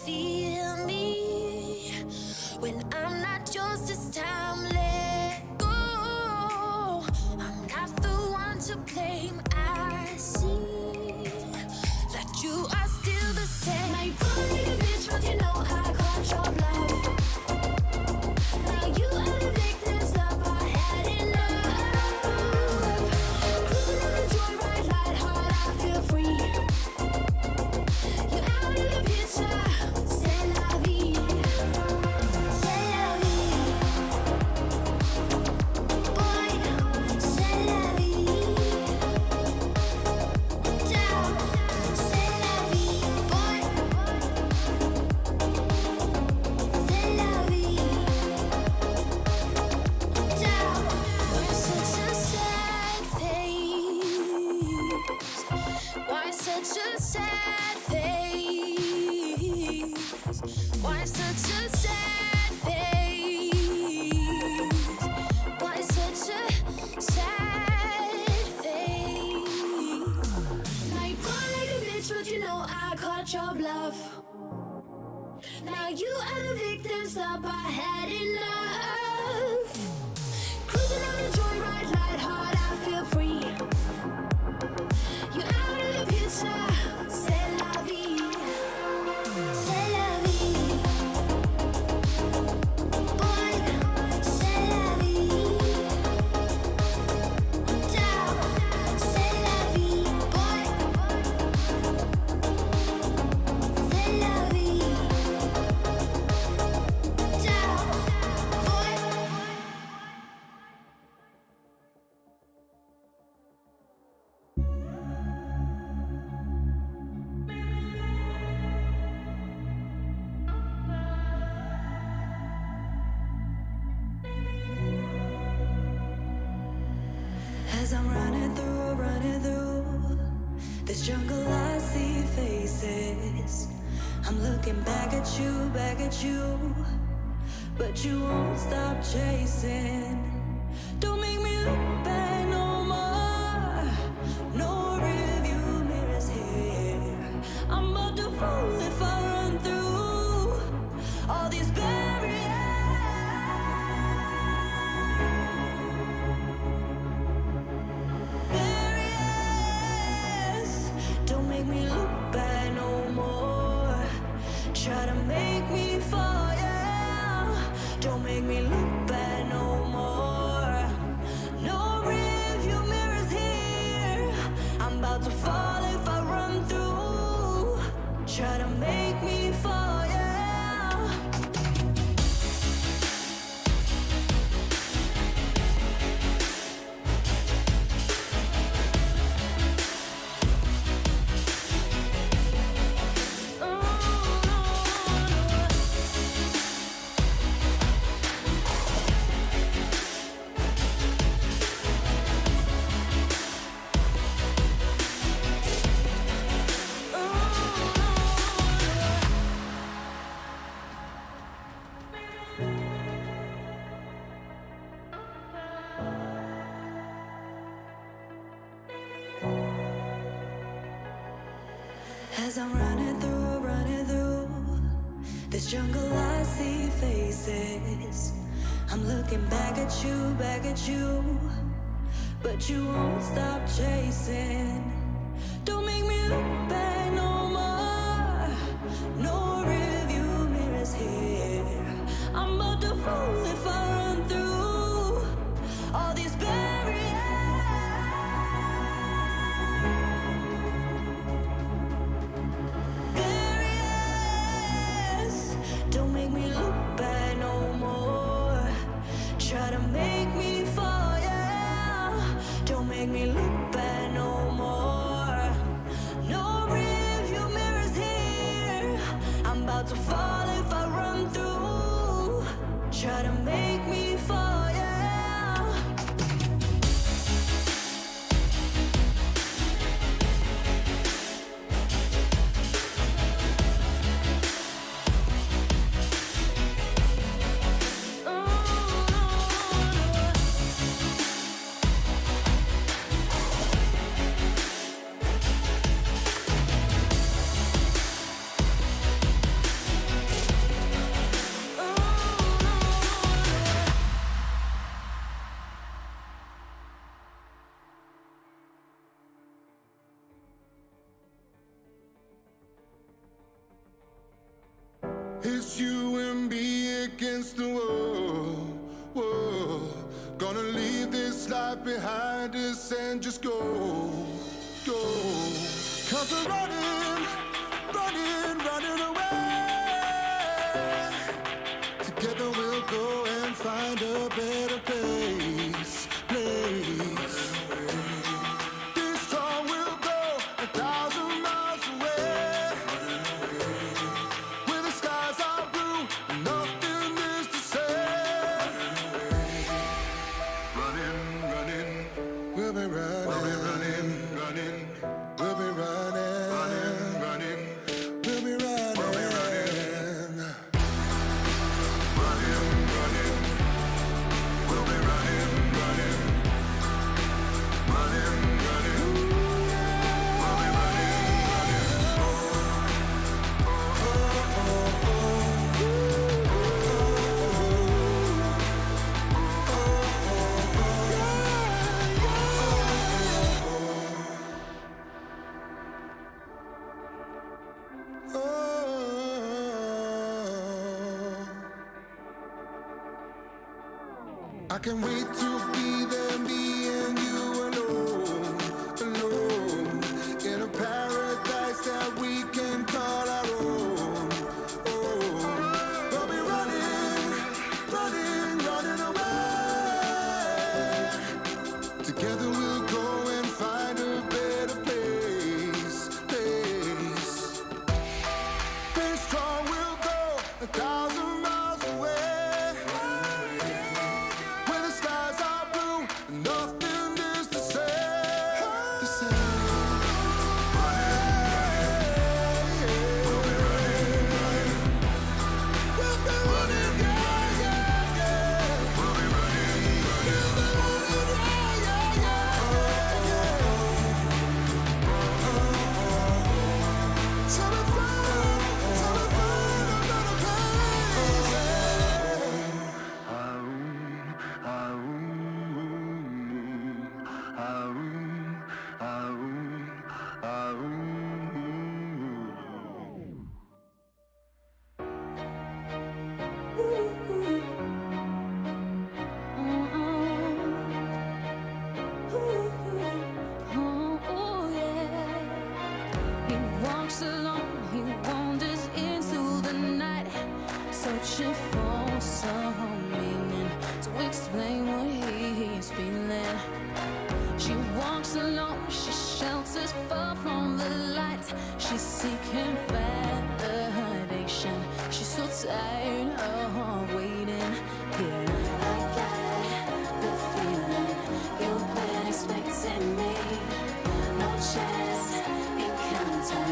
feel me when I'm not yours this time. Let go. I'm not the one to blame. I see that you are still the same. I run like a bitch, but you know I caught your bluff. Now you are the victim, stop, I had enough. Cruising on a joyride, light heart, I feel free. You're out of the picture, c'est la vie. C'est la vie. Boy, c'est la vie. Down, c'est la vie. Boy, c'est la vie. Down. You're such a sad face. Why such a sad face? Why such a sad face? Why such a sad face? Now you run like a bitch, but you know I caught your bluff. Now you are the victim, stop, I had enough. Cruising on a joyride, light heart, I feel free. You're out of the picture, c'est la vie. C'est la vie. Boy, c'est la vie. Down, c'est la vie. Boy, c'est la vie. Down, boy. As I'm running through this jungle, I see faces. I'm looking back at you, but you won't stop chasing. Don't make me look back no more. No review mirrors here. I'm about to fall if I run through all these barriers. Don't make me look back no more. Try to make me fall, yeah. Don't make me look back no more. No review mirrors here. I'm about to fall if I run through. Try to make me fall, yeah. As I'm running through this jungle, I see faces. I'm looking back at you, but you won't stop chasing. Don't make me look back no more. No review mirrors here. I'm about to fall if I run through all these barriers. Don't make me look back no more. Try to make me fall, yeah. Don't make me look back no more. No review mirrors here. I'm about to fall if I run through. Try to make me fall, yeah. just go, go. 'Cause we're running, running, running away. Together we'll go and find a better place, place. Be strong, we'll go 1,000 miles away. Where the skies are blue and nothing is to say. Running, running, we'll be running, we'll be running, running, we'll be running, running, running, we'll be running, we'll be running, running, running, we'll be running, running, running, running, we'll be running, I can't wait to be there, me and you alone, alone, in a paradise that we can call our own. Oh, we'll be running, running, running away. Together we'll go and find a better place, place. Be strong, we'll go 1,000 miles away. Where the skies are blue and nothing is to say. To say. We'll be running, running. We'll be running, yeah, yeah, yeah. We'll be running, running. We'll be running, yeah, yeah, yeah, yeah. Till we find a better place. He walks alone, he wanders into the night, searching for some meaning to explain what he's feeling. She walks alone, she shelters far from the light. She's seeking validation. She's so tired of waiting. Yeah, I got the feeling you've been expecting me. No chance, encounter,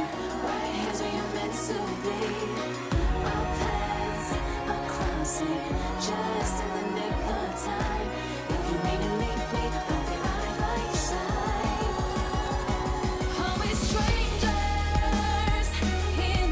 right here's where you're meant to be. Our paths are crossing, just in the nick of time. If you need to meet me, I'll be right by your side. Are we strangers in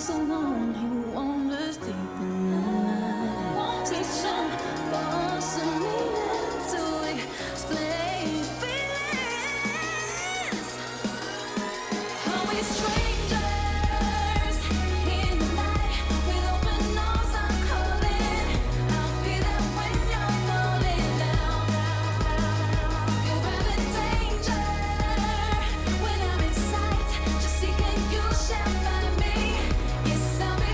so long, you wanders deep in the night. Searching for some meaning to explain feelings. Are we strangers in the night with open arms? I'm calling. I'll be there when you're falling down. You're in danger when I'm in sight. Just seeking you shall find me. Yes, I'll be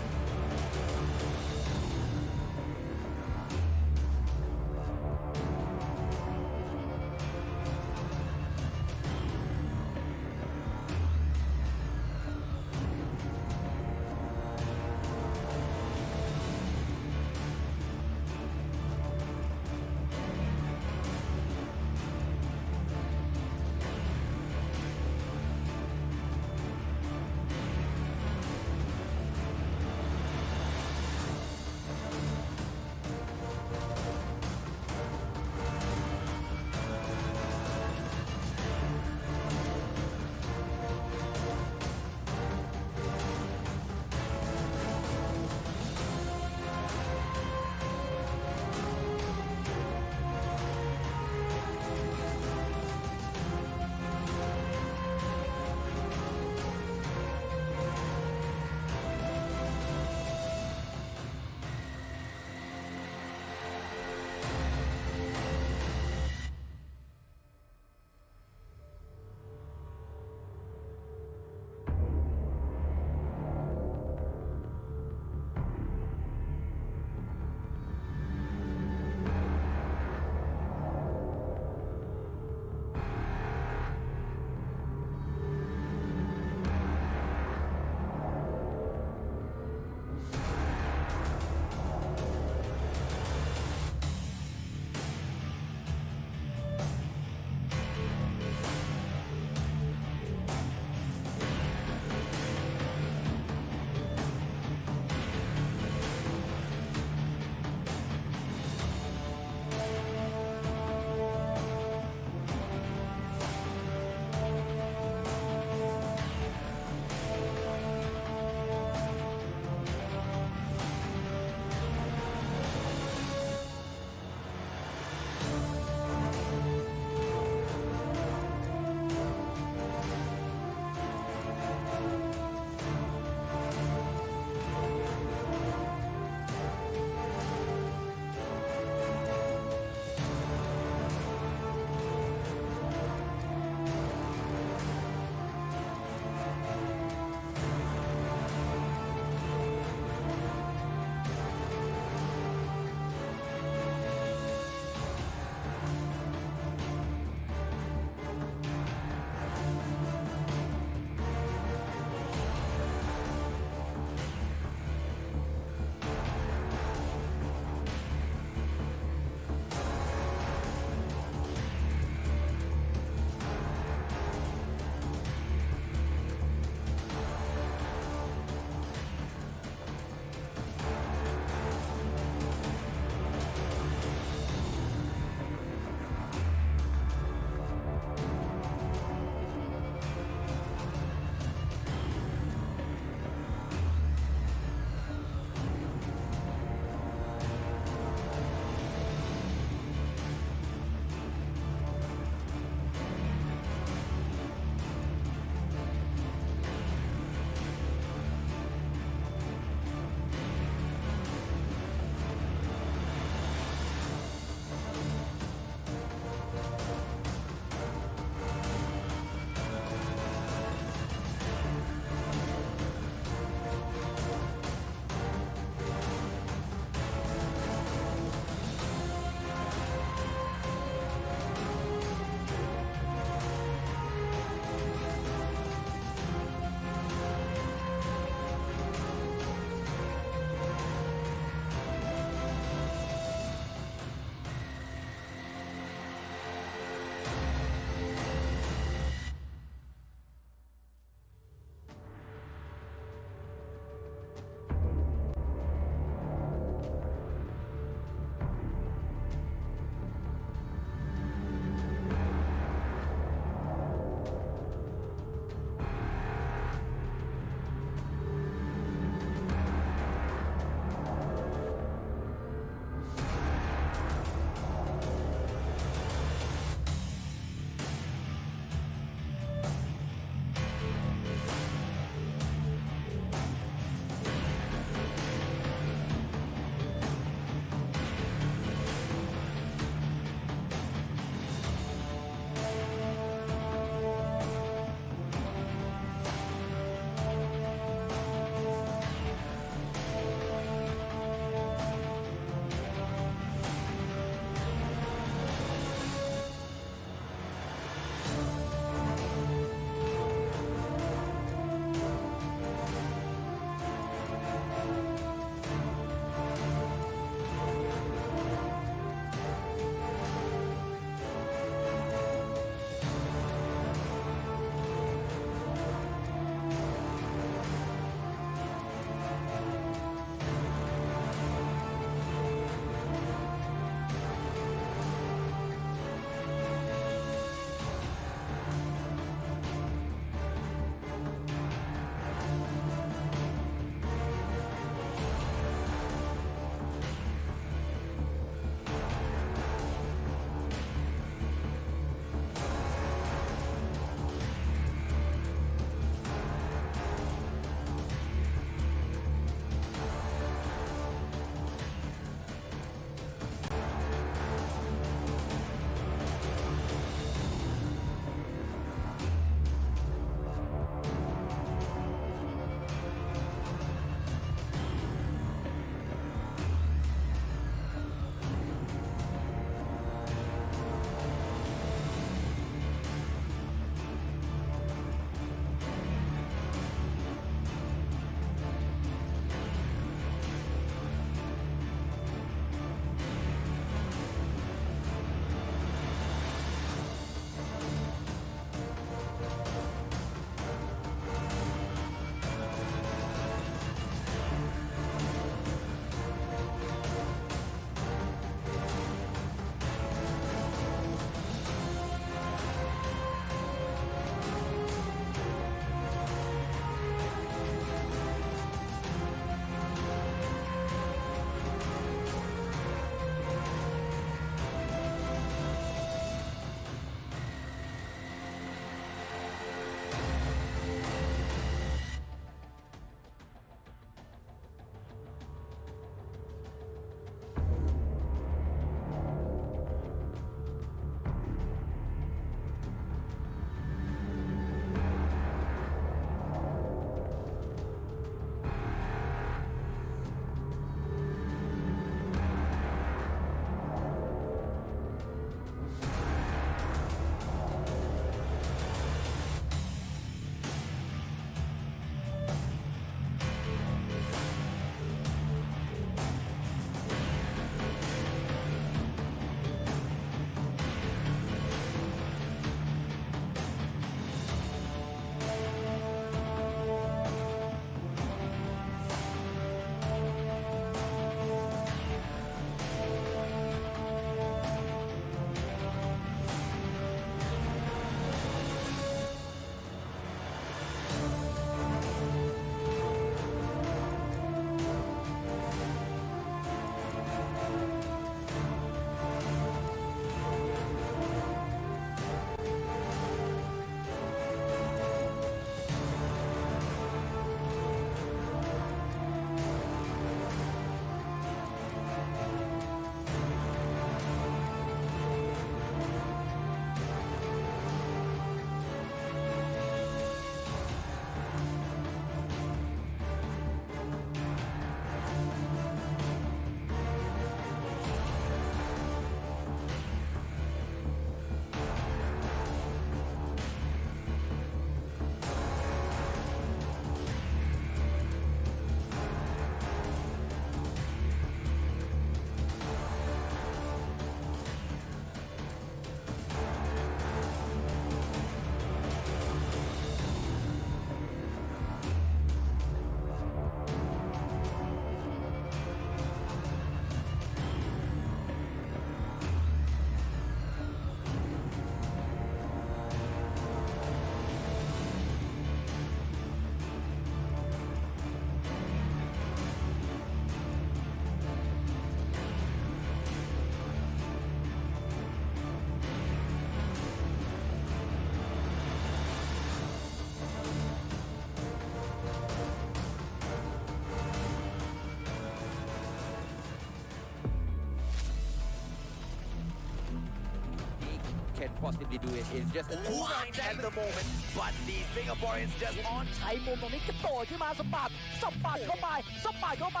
positively do it. It's just a 2-9 at the moment, but these Singaporeans just on ใช้มุมตรงนี้กระโดดขึ้นมาสปัดเข้าไปสปัดเข้าไป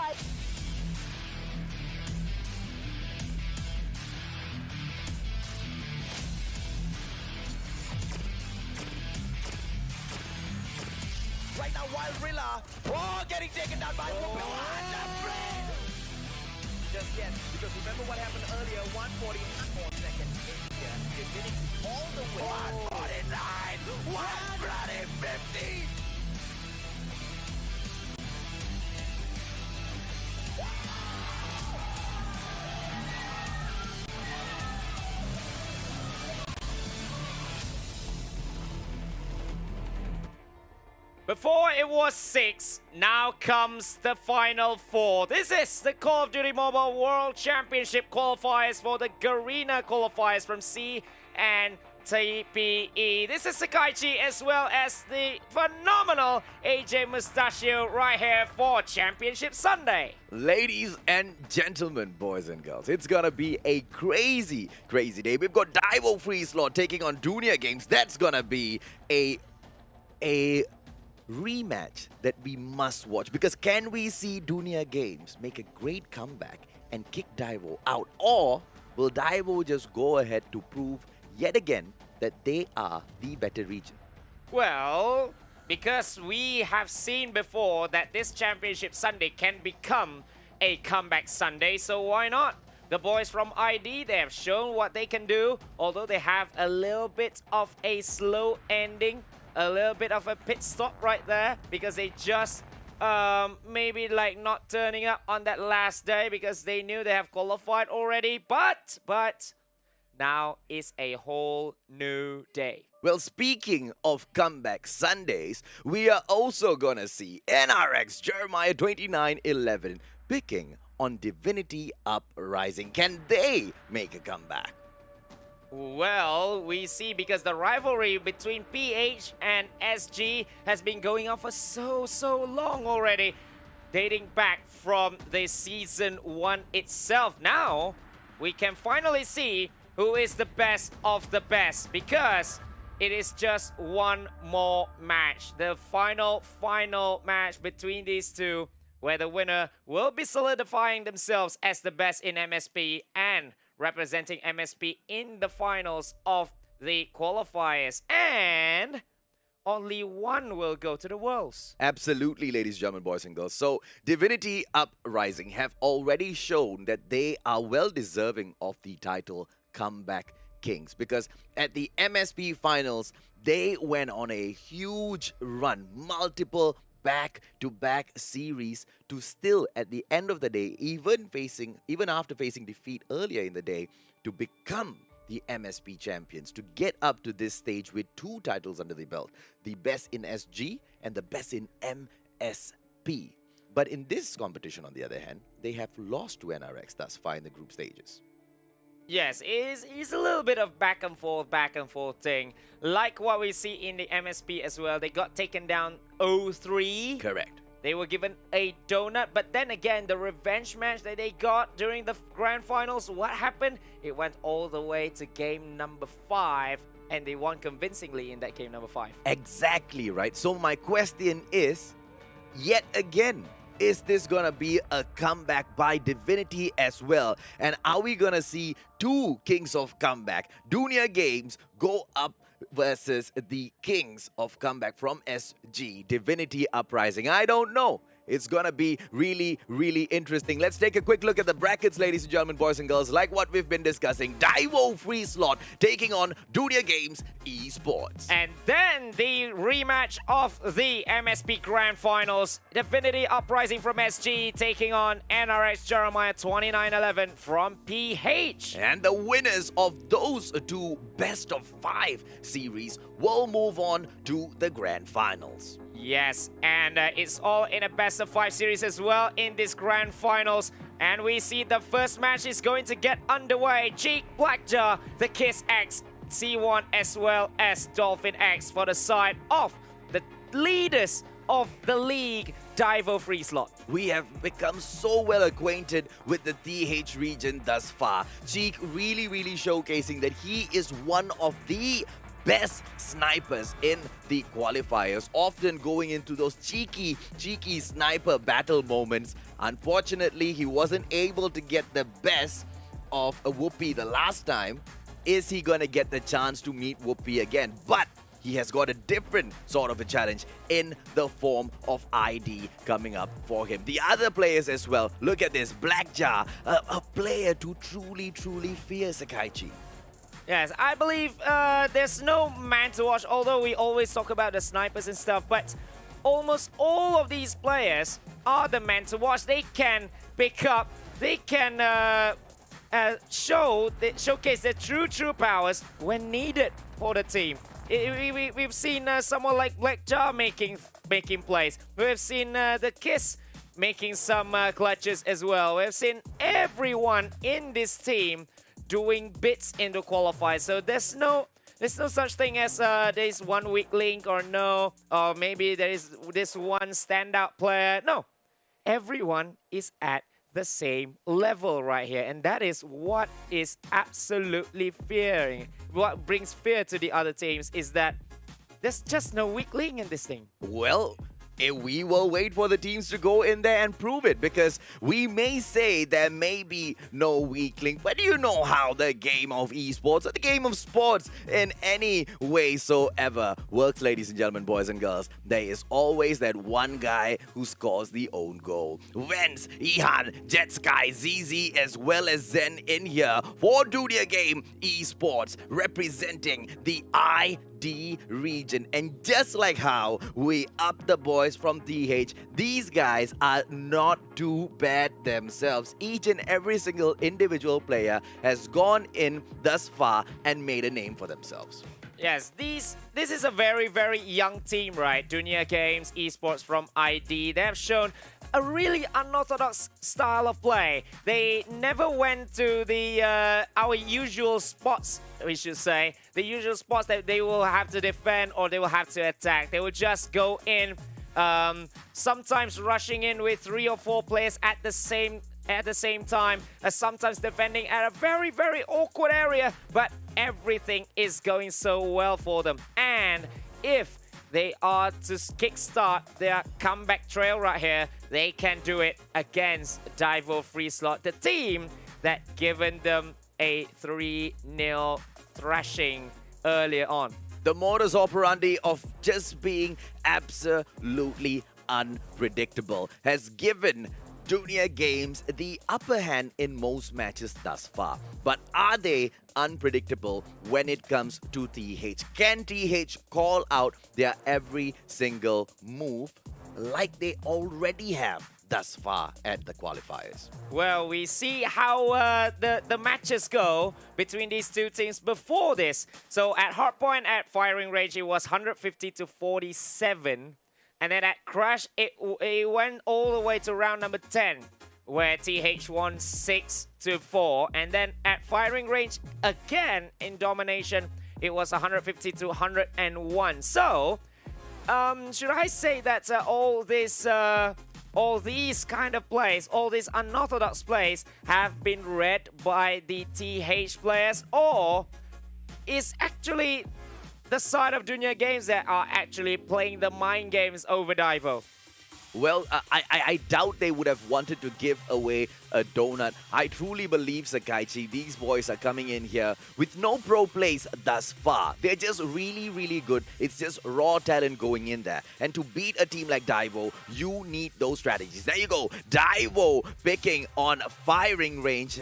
right now. Wild Rilla, getting taken down by just yet, because remember what happened earlier, 144 seconds in here, Divinity all the way. 149, 150. Before it was 6, now comes the final 4. This is the Call of Duty Mobile World Championship qualifiers for the Garena qualifiers from C and TPE. This is Sakaichi as well as the phenomenal AJ Mustachio right here for Championship Sunday. Ladies and gentlemen, boys and girls, it's gonna be a crazy day. We've got Daivo.FreeSlot taking on Dunia Games. That's gonna be a rematch that we must watch, because can we see Dunia Games make a great comeback and kick Daivo out, or will Daivo just go ahead to prove yet again that they are the better region? Well, because we have seen before that this Championship Sunday can become a comeback Sunday, so why not? The boys from ID, they have shown what they can do, although they have a little bit of a slow ending, a little bit of a pit stop right there, because they just maybe like not turning up on that last day because they knew they have qualified already, but now is a whole new day. Well, speaking of comeback Sundays, we are also gonna see NRX Jeremiah 2911 picking on Divinity Uprising. Can they make a comeback? Well, we see, because the rivalry between PH and SG has been going on for so long already, dating back from the Season 1 itself. Now, we can finally see who is the best of the best, because it is just one more match. The final match between these two, where the winner will be solidifying themselves as the best in MSP and representing MSP in the finals of the qualifiers, and only one will go to the Worlds. Absolutely, ladies and gentlemen, boys and girls. So, Divinity Uprising have already shown that they are well deserving of the title Comeback Kings, because at the MSP finals, they went on a huge run, multiple back-to-back series, to still at the end of the day, even after facing defeat earlier in the day, to become the MSP champions, to get up to this stage with 2 titles under the belt, the best in SG and the best in MSP. But in this competition, on the other hand, they have lost to NRX thus far in the group stages. Yes, it's a little bit of back and forth thing. Like what we see in the MSP as well. They got taken down 0-3. Correct. They were given a donut, but then again, the revenge match that they got during the grand finals, what happened? It went all the way to game number 5, and they won convincingly in that game number 5. Exactly right. So my question is, yet again, is this gonna be a comeback by Divinity as well? And are we gonna see 2 Kings of Comeback, Dunia Games, go up versus the Kings of Comeback from SG, Divinity Uprising? I don't know. It's gonna be really interesting. Let's take a quick look at the brackets, ladies and gentlemen, boys and girls. Like what we've been discussing, Daivo.FreeSlot taking on Dunia Games Esports. And then the rematch of the MSP Grand Finals, Divinity Uprising from SG taking on NRX Jeremiah 2911 from PH. And the winners of those 2 best of 5 series will move on to the Grand Finals. Yes, and it's all in a best of 5 series as well in this grand finals. And we see the first match is going to get underway. Cheek, Blackjaw, the Kiss X, C1 as well as Dolphin X for the side of the leaders of the league, Daivo.FreeSlot. We have become so well acquainted with the TH region thus far. Cheek really showcasing that he is one of the best snipers in the qualifiers, often going into those cheeky sniper battle moments. Unfortunately, he wasn't able to get the best of a Whoopi the last time. Is he gonna get the chance to meet Whoopi again? But he has got a different sort of a challenge in the form of ID coming up for him. The other players as well. Look at this, Blackjar, a player to truly fear Sakaichi. Yes, I believe there's no man to watch, although we always talk about the snipers and stuff, but almost all of these players are the man to watch. They can pick up, they can showcase their true powers when needed for the team. We've seen someone like Blackjar making plays. We've seen the Kiss making some clutches as well. We've seen everyone in this team doing bits in the qualifiers. So there's no such thing as there's one weak link or no, or maybe there is this one standout player. No, everyone is at the same level right here, and that is what is absolutely fearing. What brings fear to the other teams is that there's just no weak link in this thing. Well, we will wait for the teams to go in there and prove it, because we may say there may be no weak link, but you know how the game of esports, or the game of sports in any way so ever works, ladies and gentlemen, boys and girls. There is always that one guy who scores the own goal. Vence, Ihan, Jetsky, ZZ, as well as Zen in here for Dunia Game Esports, representing the ID region. And just like how we up the boys from TH, these guys are not too bad themselves. Each and every single individual player has gone in thus far and made a name for themselves. Yes, this is a very young team, right? Dunia Games Esports from ID. They have shown a really unorthodox style of play. They never went to the our usual spots, we should say. The usual spots that they will have to defend or they will have to attack. They will just go in, sometimes rushing in with 3 or 4 players at the same time, sometimes defending at a very awkward area, but everything is going so well for them. And if they are to kickstart their comeback trail right here, they can do it against Daivo.FreeSlot, the team that given them a 3-0 thrashing earlier on. The modus operandi of just being absolutely unpredictable has given Dunia Games the upper hand in most matches thus far. But are they unpredictable when it comes to TH? Can TH call out their every single move like they already have thus far at the qualifiers? Well, we see how the matches go between these two teams before this. So at Hardpoint, at firing range, it was 150 to 47. And then at Crash, it went all the way to round number 10, where TH won 6 to 4. And then at firing range, again in domination, it was 150 to 101. So, should I say that all these kind of plays, all these unorthodox plays have been read by the TH players, or is actually the side of Dunia Games that are actually playing the mind games over Daivo? Well, I doubt they would have wanted to give away a donut. I truly believe, Sakaichi, these boys are coming in here with no pro plays thus far. They're just really good. It's just raw talent going in there. And to beat a team like Daivo, you need those strategies. There you go. Daivo picking on firing range.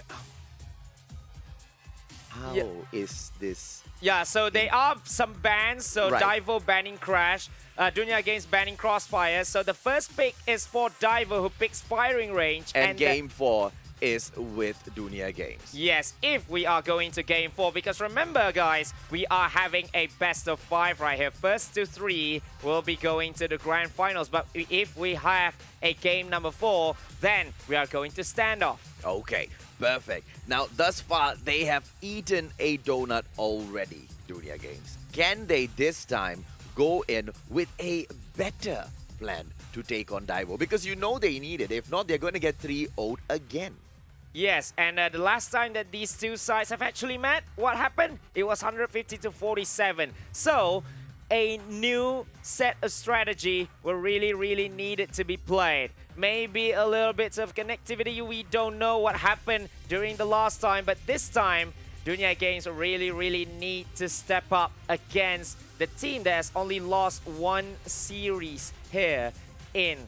How is this? Yeah, so there are some bans. So Right. Daivo banning Crash, Dunia Games banning Crossfire. So the first pick is for Daivo, who picks firing range. And game 4 is with Dunia Games. Yes, if we are going to game 4, because remember guys, we are having a best of 5 right here. First to 3 will be going to the grand finals, but if we have a game number 4, then we are going to standoff. Okay, perfect. Now, thus far, they have eaten a donut already, Dunia Games. Can they this time go in with a better plan to take on Daivo because you know they need it. If not, they're going to get 3-0'd again. Yes, and the last time that these two sides have actually met, what happened? It was 150 to 47. So, a new set of strategy will really needed to be played. Maybe a little bit of connectivity. We don't know what happened during the last time, but this time, Dunya Games really need to step up against the team that has only lost one series here in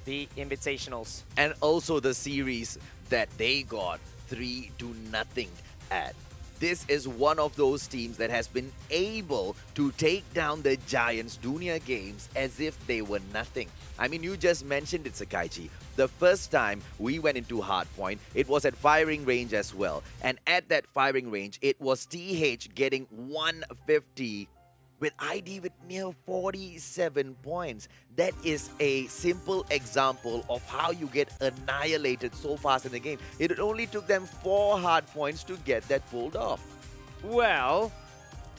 the Invitationals. And also the series that they got 3-0 at. This is one of those teams that has been able to take down the Giants Dunya Games as if they were nothing. I mean, you just mentioned it, Sakaichi. The first time we went into Hardpoint, it was at firing range as well. And at that firing range, it was TH getting 150 with ID with near 47 points. That is a simple example of how you get annihilated so fast in the game. It only took them 4 hard points to get that pulled off. Well,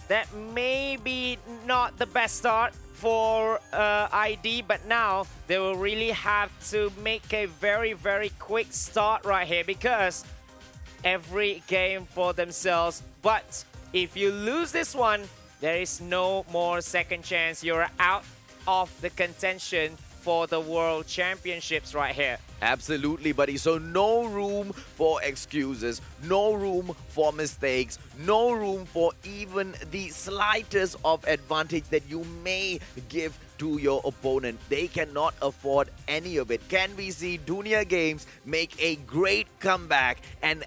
that may be not the best start for ID, but now they will really have to make a very quick start right here because every game for themselves. But if you lose this one, there is no more second chance. You're out of the contention for the World Championships right here. Absolutely, buddy. So no room for excuses, no room for mistakes, no room for even the slightest of advantage that you may give to your opponent. They cannot afford any of it. Can we see Dunya Games make a great comeback and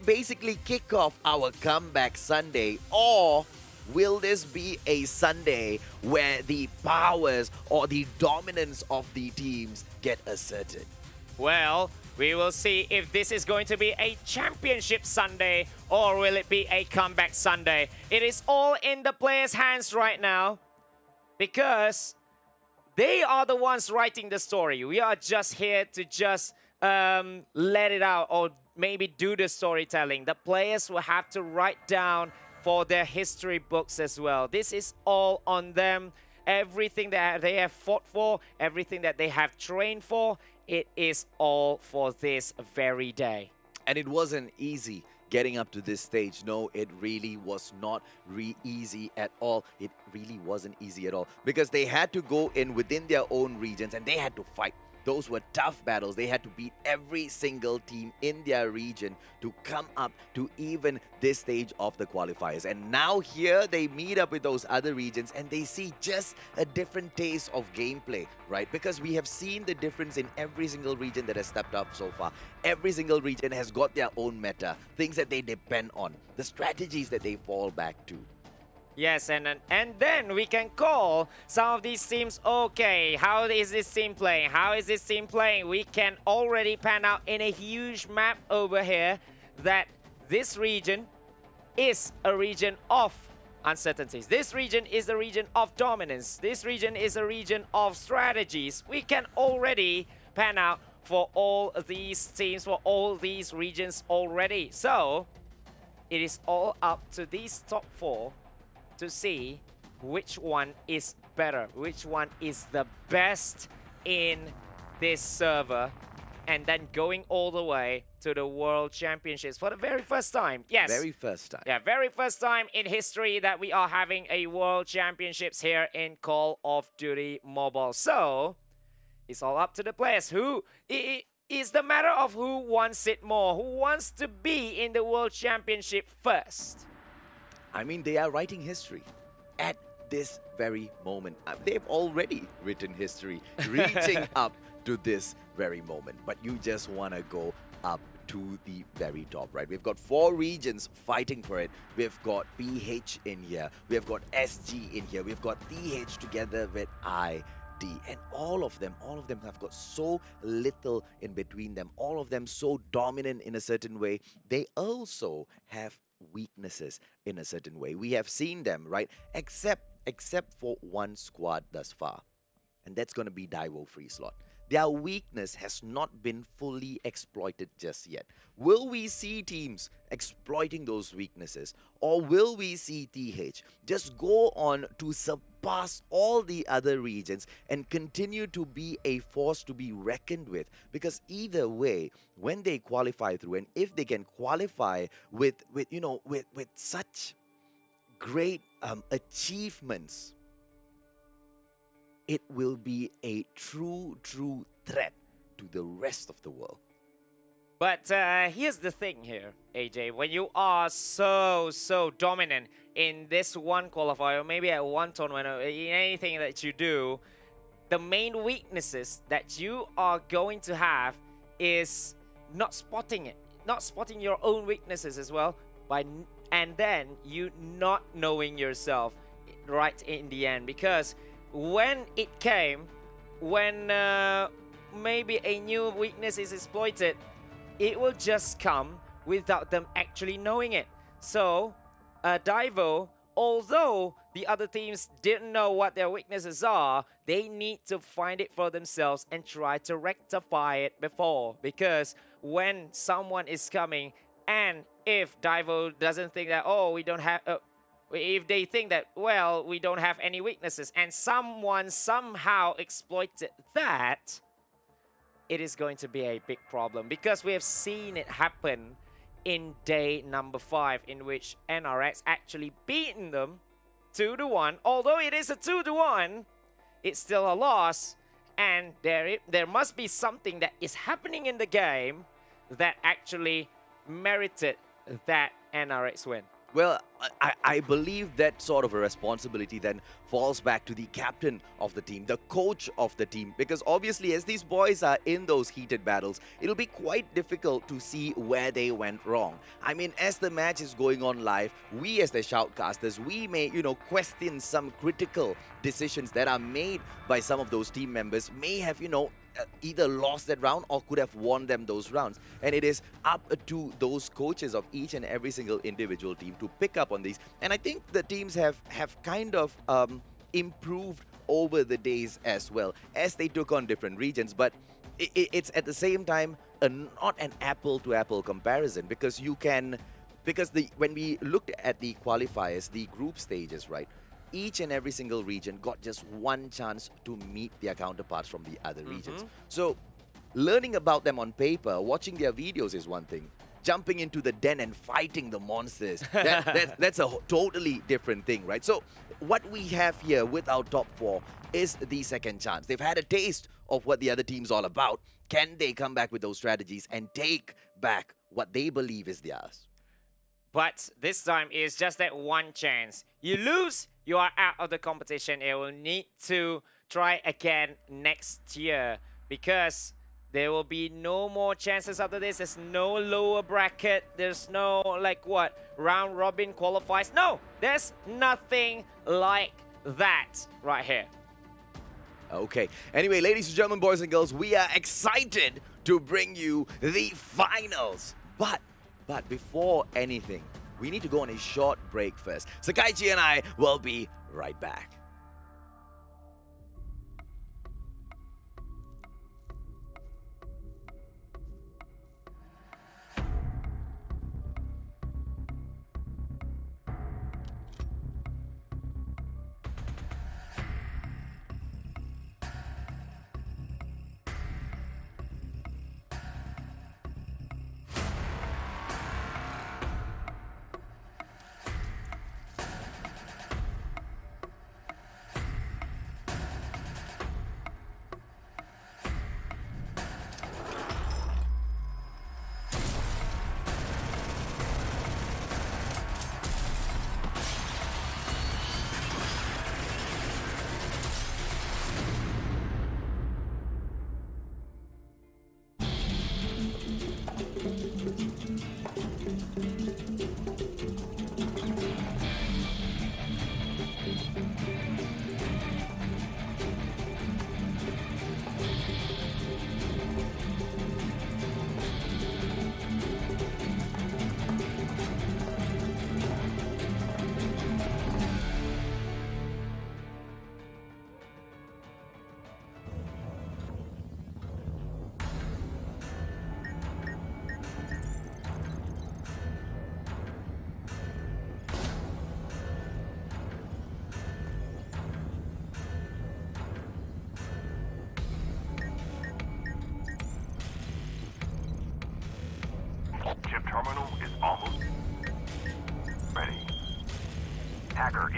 basically kick off our comeback Sunday? Or will this be a Sunday where the powers or the dominance of the teams get asserted? Well, we will see if this is going to be a championship Sunday or will it be a comeback Sunday. It is all in the players' hands right now because they are the ones writing the story. We are just here to just let it out or maybe do the storytelling. The players will have to write down for their history books as well. This is all on them. Everything that they have fought for, everything that they have trained for, it is all for this very day. And it wasn't easy getting up to this stage. No, it really was not easy at all. It really wasn't easy at all because they had to go in within their own regions and they had to fight. Those were tough battles. They had to beat every single team in their region to come up to even this stage of the qualifiers. And now here they meet up with those other regions and they see just a different taste of gameplay, right? Because we have seen the difference in every single region that has stepped up so far. Every single region has got their own meta, things that they depend on, the strategies that they fall back to. Yes, and then we can call some of these teams, okay, how is this team playing? How is this team playing? We can already pan out in a huge map over here that this region is a region of uncertainties. This region is a region of dominance. This region is a region of strategies. We can already pan out for all these teams, for all these regions already. So, it is all up to these top 4 to see which one is better, which one is the best in this server, and then going all the way to the World Championships for the very first time. Yes. Very first time. Yeah, very first time in history that we are having a World Championships here in Call of Duty Mobile. So, it's all up to the players. Who is the matter of who wants it more, who wants to be in the World Championship first. I mean, they are writing history at this very moment. They've already written history, reaching up to this very moment. But you just want to go up to the very top, right? We've got 4 regions fighting for it. We've got PH in here. We've got SG in here. We've got TH together with ID. And all of them have got so little in between them. All of them so dominant in a certain way. They also have weaknesses in a certain way. We have seen them, right? Except for one squad thus far. And that's going to be Daivo.FreeSlot. their weakness has not been fully exploited just yet. Will we see teams exploiting those weaknesses, or will we see TH just go on to surpass all the other regions and continue to be a force to be reckoned with? Because either way, when they qualify through, and if they can qualify with such great achievements, it will be a true threat to the rest of the world. But here's the thing here, AJ. When you are so dominant in this one qualifier, maybe at one tournament, or in anything that you do, the main weaknesses that you are going to have is not spotting it, not spotting your own weaknesses as well, and then you not knowing yourself right in the end. Because when it came, when maybe a new weakness is exploited, it will just come without them actually knowing it. So, Daivo, although the other teams didn't know what their weaknesses are, they need to find it for themselves and try to rectify it before. Because when someone is coming, and if Daivo doesn't think that, oh, we don't have... if they think that, well, we don't have any weaknesses, and someone somehow exploited that, it is going to be a big problem, because we have seen it happen in day number 5, in which NRX actually beaten them 2-1. Although it is a 2-1, it's still a loss, and there must be something that is happening in the game that actually merited that NRX win. Well, I believe that sort of a responsibility then falls back to the captain of the team, the coach of the team, because obviously as these boys are in those heated battles, it'll be quite difficult to see where they went wrong. I mean, as the match is going on live, we as the shoutcasters, we may, question some critical decisions that are made by some of those team members, may have, either lost that round or could have won them those rounds. And it is up to those coaches of each and every single individual team to pick up on these. And I think the teams have kind of improved over the days as well, as they took on different regions. But it's at the same time not an apple-to-apple comparison, because when we looked at the qualifiers, the group stages, right, each and every single region got just one chance to meet their counterparts from the other regions. So learning about them on paper, watching their videos is one thing. Jumping into the den and fighting the monsters, that's a totally different thing, right? So what we have here with our top 4 is the second chance. They've had a taste of what the other team's all about. Can they come back with those strategies and take back what they believe is theirs? But this time is just that one chance. You lose, you are out of the competition. You will need to try again next year, because there will be no more chances after this. There's no lower bracket. There's no, round robin qualifiers. No, there's nothing like that right here. Okay. Anyway, ladies and gentlemen, boys and girls, we are excited to bring you the finals. But before anything, we need to go on a short break first. Sakaichi and I will be right back.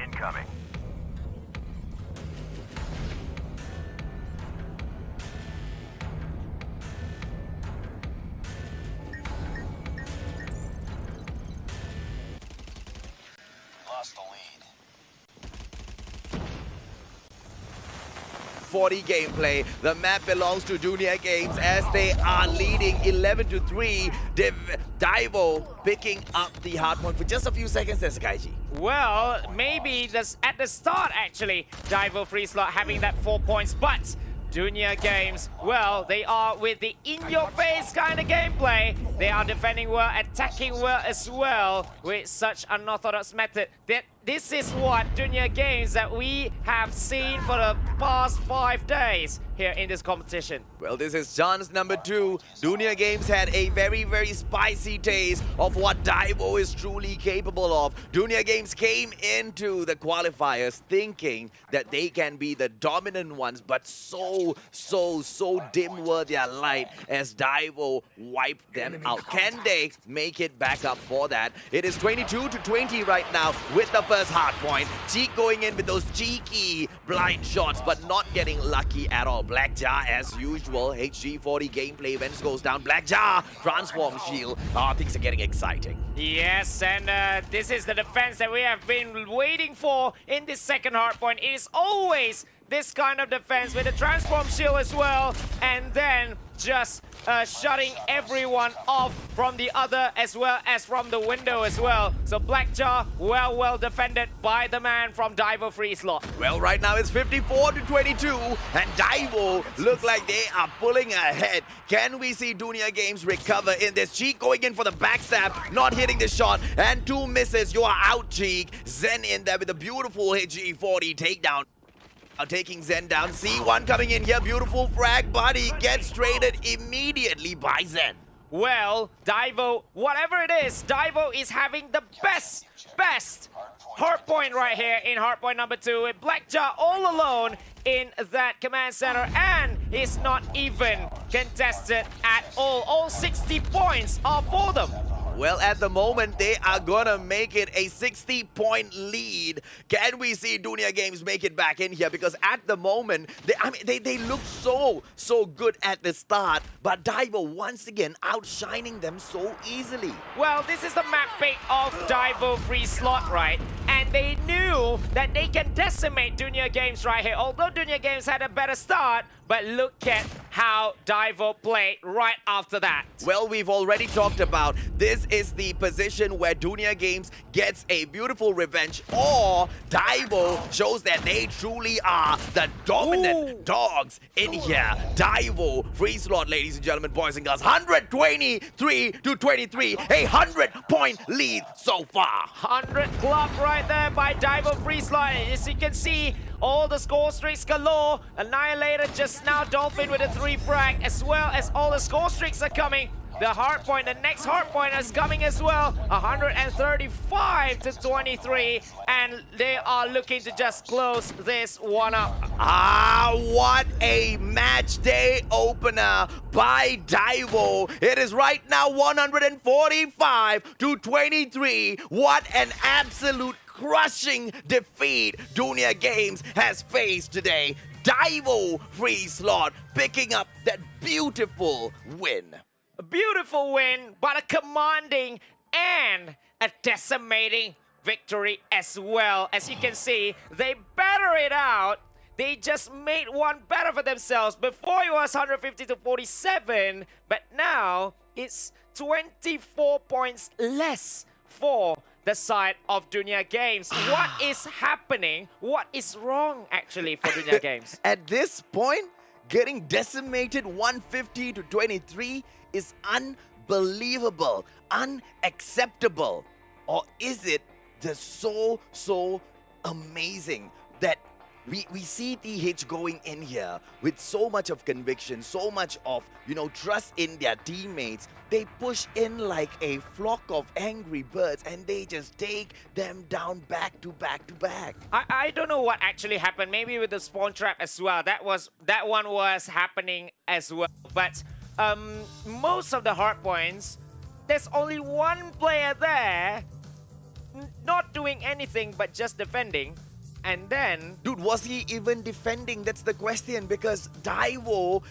incoming. Lost the lead. 40 gameplay. The map belongs to Junior Games as they are leading 11-3. Daivo picking up the hardpoint for just a few seconds there, Sakaiji. Well, maybe this at the start actually, Daivo.FreeSlot having that 4 points, but Junior Games, well, they are with the in-your-face kind of gameplay. They are defending well, attacking well as well with such unorthodox method. This is what Junior Games that we have seen for the past 5 days here in this competition. Well, this is chance number 2. Junior Games had a very, very spicy taste of what Daivo is truly capable of. Junior Games came into the qualifiers thinking that they can be the dominant ones, but so dim were their light as Daivo wiped them out. Can they make it back up for that? It is 22-20 right now with the first hard point. Cheek going in with those cheeky blind shots, but not getting lucky at all. Blackjar, as usual, HG40 gameplay events goes down. Blackjar, transform shield. Things are getting exciting. Yes, and this is the defense that we have been waiting for in this second hard point. It is always this kind of defense with the transform shield as well, and then just shutting everyone off from the other as well as from the window as well. So Blackjaw well defended by the man from Daivo.FreeSlot. Well, right now it's 54-22, and Daivo look like they are pulling ahead. Can we see Junior Games recover in this? Cheek going in for the backstab, not hitting the shot, and 2 misses. You are out, Cheek. Zen in there with a beautiful HG40 takedown. Taking Zen down. C1 coming in here. Beautiful frag, but he gets traded immediately by Zen. Well, Daivo, whatever it is, Daivo is having the best hardpoint right here in hardpoint number 2 with Blackjaw all alone in that command center, and he's not even contested at all. All 60 points are for them. Well, at the moment, they are gonna make it a 60-point lead. Can we see Junior Games make it back in here? Because at the moment, they look so good at the start, but Daivo once again outshining them so easily. Well, this is the map pick of Daivo.FreeSlot, right? And they knew that they can decimate Junior Games right here. Although Junior Games had a better start, but look at how Daivo played right after that. Well, we've already talked about this is the position where Junior Games gets a beautiful revenge, or Daivo shows that they truly are the dominant dogs in here. Daivo.FreeSlot, ladies and gentlemen, boys and girls, 123-23, a 100-point lead so far. 100 club right there by Daivo.FreeSlot. As you can see, all the score streaks galore. Annihilator just now, Dolphin with a 3 frag, as well as all the score streaks are coming. The hardpoint, the next hardpoint is coming as well. 135-23, and they are looking to just close this one up. What a match day opener by Daivo. It is right now 145-23. What an absolute crushing defeat Junior Games has faced today. Daivo.FreeSlot picking up that beautiful win. A beautiful win, but a commanding and a decimating victory as well. As you can see, they better it out. They just made one better for themselves. Before it was 150-47, but now it's 24 points less for the side of Junior Games. What is happening? What is wrong actually for Junior Games? At this point, getting decimated 150-23 is unbelievable, unacceptable. Or is it just so amazing that we see TH going in here with so much of conviction, so much of, trust in their teammates. They push in like a flock of angry birds and they just take them down back to back to back. I don't know what actually happened. Maybe with the spawn trap as well. That one was happening as well. But most of the hard points, there's only one player there not doing anything but just defending. And then, Dude, was he even defending? That's the question, because Daivo,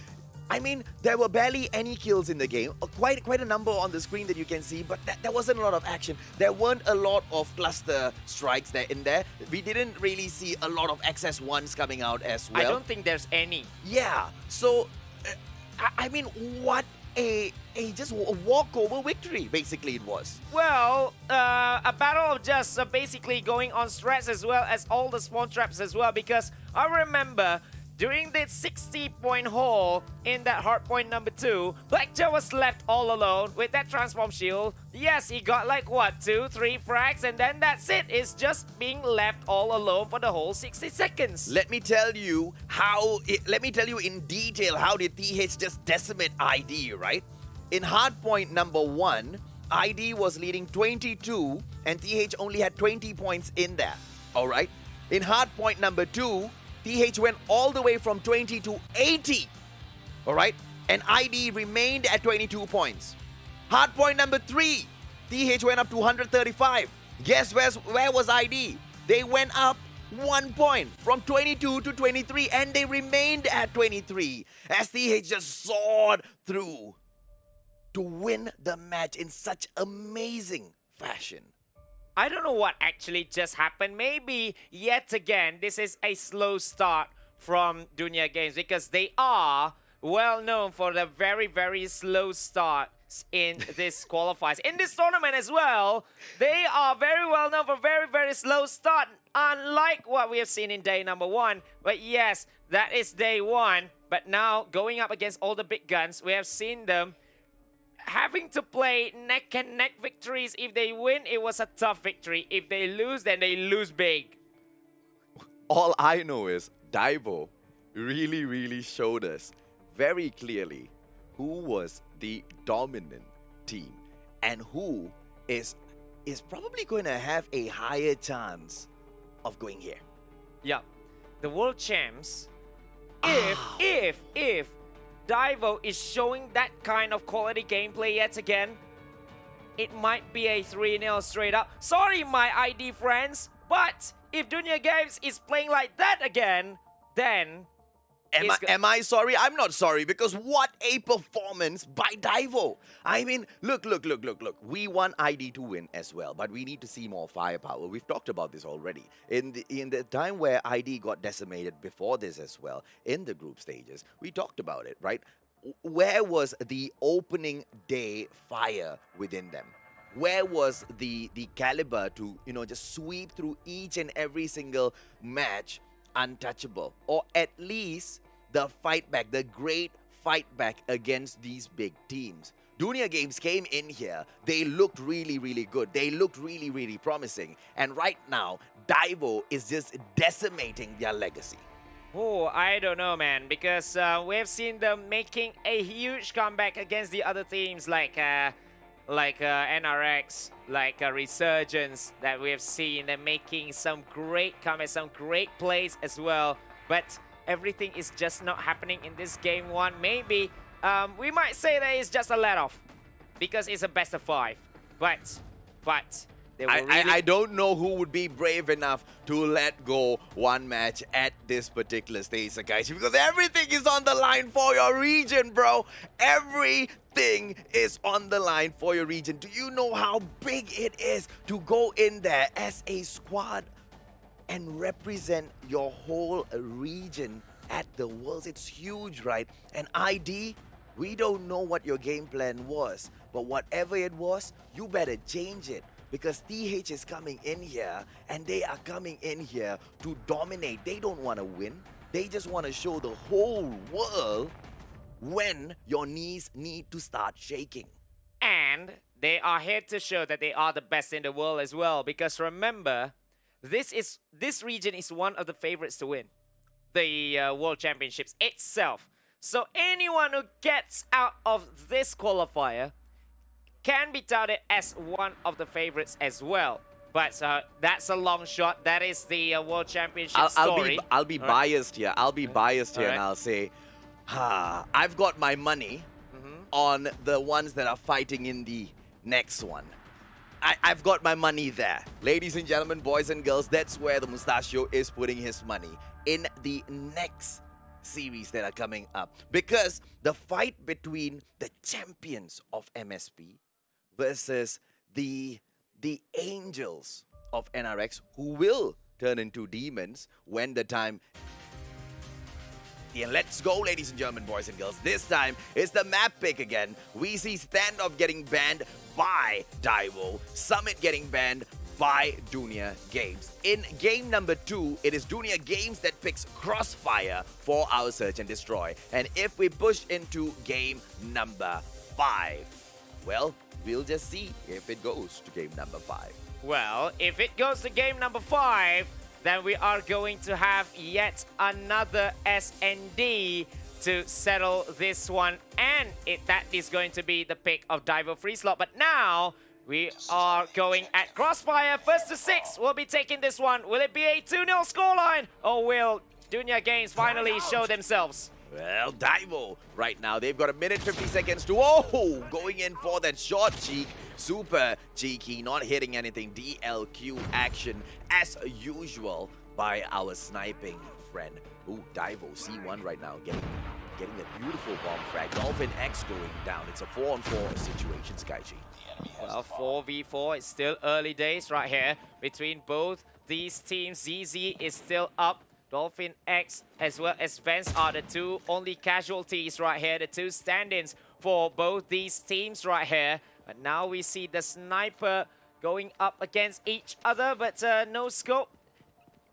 I mean, there were barely any kills in the game. Quite a number on the screen that you can see, but there wasn't a lot of action. There weren't a lot of cluster strikes in there. We didn't really see a lot of XS1s coming out as well. I don't think there's any. Yeah, so, I mean, what just a walkover victory, basically it was. Well, a battle of just basically going on strats as well as all the spawn traps as well, because I remember during the 60-point haul in that hardpoint number 2, Blackjack was left all alone with that transform shield. Yes, he got like what, 2-3 frags, and then that's it. It's just being left all alone for the whole 60 seconds. Let me tell you in detail how did TH just decimate ID, right? In hardpoint number 1, ID was leading 22 and TH only had 20 points in there, all right? In hardpoint number 2, TH went all the way from 20 to 80, all right? And ID remained at 22 points. Hardpoint number 3, TH went up to 135. Guess where was ID? They went up 1 point from 22 to 23, and they remained at 23 as TH just soared through to win the match in such amazing fashion. I don't know what actually just happened. Maybe yet again, this is a slow start from Dunya Games, because they are well known for the very, very slow starts in this qualifiers. In this tournament as well, they are very well known for very, very slow start, unlike what we have seen in day number 1. But yes, that is day 1. But now, going up against all the big guns, we have seen them having to play neck and neck victories. If they win, it was a tough victory. If they lose, then they lose big. All I know is Daivo really showed us very clearly who was the dominant team and who is probably going to have a higher chance of going here. Yeah, the world champs, if Daivo is showing that kind of quality gameplay yet again, it might be a 3-0 straight up. Sorry, my ID friends, but if Dunya Games is playing like that again, then... Am I sorry? I'm not sorry, because what a performance by Daivo. I mean, look. We want ID to win as well, but we need to see more firepower. We've talked about this already. In the time where ID got decimated before this as well, in the group stages, we talked about it, right? Where was the opening day fire within them? Where was the caliber to, just sweep through each and every single match untouchable, or at least the fight back, the great fight back against these big teams? Dunya Games came in here, they looked really good, they looked really promising, and right now Daivo is just decimating their legacy. Oh, I don't know, man, because we have seen them making a huge comeback against the other teams like NRX, like Resurgence, that we have seen them making some great comebacks, some great plays as well. But everything is just not happening in this game 1. Maybe we might say that it's just a let-off because it's a best of 5. But they were really... I don't know who would be brave enough to let go one match at this particular stage, Sakaichi, because everything is on the line for your region, bro. Everything is on the line for your region. Do you know how big it is to go in there as a squad and represent your whole region at the Worlds? It's huge, right? And ID, we don't know what your game plan was, but whatever it was, you better change it, because TH is coming in here and they are coming in here to dominate. They don't want to win. They just want to show the whole world when your knees need to start shaking. And they are here to show that they are the best in the world as well, because remember, this region is one of the favorites to win the World Championships itself. So anyone who gets out of this qualifier can be touted as one of the favorites as well. But that's a long shot. That is the World Championship story. I'll be biased here. I'll be biased here, All right. and I'll say, I've got my money on the ones that are fighting in the next one. I've got my money there. Ladies and gentlemen, boys and girls, that's where the Mustachio is putting his money in the next series that are coming up. Because the fight between the champions of MSP versus the angels of NRX, who will turn into demons when the time. Yeah, let's go, ladies and gentlemen, boys and girls. This time, it's the map pick again. We see Standoff getting banned by Daivo, Summit getting banned by Dunia Games. In game number 2, it is Dunia Games that picks Crossfire for our Search and Destroy. And if we push into game number 5, well, we'll just see if it goes to game number 5. Well, if it goes to game number 5, then we are going to have yet another SND to settle this one. And that is going to be the pick of Daivo.FreeSlot. But now we are going at Crossfire. First to 6 will be taking this one. Will it be a 2-0 scoreline? Or will Dunia Games finally show themselves? Well, Daivo, right now, they've got a minute 50 seconds to, oh, going in for that short cheek. Super cheeky, not hitting anything. DLQ action as usual by our sniping friend. Ooh, Daivo, C1 right now, getting a beautiful bomb frag. Dolphin X going down. It's a 4-on-4 situation, Skyg. Well, 4v4, it's still early days right here between both these teams. ZZ is still up. Dolphin X as well as Vance are the two only casualties right here, the two stand-ins for both these teams right here. But now we see the sniper going up against each other, but no scope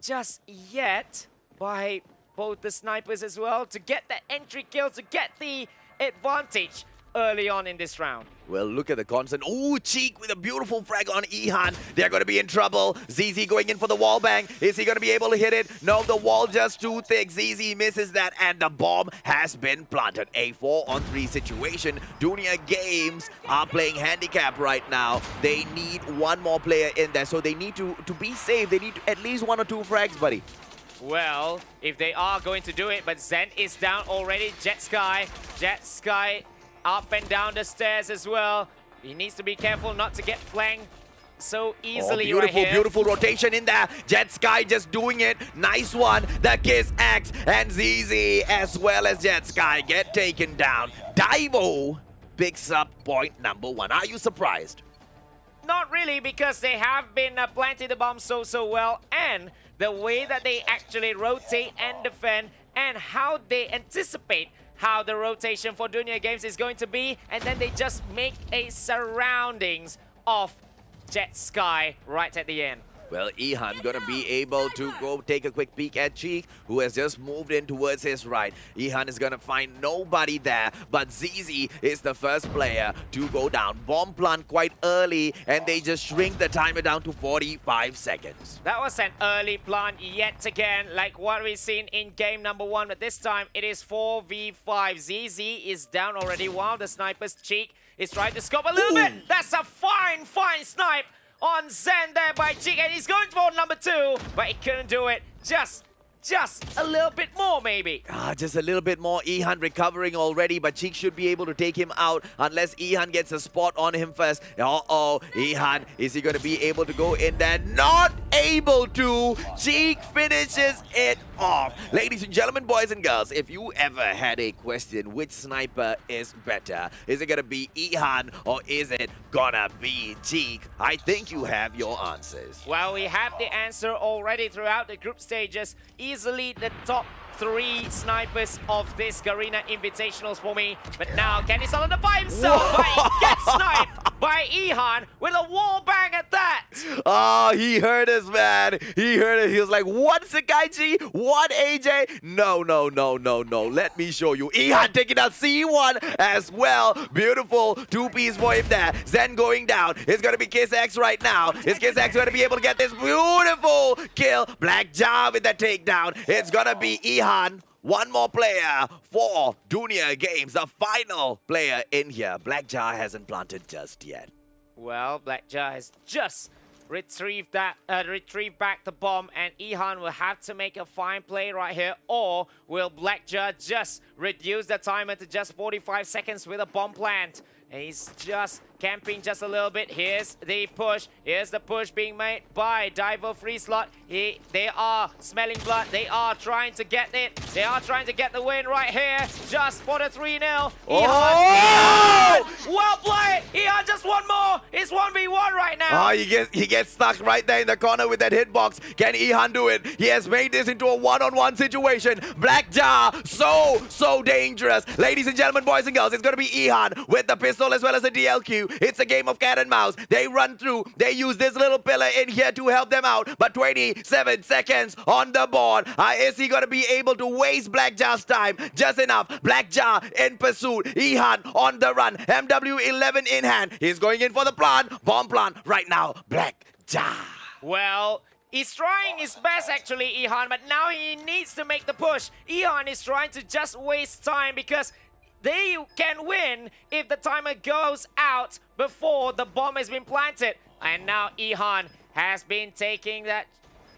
just yet by both the snipers as well to get the entry kill, to get the advantage early on in this round. Well, look at the constant. Ooh, Cheek with a beautiful frag on Ihan. They're going to be in trouble. ZZ going in for the wall bang. Is he going to be able to hit it? No, the wall just too thick. ZZ misses that, and the bomb has been planted. A 4-on-3 situation. Dunia Games are playing handicap right now. They need one more player in there, so they need to be safe. They need at least 1 or 2 frags, buddy. Well, if they are going to do it, but Zen is down already. Jet Sky up and down the stairs as well. He needs to be careful not to get flanked so easily. Beautiful, right here. beautiful rotation in there. Jet Sky just doing it. Nice one. The Kiss X and ZZ as well as Jet Sky get taken down. Daivo picks up point number 1. Are you surprised? Not really, because they have been planting the bomb so well, and the way that they actually rotate and defend and how they anticipate how the rotation for Dunia Games is going to be, and then they just make a surroundings of Jet Sky right at the end. Well, Ihan gonna be able to go take a quick peek at Cheek, who has just moved in towards his right. Ihan is gonna find nobody there, but ZZ is the first player to go down. Bomb plant quite early, and they just shrink the timer down to 45 seconds. That was an early plant yet again, like what we've seen in game number 1, but this time it is 4v5. ZZ is down already while the sniper's Cheek is trying to scope a little bit. That's a fine snipe on Zen there by Cheek, and he's going for number 2, but he couldn't do it. Just a little bit more, maybe. Just a little bit more. Ihan recovering already, but Cheek should be able to take him out unless Ihan gets a spot on him first. Uh-oh, Ihan, is he going to be able to go in there? Not able to. Cheek finishes it off. Ladies and gentlemen, boys and girls, if you ever had a question, which sniper is better? Is it going to be Ihan or is it gonna be Cheek? I think you have your answers. Well, we have the answer already throughout the group stages. Easily the top 3 snipers of this Garena Invitationals for me. But now, can he solidify the 5 himself? But he gets sniped by Ihan with a wall bang at that. Oh, he heard us, man. He heard it. He was like, what, Sakaichi? What, AJ? No. Let me show you. Ihan taking out C1 as well. Beautiful 2-piece for him there. Zen going down. It's going to be Kiss X right now. Is Kiss X going to be able to get this beautiful kill? Black Jar with the takedown. It's going to be Ihan. One more player for Dunia Games, the final player in here. Black Jar hasn't planted just yet. Well, Black Jar has just retrieved back the bomb, and Ihan will have to make a fine play right here, or will Black Jar just reduce the timer to just 45 seconds with a bomb plant? And he's just camping just a little bit. Here's the push. Here's the push being made by Daivo.FreeSlot. They are smelling blood. They are trying to get it. They are trying to get the win right here. Just for the 3-0. Well played. Ihan just one more. It's 1v1 right now. Oh, he gets stuck right there in the corner with that hitbox. Can Ihan do it? He has made this into a one-on-one situation. Black Jar, so dangerous. Ladies and gentlemen, boys and girls, it's going to be Ihan with the pistol as well as the DLQ. It's a game of cat and mouse. They run through. They use this little pillar in here to help them out. But 27 seconds on the board. Is he going to be able to waste Black Jar's time? Just enough. Black Jar in pursuit. Ihan on the run. MW11 in hand. He's going in for the plant. Bomb plant right now. Black Jar. Well, he's trying his best actually, Ihan, but now he needs to make the push. Ihan is trying to just waste time because they can win if the timer goes out before the bomb has been planted. And now Ihan has been taking that.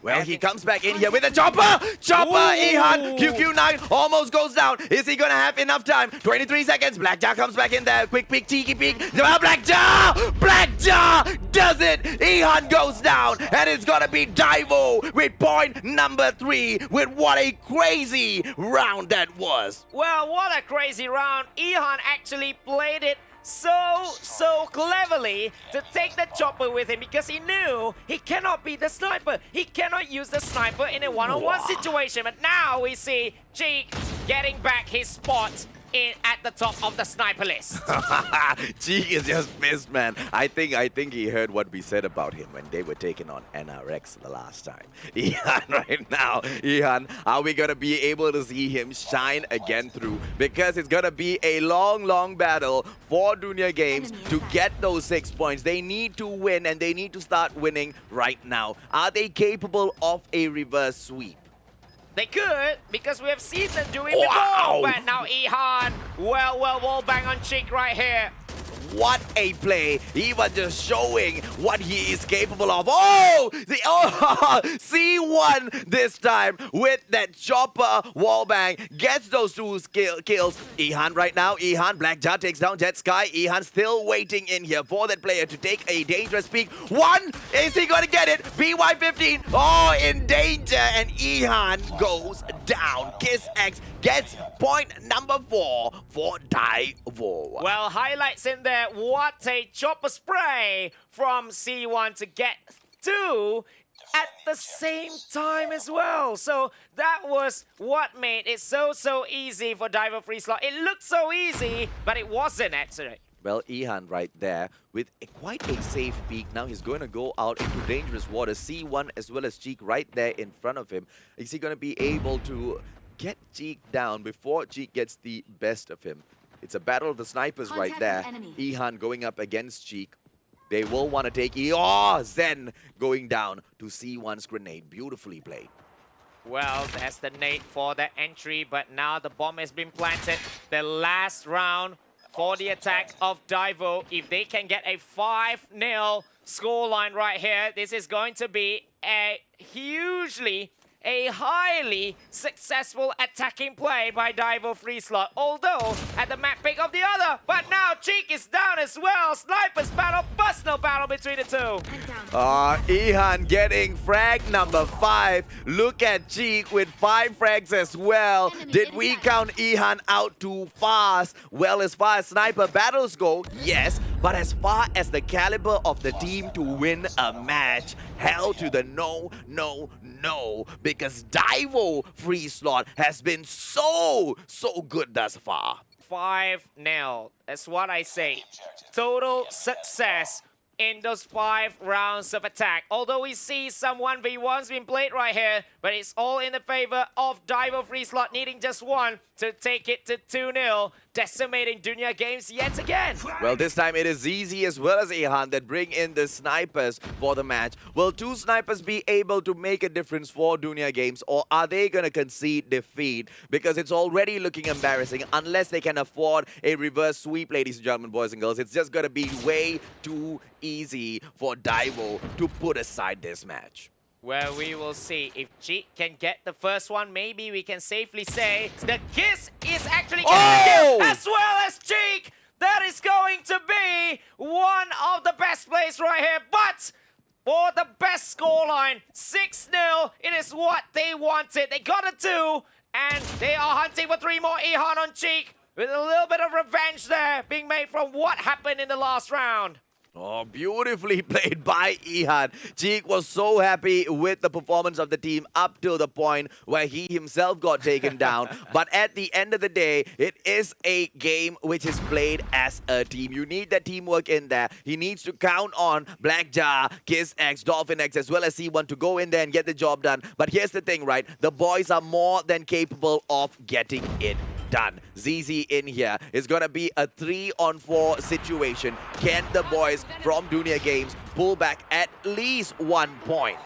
Well, he comes back in here with a chopper! Chopper, Ihan! QQ9 almost goes down. Is he gonna have enough time? 23 seconds. Black Jar comes back in there. Quick peek, cheeky peek. Black Jar! Black Jar does it! Ihan goes down. And it's gonna be Daivo with point number 3 with what a crazy round that was. Well, what a crazy round. Ihan actually played it so cleverly to take the chopper with him because he knew he cannot be the sniper. He cannot use the sniper in a one-on-one situation. But now we see Cheek getting back his spot at the top of the sniper list. Cheek is just pissed, man. I think he heard what we said about him when they were taking on NRX the last time. Ihan right now. Ihan, are we gonna be able to see him shine again through? Because it's gonna be a long battle for Dunya Games to get those 6 points. They need to win and they need to start winning right now. Are they capable of a reverse sweep? They could, because we have seen them do it before. But now Ihan, well, wall bang on Cheek right here. What a play. He was just showing what he is capable of. Oh! C1 this time with that chopper wallbang. Gets those 2 kills. Ihan right now. Ihan, Black Jar takes down Jet Sky. Ihan still waiting in here for that player to take a dangerous peek. One! Is he gonna get it? BY15. Oh, in danger. And Ihan goes down. Kiss X gets point number 4 for Daivo. Well, highlights in there. What a chopper spray from C1 to get 2 at the same time as well. So that was what made it so easy for Daivo.FreeSlot. It looked so easy, but it wasn't actually. Well, Ihan right there with quite a safe peek. Now he's going to go out into dangerous water. C1 as well as Cheek right there in front of him. Is he going to be able to get Cheek down before Cheek gets the best of him? It's a battle of the snipers right there. Ihan going up against Cheek. They will want to take Zen going down to C1's grenade. Beautifully played. Well, that's the nade for the entry, but now the bomb has been planted. The last round for the attack of Daivo. If they can get a 5-0 scoreline right here, this is going to be a highly successful attacking play by Daivo.FreeSlot. Although at the map pick of the other, but now Cheek is down as well. Snipers battle, personal battle between the two. Ihan getting frag number 5. Look at Cheek with 5 frags as well. Did we count Ihan out too fast? Well, as far as sniper battles go, yes. But as far as the caliber of the team to win a match, hell to the no. Because Daivo.FreeSlot has been so good thus far. 5-0. That's what I say. Total success in those 5 rounds of attack. Although we see some 1v1s being played right here, but it's all in the favor of Daivo.FreeSlot needing just 1 to take it to 2-0, decimating Dunya Games yet again. Well, this time it is ZZ as well as Ihan that bring in the snipers for the match. Will 2 snipers be able to make a difference for Dunya Games, or are they going to concede defeat? Because it's already looking embarrassing unless they can afford a reverse sweep, ladies and gentlemen, boys and girls. It's just going to be way too easy for Daivo to put aside this match. Well, we will see. If Cheek can get the first one, maybe we can safely say the kiss is actually getting the kill as well as Cheek. That is going to be one of the best plays right here. But for the best scoreline, 6-0, it is what they wanted. They got a 2, and they are hunting for 3 more. Ihan on Cheek with a little bit of revenge there being made from what happened in the last round. Oh, beautifully played by Ihan. Cheek was so happy with the performance of the team up to the point where he himself got taken down. But at the end of the day, it is a game which is played as a team. You need that teamwork in there. He needs to count on Black Jar, Kiss X, Dolphin X, as well as C1 to go in there and get the job done. But here's the thing, right? The boys are more than capable of getting it done. ZZ in here is going to be a 3-on-4 situation. Can the boys from Dunya Games pull back at least 1 point?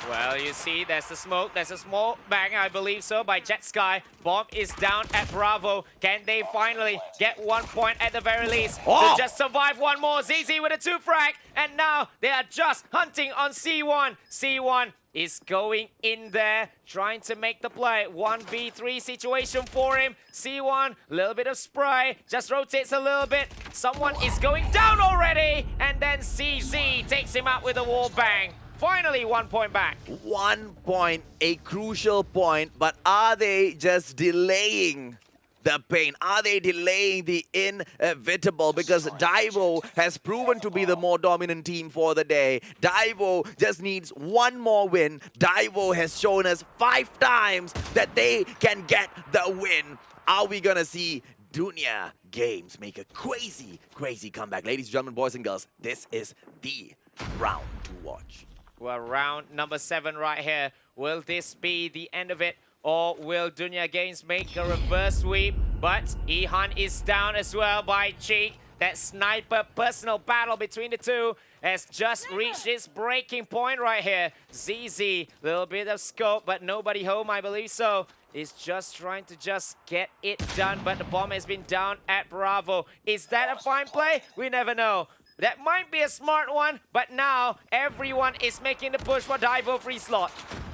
Well, you see, there's the smoke. There's a small bang, I believe so, by Jet Sky. Bomb is down at Bravo. Can they finally get 1 point at the very least to just survive one more? ZZ with a 2 frag, and now they are just hunting on C1. C1 is going in there, trying to make the play. 1v3 situation for him. C1, a little bit of spray, just rotates a little bit. Someone is going down already, and then CZ takes him out with a wall bang. Finally, 1 point back. 1 point, a crucial point, but are they just delaying the pain? Are they delaying the inevitable? Because Daivo has proven to be the more dominant team for the day. Daivo just needs 1 more win. Daivo has shown us 5 times that they can get the win. Are we gonna see Dunya Games make a crazy, crazy comeback? Ladies and gentlemen, boys and girls, this is the round to watch. Well, round number 7 right here. Will this be the end of it? Or will Dunya Games make a reverse sweep? But Ihan is down as well by Cheek. That sniper personal battle between the two has just reached its breaking point right here. ZZ, little bit of scope, but nobody home, I believe so. Is just trying to just get it done, but the bomb has been down at Bravo. Is that a fine play? We never know. That might be a smart one, but now everyone is making the push for Daivo.FreeSlot.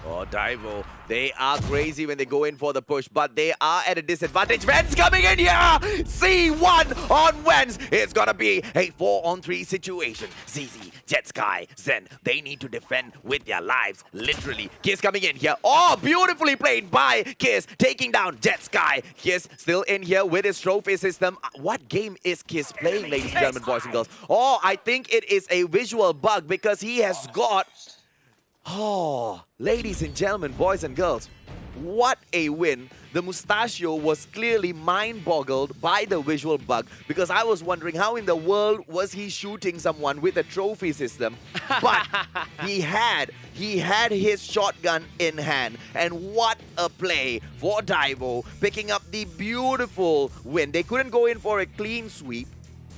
Oh, Daivo, they are crazy when they go in for the push, but they are at a disadvantage. Vens coming in here! C1 on Vens! It's gonna be a 4-on-3 situation. ZZ, Jet Sky, Zen, they need to defend with their lives, literally. Kiss coming in here. Oh, beautifully played by Kiss, taking down Jet Sky. Kiss still in here with his trophy system. What game is Kiss playing, ladies and gentlemen, boys and girls? Oh, I think it is a visual bug because he has got... Oh, ladies and gentlemen, boys and girls, what a win. The Mustachio was clearly mind-boggled by the visual bug because I was wondering how in the world was he shooting someone with a trophy system. But he had his shotgun in hand. And what a play for Daivo, picking up the beautiful win. They couldn't go in for a clean sweep.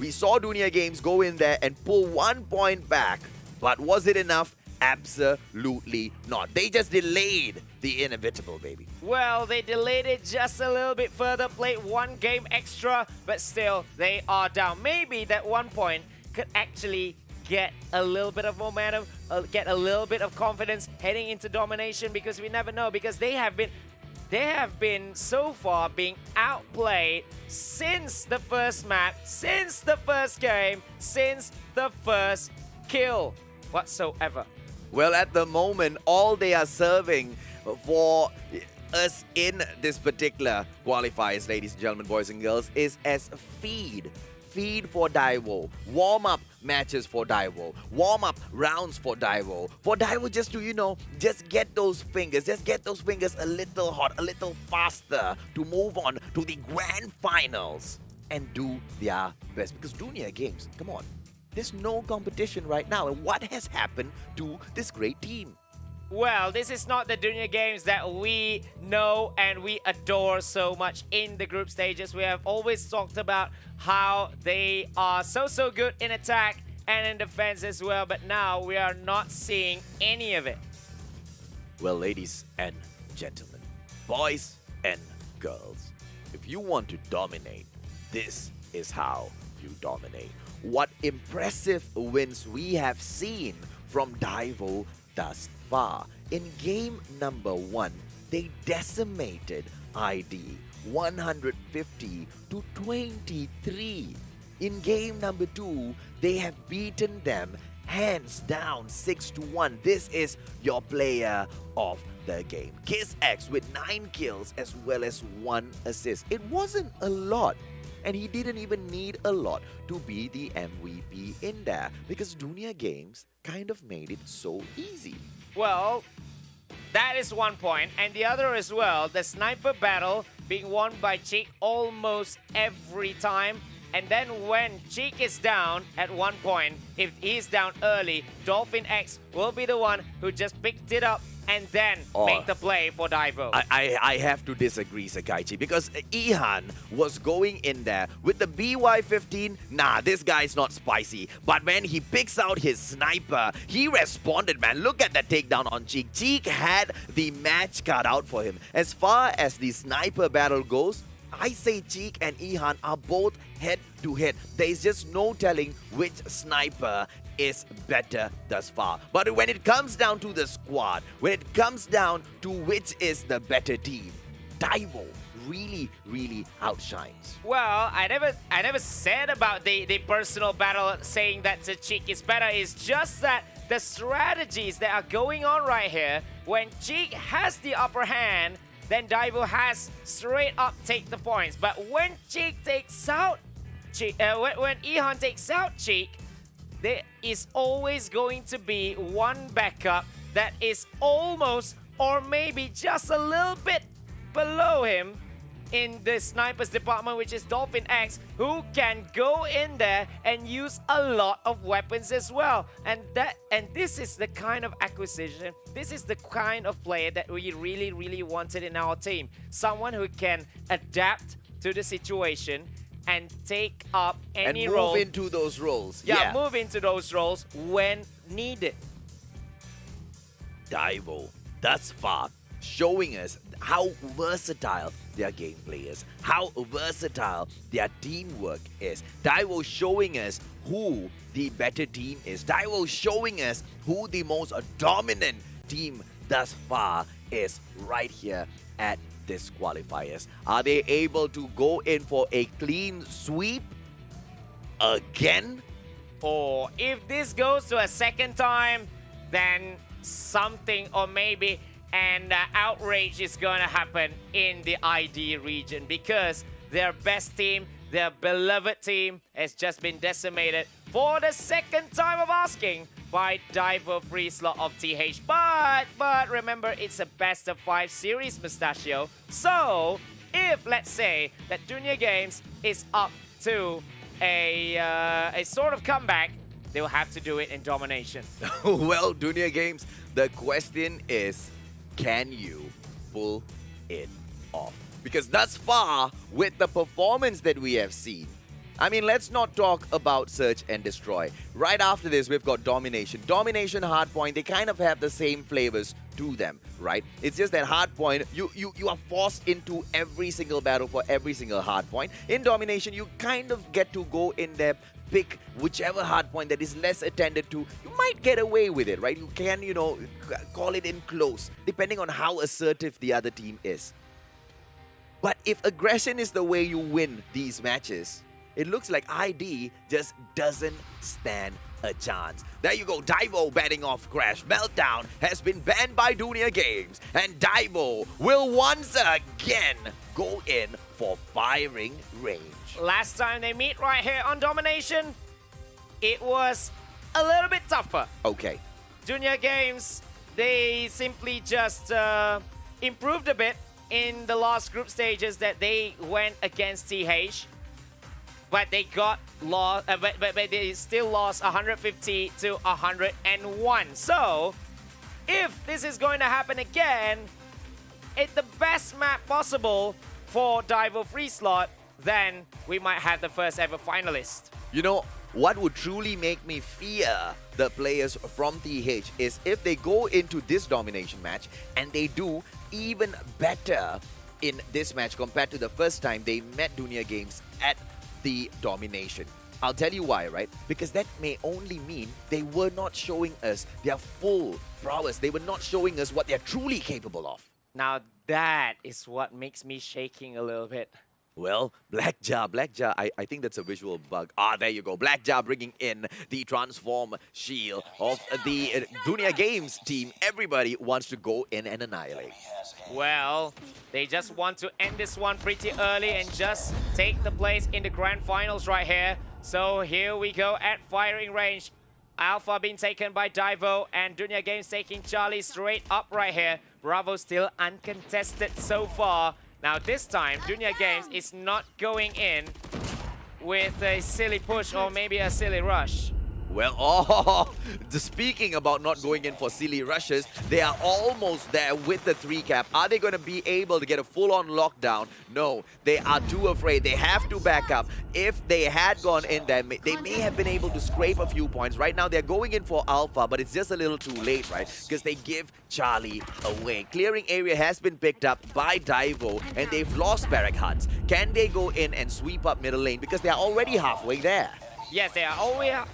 We saw Dunya Games go in there and pull 1 point back. But was it enough? Absolutely not. They just delayed the inevitable, baby. Well, they delayed it just a little bit further, played 1 game extra, but still, they are down. Maybe that 1 point could actually get a little bit of momentum, get a little bit of confidence heading into domination, because we never know, because they have been so far being outplayed since the first map, since the first game, since the first kill whatsoever. Well, at the moment, all they are serving for us in this particular qualifiers, ladies and gentlemen, boys and girls, is as feed. Feed for Daivo. Warm-up matches for Daivo. Warm-up rounds for Daivo. For Daivo just to, just get those fingers. Just get those fingers a little hot, a little faster to move on to the grand finals and do their best. Because Dunya Games, come on. There's no competition right now. And what has happened to this great team? Well, this is not the Dunya Games that we know and we adore so much in the group stages. We have always talked about how they are so good in attack and in defense as well. But now we are not seeing any of it. Well, ladies and gentlemen, boys and girls, if you want to dominate, this is how you dominate. What impressive wins we have seen from Daivo thus far. In game number 1, they decimated ID 150 to 23. In game number 2, they have beaten them hands down 6-1. This is your player of the game. KissX with 9 kills as well as 1 assist. It wasn't a lot. And he didn't even need a lot to be the MVP in there because Dunia Games kind of made it so easy. Well, that is one point. And the other as well, the sniper battle being won by Cheek almost every time. And then when Cheek is down at one point, if he's down early, Dolphin X will be the one who just picked it up and then make the play for Daivo. I have to disagree, Sakaichi, because Ihan was going in there with the BY-15. Nah, this guy's not spicy. But when he picks out his sniper, he responded, man. Look at that takedown on Cheek. Cheek had the match cut out for him. As far as the sniper battle goes, I say Cheek and Ihan are both head-to-head. There is just no telling which sniper is better thus far. But when it comes down to the squad, when it comes down to which is the better team, Daivo really outshines. Well, I never said about the personal battle saying that the Cheek is better. It's just that the strategies that are going on right here, when Cheek has the upper hand, then Daivo has straight up take the points. But when Cheek takes out when Ihan takes out Cheek, there is always going to be one backup that is almost or maybe just a little bit below him in the snipers department, which is Dolphin X, who can go in there and use a lot of weapons as well. And this is the kind of acquisition, this is the kind of player that we really wanted in our team. Someone who can adapt to the situation and take up any and role. move into those roles. Yeah, move into those roles when needed. Daivo, thus far, showing us how versatile their gameplay is, how versatile their teamwork is. Daivo showing us who the better team is. Daivo showing us who the most dominant team thus far is right here at this qualifiers. Are they able to go in for a clean sweep again? Or if this goes to a second time, then something or maybe an outrage is gonna happen in the ID region because their best team, their beloved team, has just been decimated for the second time of asking by Daivo.FreeSlot of TH. But remember, it's a best of 5 series, Mustachio. So if let's say that Dunia Games is up to a sort of comeback, they will have to do it in domination. Well, Dunia Games, the question is, can you pull it off? Because thus far, with the performance that we have seen, I mean, let's not talk about Search and Destroy. Right after this, we've got Domination. Domination, Hardpoint, they kind of have the same flavors to them, right? It's just that Hardpoint, you are forced into every single battle for every single Hardpoint. In Domination, you kind of get to go in there, pick whichever hardpoint that is less attended to. You might get away with it, right? You can, call it in close, depending on how assertive the other team is. But if aggression is the way you win these matches, it looks like ID just doesn't stand a chance. There you go, Daivo batting off Crash. Meltdown has been banned by Dunia Games, and Daivo will once again go in for firing range. Last time they meet right here on Domination, it was a little bit tougher. Okay. Dunia Games, they simply just improved a bit in the last group stages that they went against TH. But they got lost, but they still lost 150 to 101. So, if this is going to happen again, it's the best map possible for Daivo.FreeSlot, then we might have the first ever finalist. You know, what would truly make me fear the players from TH is if they go into this domination match and they do even better in this match compared to the first time they met Dunia Games at the domination. I'll tell you why, right? Because that may only mean they were not showing us their full prowess. They were not showing us what they're truly capable of. Now that is what makes me shaking a little bit. Well, Blackja, I think that's a visual bug. Ah, there you go. Blackja bringing in the transform shield of the Dunia Games team. Everybody wants to go in and annihilate. Well, they just want to end this one pretty early and just take the place in the grand finals right here. So here we go at firing range. Alpha being taken by Daivo and Dunia Games taking Charlie straight up right here. Bravo still uncontested so far. Now this time, Dunia Games is not going in with a silly push or maybe a silly rush. Well, speaking about not going in for silly rushes, they are almost there with the 3 cap. Are they going to be able to get a full-on lockdown? No, they are too afraid. They have to back up. If they had gone in there, they may have been able to scrape a few points. Right now, they're going in for Alpha, but it's just a little too late, right? Because they give Charlie away. Clearing area has been picked up by Daivo, and they've lost barrack huts. Can they go in and sweep up middle lane? Because they are already halfway there. Yes, they are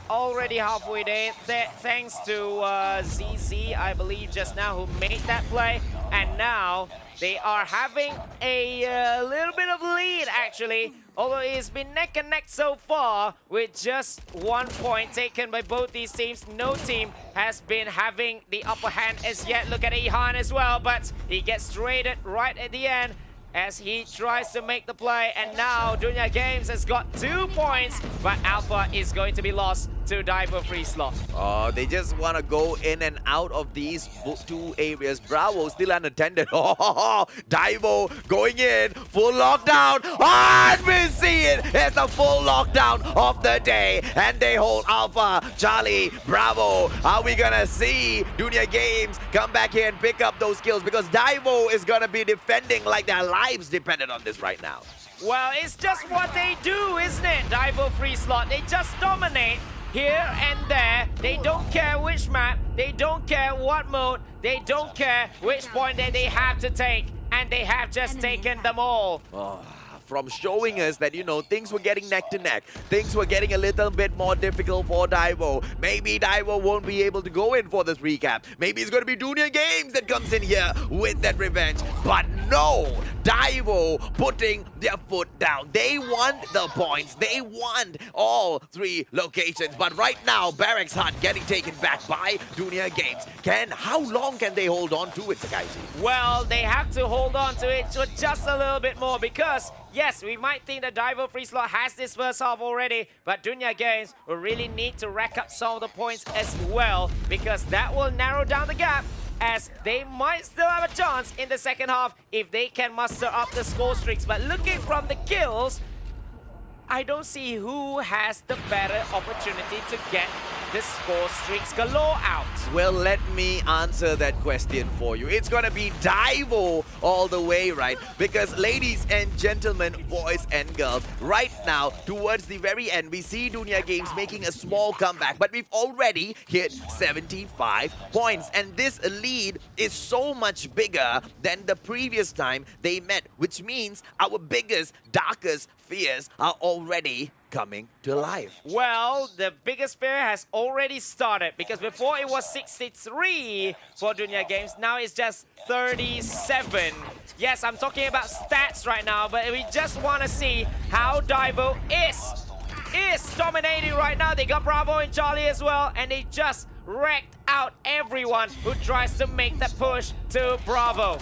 already halfway there, thanks to ZZ, I believe, just now, who made that play. And now they are having a little bit of lead, actually. Although it's been neck and neck so far, with just 1 point taken by both these teams. No team has been having the upper hand as yet. Look at Ihan as well, but he gets traded right at the end as he tries to make the play. And now Dunia Games has got 2 points, but Alpha is going to be lost to Daivo.FreeSlot. Oh, they just want to go in and out of these 2 areas. Bravo still unattended. Oh, Daivo going in, full lockdown. Oh, and we see it. It's the full lockdown of the day, and they hold Alpha, Charlie, Bravo. Are we gonna see Dunia Games come back here and pick up those kills? Because Daivo is gonna be defending like their lives depended on this right now. Well, it's just what they do, isn't it? Daivo.FreeSlot, they just dominate here and there. They don't care which map, they don't care what mode, they don't care which point that they have to take, and they have just taken them all. Oh, from showing us that, you know, things were getting neck to neck. Things were getting a little bit more difficult for Daivo. Maybe Daivo won't be able to go in for this recap. Maybe it's going to be Dunia Games that comes in here with that revenge. But no, Daivo putting their foot down. They want the points. They want all 3 locations. But right now, Barracks Hut getting taken back by Dunia Games. How long can they hold on to it, Sakaisi? Well, they have to hold on to it for just a little bit more because, yes, we might think that Daivo.FreeSlot has this first half already, but Dunia Games will really need to rack up some of the points as well, because that will narrow down the gap, as they might still have a chance in the second half if they can muster up the score streaks. But looking from the kills, I don't see who has the better opportunity to get the score streaks galore out. Well, let me answer that question for you. It's gonna be Daivo all the way, right? Because ladies and gentlemen, boys and girls, right now, towards the very end, we see Dunia Games making a small comeback, but we've already hit 75 points. And this lead is so much bigger than the previous time they met, which means our biggest, darkest fears are already coming to life. Well, the biggest fear has already started, because before it was 63 for Dunia Games, now it's just 37. Yes, I'm talking about stats right now, but we just want to see how Daivo is dominating right now. They got Bravo and Charlie as well, and they just wrecked out everyone who tries to make that push to Bravo.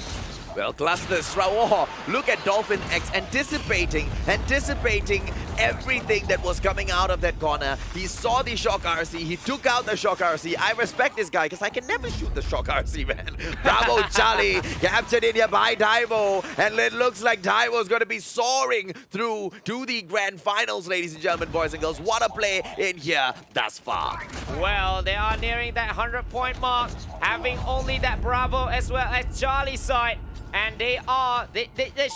Well, clusters, Raw. Look at Dolphin X anticipating everything that was coming out of that corner. He saw the Shock RC. He took out the Shock RC. I respect this guy because I can never shoot the Shock RC, man. Bravo, Charlie. Captured in here by Daivo. And it looks like Daivo is going to be soaring through to the grand finals, ladies and gentlemen, boys and girls. What a play in here thus far. Well, they are nearing that 100-point mark, having only that Bravo as well as Charlie side. And they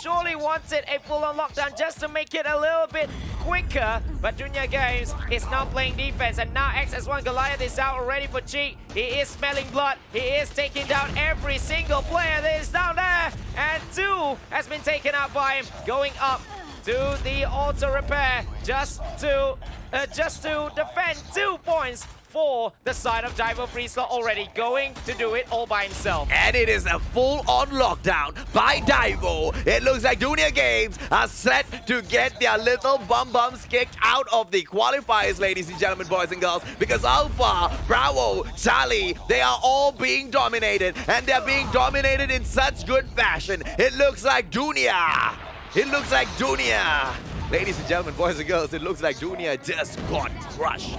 surely wanted a full-on lockdown just to make it a little bit quicker. But Dunia Games is now playing defense. And now XS1 Goliath is out already for Cheek. He is smelling blood. He is taking down every single player that is down there. And 2 has been taken out by him, going up to the auto repair just to defend 2 points for the side of Daivo.FreeSlot already, going to do it all by himself. And it is a full-on lockdown by Daivo. It looks like Junior Games are set to get their little bums kicked out of the qualifiers, ladies and gentlemen, boys and girls, because Alpha, Bravo, Charlie, they are all being dominated, and they're being dominated in such good fashion. It looks like Junior. It looks like Junior. Ladies and gentlemen, boys and girls, it looks like Junior just got crushed.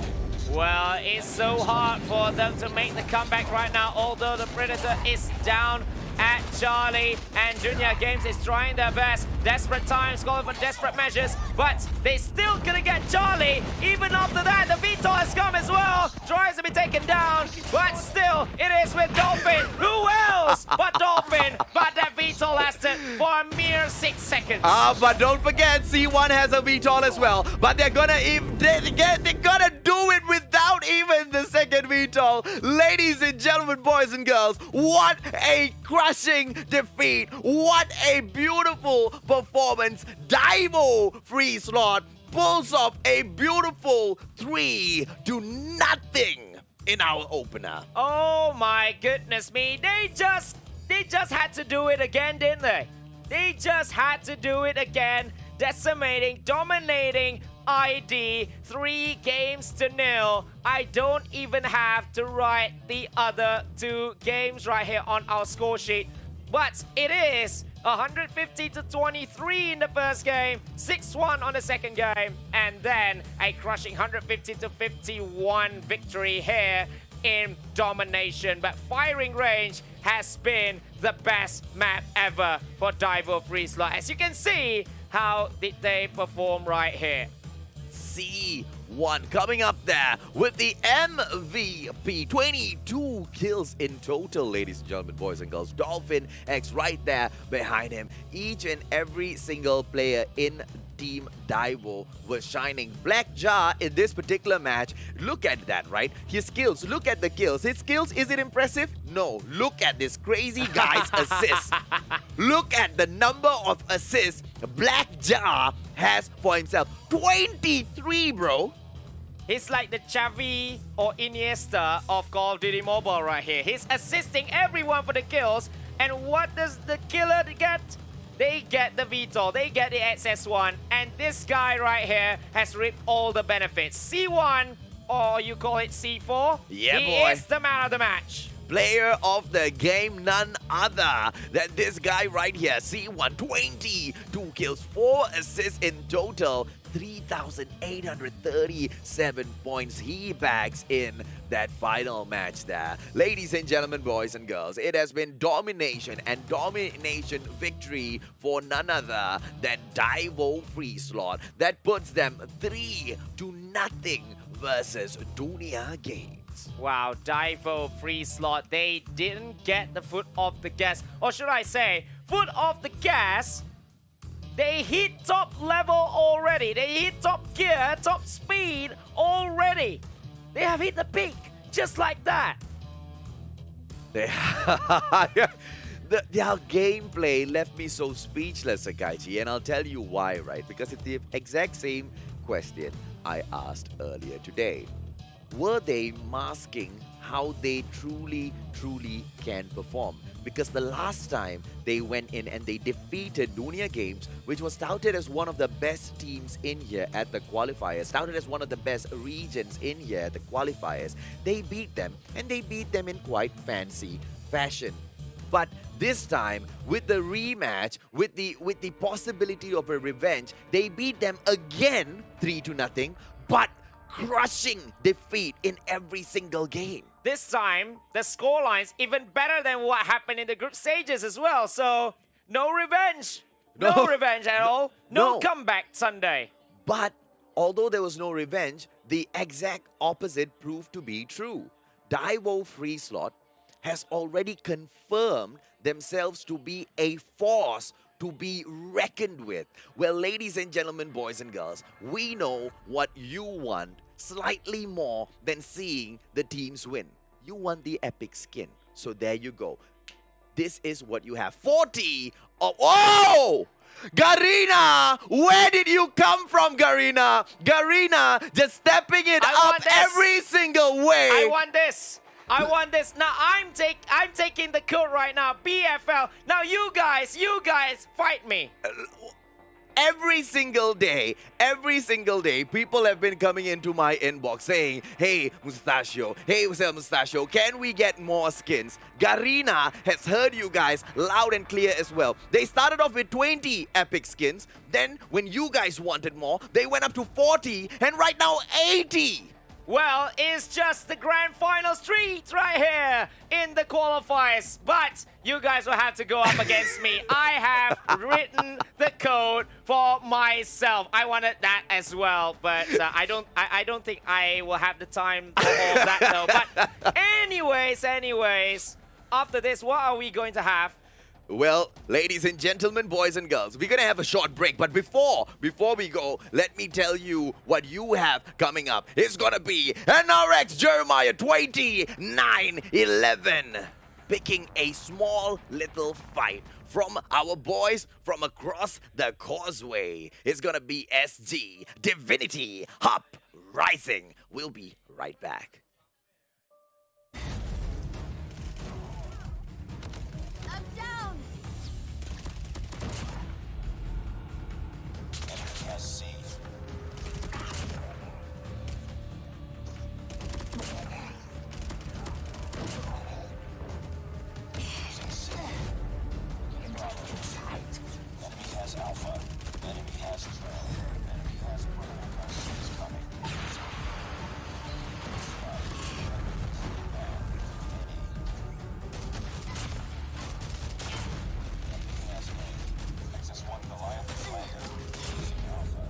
Well, it's so hard for them to make the comeback right now, although the Predator is down at Charlie, and Junior Games is trying their best. Desperate times calling for desperate measures, but they still gonna get Charlie. Even after that, the VTOL has come as well. Tries to be taken down, but still, it is with Dolphin. Who else but Dolphin? But that VTOL lasted for a mere 6 seconds. But don't forget, C1 has a VTOL as well. But they're gonna do it without even the second VTOL. Ladies and gentlemen, boys and girls, what a crushing defeat! What a beautiful performance! Daivo.FreeSlot pulls off a beautiful 3-0 in our opener. Oh my goodness me! They just had to do it again, didn't they? They just had to do it again, decimating, dominating ID 3-0. I don't even have to write the other 2 games right here on our score sheet, but it is 150-23 in the first game, 6-1 on the second game, and then a crushing 150-51 victory here in domination. But firing range has been the best map ever for Daivo.FreeSlot. As you can see, how did they perform right here? C1 coming up there with the MVP. 22 kills in total, ladies and gentlemen, boys and girls. Dolphin X right there behind him. Each and every single player in Team Daivo was shining. Black Jar in this particular match, look at that, right? His skills, look at the kills. His skills, is it impressive? No. Look at this crazy guy's assists. Look at the number of assists Black Jar has for himself. 23, bro. He's like the Xavi or Iniesta of Call of Duty Mobile right here. He's assisting everyone for the kills. And what does the killer get? They get the VTOL, they get the XS1, and this guy right here has reaped all the benefits. C1, or you call it C4, yeah, he boy. is the man of the match. Player of the game, none other than this guy right here. C1, 22 kills, 4 assists in total, 3,837 points he bags in that final match there. Ladies and gentlemen, boys and girls, it has been domination and domination victory for none other than Daivo.FreeSlot. That puts them 3-0 versus Junior Games. Wow, Daivo.FreeSlot, they didn't get the foot off the gas. Or should I say, foot off the gas. They hit top level already. They hit top gear, top speed already. They have hit the peak, just like that. Their gameplay left me so speechless, Sakaichi, and I'll tell you why, right? Because it's the exact same question I asked earlier today. Were they masking how they truly can perform? Because the last time they went in and they defeated Junior Games, which was touted as one of the best teams in here at the qualifiers, touted as one of the best regions in here at the qualifiers, they beat them, and they beat them in quite fancy fashion. But this time, with the rematch, with the possibility of a revenge, they beat them again 3-0, but crushing defeat in every single game. This time, the scoreline's even better than what happened in the group stages as well. So, no revenge. No revenge at all. No comeback Sunday. But although there was no revenge, the exact opposite proved to be true. Daivo.FreeSlot has already confirmed themselves to be a force to be reckoned with. Well, ladies and gentlemen, boys and girls, we know what you want slightly more than seeing the teams win. You want the epic skin. So there you go. This is what you have. 40 of... Oh! Garena, where did you come from, Garena? Garena just stepping it I up want this. every single way. I want this. I want this. Now I'm taking the code right now. BFL. Now you guys fight me. Every single day, people have been coming into my inbox saying, hey, Mustachio, can we get more skins? Garena has heard you guys loud and clear as well. They started off with 20 epic skins. Then, when you guys wanted more, they went up to 40, and right now, 80. Well, it's just the grand final street right here in the qualifiers. But you guys will have to go up against me. I have written the code for myself. I wanted that as well, but I don't think I will have the time for all of that though. But anyways, after this, what are we going to have? Well, ladies and gentlemen, boys and girls, we're gonna have a short break. But before we go, let me tell you what you have coming up. It's gonna be NRX Jeremiah 2911 picking a small little fight from our boys from across the causeway. It's gonna be SG Divinity Uprising. We'll be right back. I'm down. Enemy has C. Losing C. Bravo. Enemy has Alpha. Enemy has Trail. Enemy has Bravo. Is coming. Enemy has A. XS1 Goliath is landed. Losing Alpha.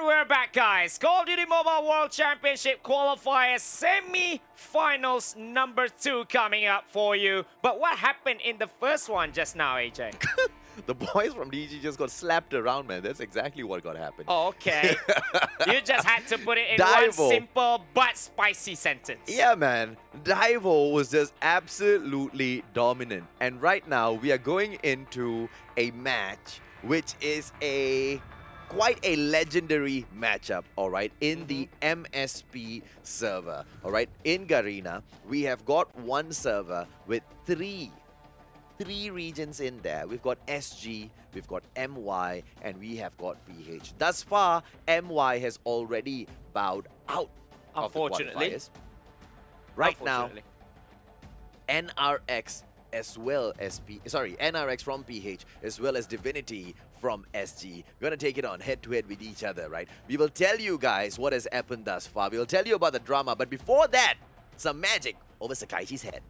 And we're back, guys. Call of Duty Mobile World Championship Qualifier semi-finals number 2 coming up for you. But what happened in the first one just now, AJ? The boys from DG just got slapped around, man. That's exactly what got happened. Oh, okay. You just had to put it in Daivo. one simple but spicy sentence. Yeah, man. Daivo was just absolutely dominant. And right now, we are going into a match which is quite a legendary matchup, all right, in the MSP server, all right. In Garena, we have got one server with three regions in there. We've got SG, we've got MY, and we have got PH. Thus far, MY has already bowed out of the Unfortunately. qualifiers. Right now, Unfortunately. NRX as well as NRX from PH as well as Divinity from SG. We're gonna take it on head-to-head with each other, right? We will tell you guys what has happened thus far. We will tell you about the drama, but before that, some magic over Sakaichi's head.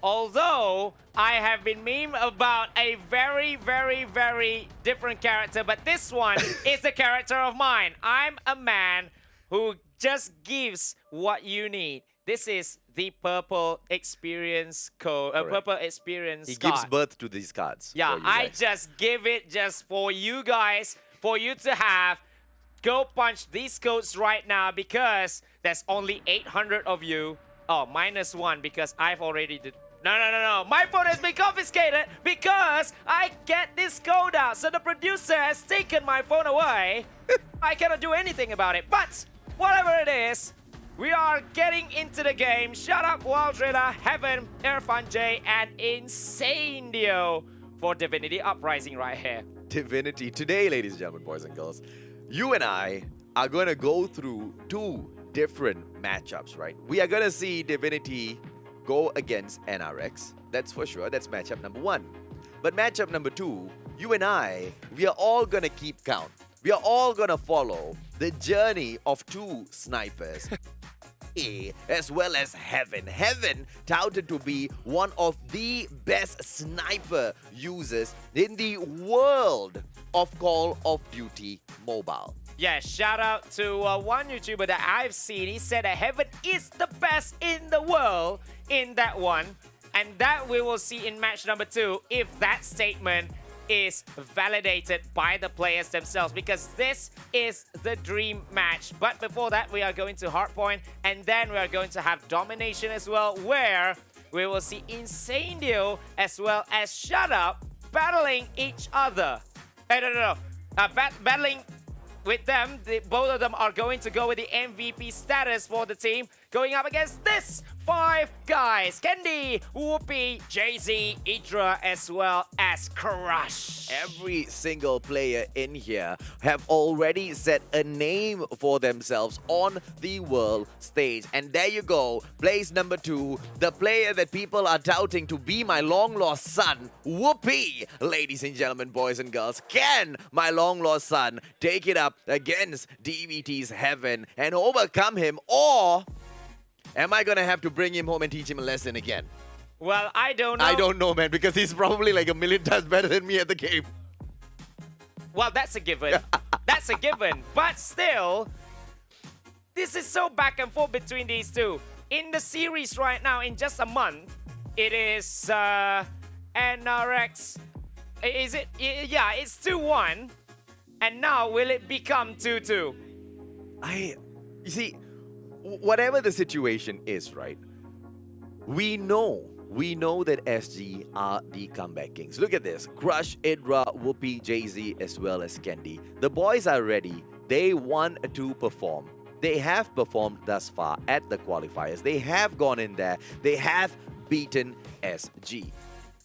Although I have been meme about a very, very, very different character, but this one is the character of mine. I'm a man who just gives what you need. This is the purple experience code, purple experience He card. gives birth to these cards. Yeah, for you I guys. just give it just for you guys, for you to have. Go punch these codes right now because there's only 800 of you. Oh, -1 because I've already did. No. My phone has been confiscated because I get this code out. So the producer has taken my phone away. I cannot do anything about it. But whatever it is, we are getting into the game. Shut up, Wild Driller, Heaven, Irfan J, and Incendio for Divinity Uprising right here. Divinity. Today, ladies and gentlemen, boys and girls, you and I are going to go through 2 different matchups, right? We are going to see Divinity go against NRX. That's for sure. That's matchup number 1. But matchup number 2, you and I, we are all going to keep count. We are all going to follow the journey of 2 snipers. As well as Heaven. Heaven touted to be one of the best sniper users in the world of Call of Duty Mobile. Yeah, shout out to one YouTuber that I've seen. He said that Heaven is the best in the world in that one. And that we will see in match number 2 if that statement is validated by the players themselves, because this is the dream match. But before that, we are going to Hardpoint, and then we are going to have Domination as well, where we will see Incendio as well as Shut Up battling each other. No. Battling with them. Both of them are going to go with the MVP status for the team, going up against this 5 guys. Kendi, Whoopi, Jay-Z, Idra, as well as Crush. Every single player in here have already set a name for themselves on the world stage. And there you go, place number 2, the player that people are doubting to be my long-lost son, Whoopi. Ladies and gentlemen, boys and girls, can my long-lost son take it up against DVT's Heaven and overcome him, or am I gonna have to bring him home and teach him a lesson again? Well, I don't know. I don't know, man, because he's probably like a million times better than me at the game. Well, that's a given. That's a given. But still, this is so back and forth between these two. In the series right now, in just a month, it is NRX. Is it? Yeah, it's 2-1. And now, will it become 2-2? You see, whatever the situation is, right? We know that SG are the comeback kings. Look at this. Crush, Idra, Whoopi, Jay-Z, as well as Kendi. The boys are ready. They want to perform. They have performed thus far at the qualifiers. They have gone in there. They have beaten SG.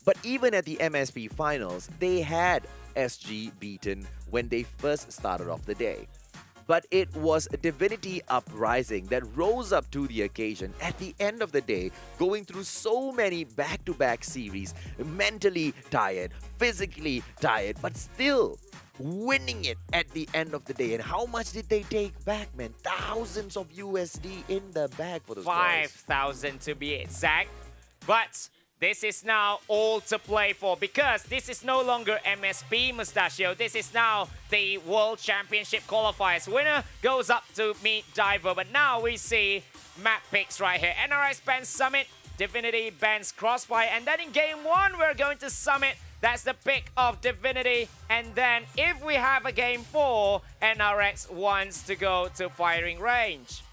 But even at the MSP finals, they had SG beaten when they first started off the day. But it was Divinity Uprising that rose up to the occasion at the end of the day, going through so many back-to-back series, mentally tired, physically tired, but still winning it at the end of the day. And how much did they take back, man? Thousands of USD in the bag for those guys. 5,000 to be exact. But this is now all to play for because this is no longer MSP Mustachio. This is now the World Championship qualifiers. Winner goes up to meet Daivo, but now we see map picks right here. NRX bans Summit, Divinity bans Crossfire, and then in game 1 we're going to Summit. That's the pick of Divinity, and then if we have a game 4, NRX wants to go to firing range.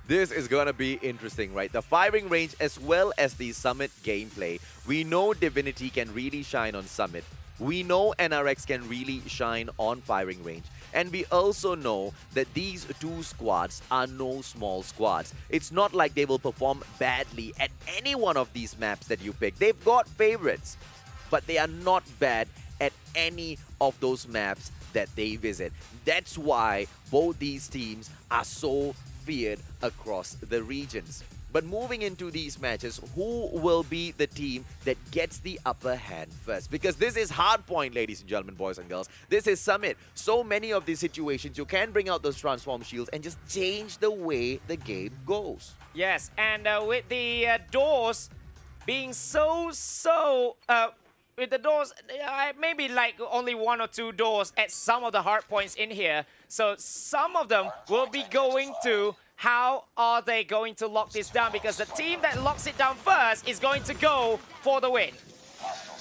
This is going to be interesting, right? The firing range as well as the Summit gameplay. We know Divinity can really shine on Summit. We know NRX can really shine on firing range. And we also know that these two squads are no small squads. It's not like they will perform badly at any one of these maps that you pick. They've got favorites, but they are not bad at any of those maps that they visit. That's why both these teams are so feared across the regions. But moving into these matches, who will be the team that gets the upper hand first? Because this is Hardpoint, ladies and gentlemen, boys and girls. This is Summit. So many of these situations, you can bring out those transform shields and just change the way the game goes. Yes, and with the doors being with the doors, maybe like only 1 or 2 doors at some of the hard points in here. So some of them will be going to how are they going to lock this down, because the team that locks it down first is going to go for the win.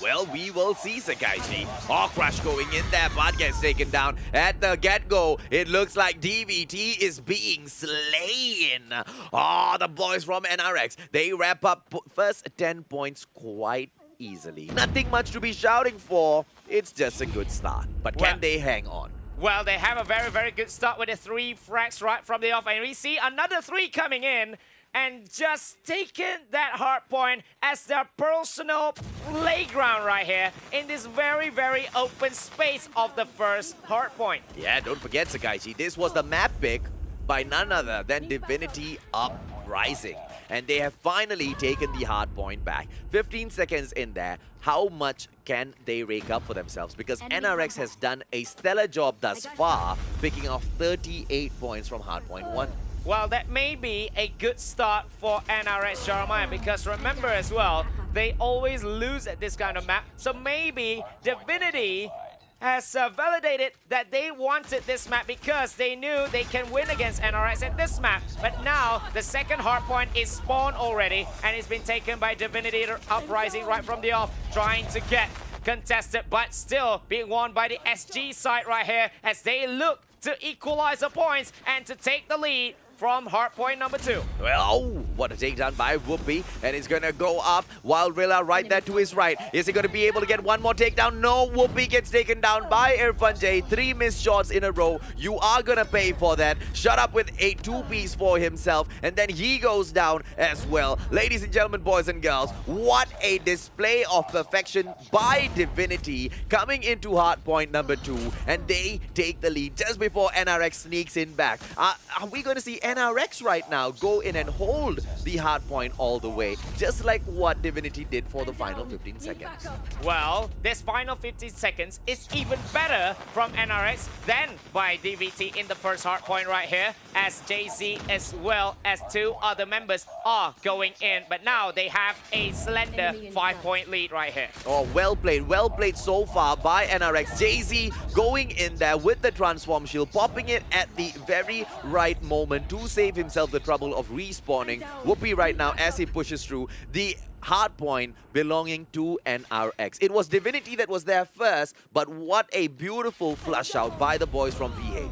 Well, we will see, Sakaichi. Crush going in there, but gets taken down at the get-go. It looks like DVT is being slain. The boys from NRX, they wrap up first 10 points quite easily. Nothing much to be shouting for. It's just a good start. But can they hang on? Well, they have a very, very good start with the 3 frags right from the off. And we see another 3 coming in and just taking that hard point as their personal playground right here in this very, very open space of the first hard point. Yeah, don't forget, Sakaichi, this was the map pick by none other than Divinity Uprising. And they have finally taken the hard point back. 15 seconds in there. How much can they rake up for themselves? Because NRX has done a stellar job thus far, picking off 38 points from Hardpoint 1. Well, that may be a good start for NRX Jeremiah, because remember as well, they always lose at this kind of map. So maybe Divinity has validated that they wanted this map because they knew they can win against NRX at this map. But now, the second hardpoint is spawned already, and it's been taken by Divinity Uprising right from the off, trying to get contested, but still being won by the SG side right here as they look to equalize the points and to take the lead from hardpoint number 2. Well, what a takedown by Whoopi, and he's gonna go up while Rilla right there to his right. Is he gonna be able to get one more takedown? No, Whoopi gets taken down by Irfan J. 3 missed shots in a row. You are gonna pay for that. Shut up with a 2-piece for himself, and then he goes down as well. Ladies and gentlemen, boys and girls, what a display of perfection by Divinity coming into hardpoint number 2, and they take the lead just before NRX sneaks in back. Are we gonna see NRX right now go in and hold the hard point all the way, just like what Divinity did for the final 15 seconds. Well, this final 15 seconds is even better from NRX than by DVT in the first hard point right here, as JZ as well as 2 other members are going in. But now they have a slender 5-point lead right here. Oh, well played so far by NRX. JZ going in there with the transform shield, popping it at the very right moment to save himself the trouble of respawning. Whoopi right now as he pushes through the hard point belonging to NRX. It was Divinity that was there first, but what a beautiful flush out by the boys from PH.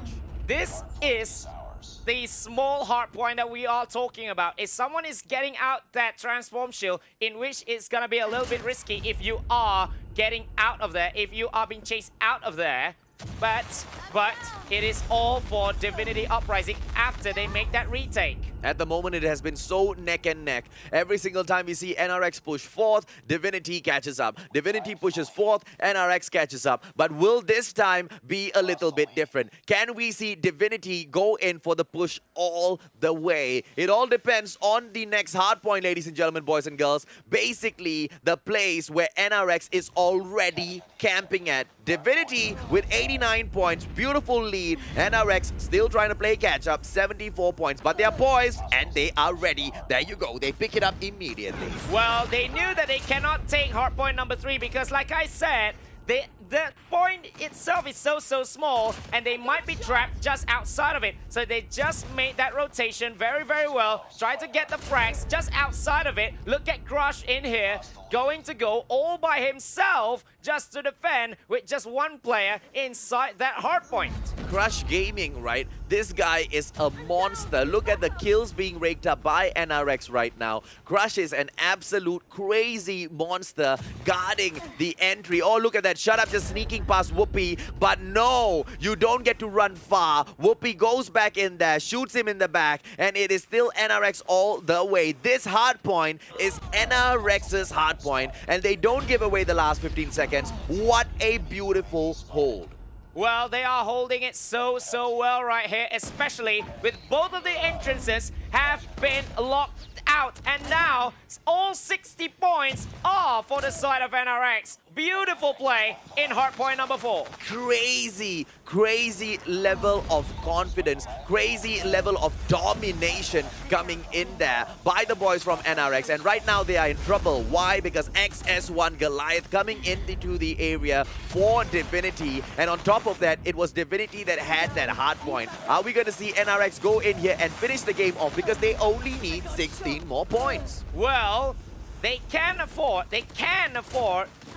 This is the small hard point that we are talking about. If someone is getting out that transform shield, in which it's gonna be a little bit risky if you are getting out of there, if you are being chased out of there. But it is all for Divinity Uprising after they make that retake. At the moment, it has been so neck and neck. Every single time we see NRX push fourth, Divinity catches up. Divinity pushes fourth, NRX catches up. But will this time be a little bit different? Can we see Divinity go in for the push all the way? It all depends on the next hard point, ladies and gentlemen, boys and girls. Basically, the place where NRX is already camping at. Divinity with 89 points, beautiful lead. NRX still trying to play catch up, 74 points. But they are poised boys, and they are ready. There you go. They pick it up immediately. Well, they knew that they cannot take hardpoint number 3 because, like I said, the point itself is so small, and they might be trapped just outside of it. So they just made that rotation very well. Try to get the frags just outside of it. Look at Crush in here, going to go all by himself just to defend with just one player inside that hardpoint. Crush Gaming, right? This guy is a monster. Look at the kills being raked up by NRX right now. Crush is an absolute crazy monster guarding the entry. Oh, look at that. Shut up, just sneaking past Whoopi. But no, you don't get to run far. Whoopi goes back in there, shoots him in the back, and it is still NRX all the way. This hard point is NRX's hard point, and they don't give away the last 15 seconds. What a beautiful hold. Well, they are holding it so well right here, especially with both of the entrances have been locked out. And now, all 60 points are for the side of NRX. Beautiful play in hardpoint number 4. Crazy level of confidence, crazy level of domination coming in there by the boys from NRX. And right now they are in trouble. Why? Because XS1 Goliath coming into the area for Divinity. And on top of that, it was Divinity that had that hard point. Are we going to see NRX go in here and finish the game off? Because they only need 16 more points. Well, they can afford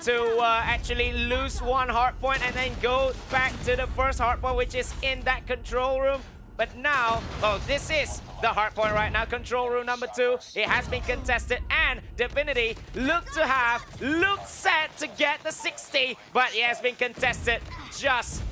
to actually lose one hardpoint and then go back to the first hardpoint, which is in that control room. But now, oh, this is the hardpoint right now, control room number 2. It has been contested, and Divinity looked set to get the 60, but it has been contested just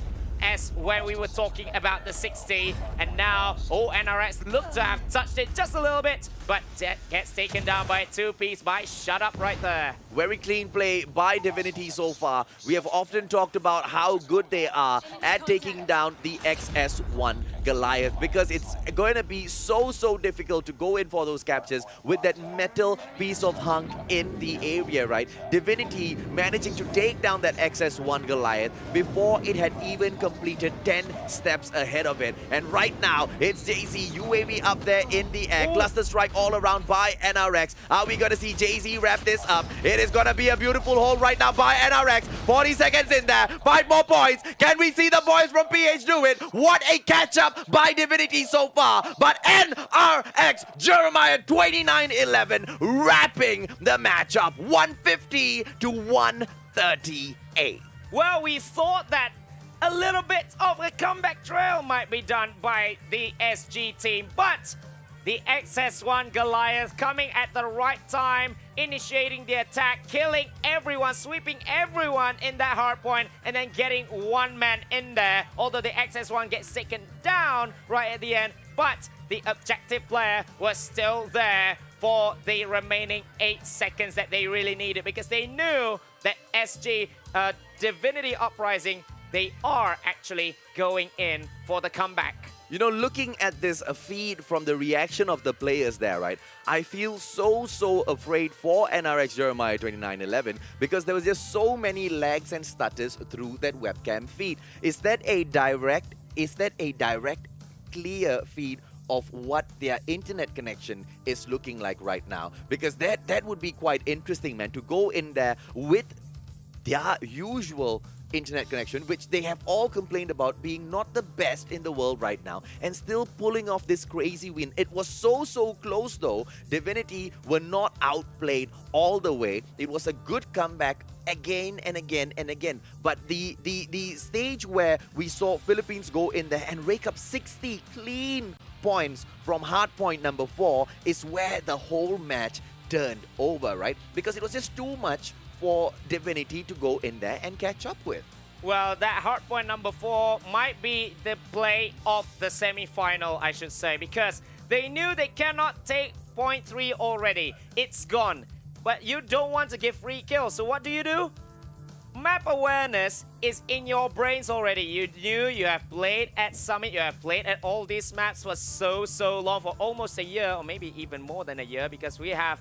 as when we were talking about the 60. And now, oh, NRX look to have touched it just a little bit, but that gets taken down by a 2-piece by Shut Up right there. Very clean play by Divinity so far. We have often talked about how good they are at taking down the XS1 Goliath, because it's going to be so difficult to go in for those captures with that metal piece of hunk in the area, right? Divinity managing to take down that XS1 Goliath before it had even completed 10 steps ahead of it. And right now, it's Jay-Z, UAV up there in the air. Cluster strike all around by NRX. Are we going to see Jay-Z wrap this up? It is going to be a beautiful hold right now by NRX. 40 seconds in there. 5 more points. Can we see the boys from PH do it? What a catch-up by Divinity so far. But NRX, Jeremiah 29-11, wrapping the matchup 150 to 138. Well, we thought that a little bit of a comeback trail might be done by the SG team, but the XS1 Goliath coming at the right time, initiating the attack, killing everyone, sweeping everyone in that hardpoint, and then getting one man in there. Although the XS1 gets taken down right at the end, but the objective player was still there for the remaining 8 seconds that they really needed, because they knew that SG, Divinity Uprising, they are actually going in for the comeback. You know, looking at this feed from the reaction of the players there, right, I feel so afraid for NRX Jeremiah 29-11, because there was just so many lags and stutters through that webcam feed. Is that a direct clear feed of what their internet connection is looking like right now? Because that would be quite interesting, man, to go in there with their usual internet connection, which they have all complained about being not the best in the world right now, and still pulling off this crazy win. It was so close though. Divinity were not outplayed all the way. It was a good comeback again and again. But the stage where we saw Philippines go in there and rake up 60 clean points from hardpoint number 4 is where the whole match turned over, right? Because it was just too much for Divinity to go in there and catch up with. Well, that hardpoint number 4 might be the play of the semi-final, I should say, because they knew they cannot take point 3 already. It's gone. But you don't want to give free kills, so what do? Map awareness is in your brains already. You knew, you have played at Summit, you have played at all these maps for so long, for almost a year, or maybe even more than a year, because we have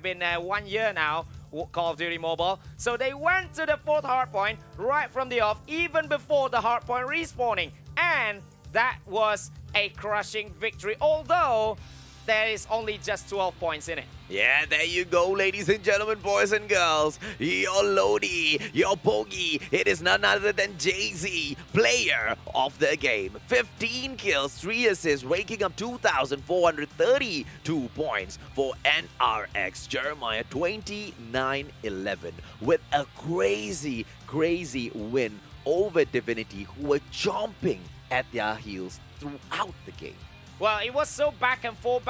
been 1 year now, Call of Duty Mobile. So they went to the 4th hardpoint right from the off, even before the hardpoint respawning. And that was a crushing victory, although there is only just 12 points in it. Yeah, there you go, ladies and gentlemen, boys and girls. Your Lodi, your Pogi, it is none other than Jay-Z, player of the game. 15 kills, 3 assists, raking up 2,432 points for NRX. Jeremiah 29-11 with a crazy, crazy win over Divinity, who were chomping at their heels throughout the game. Well, it was so back and forth,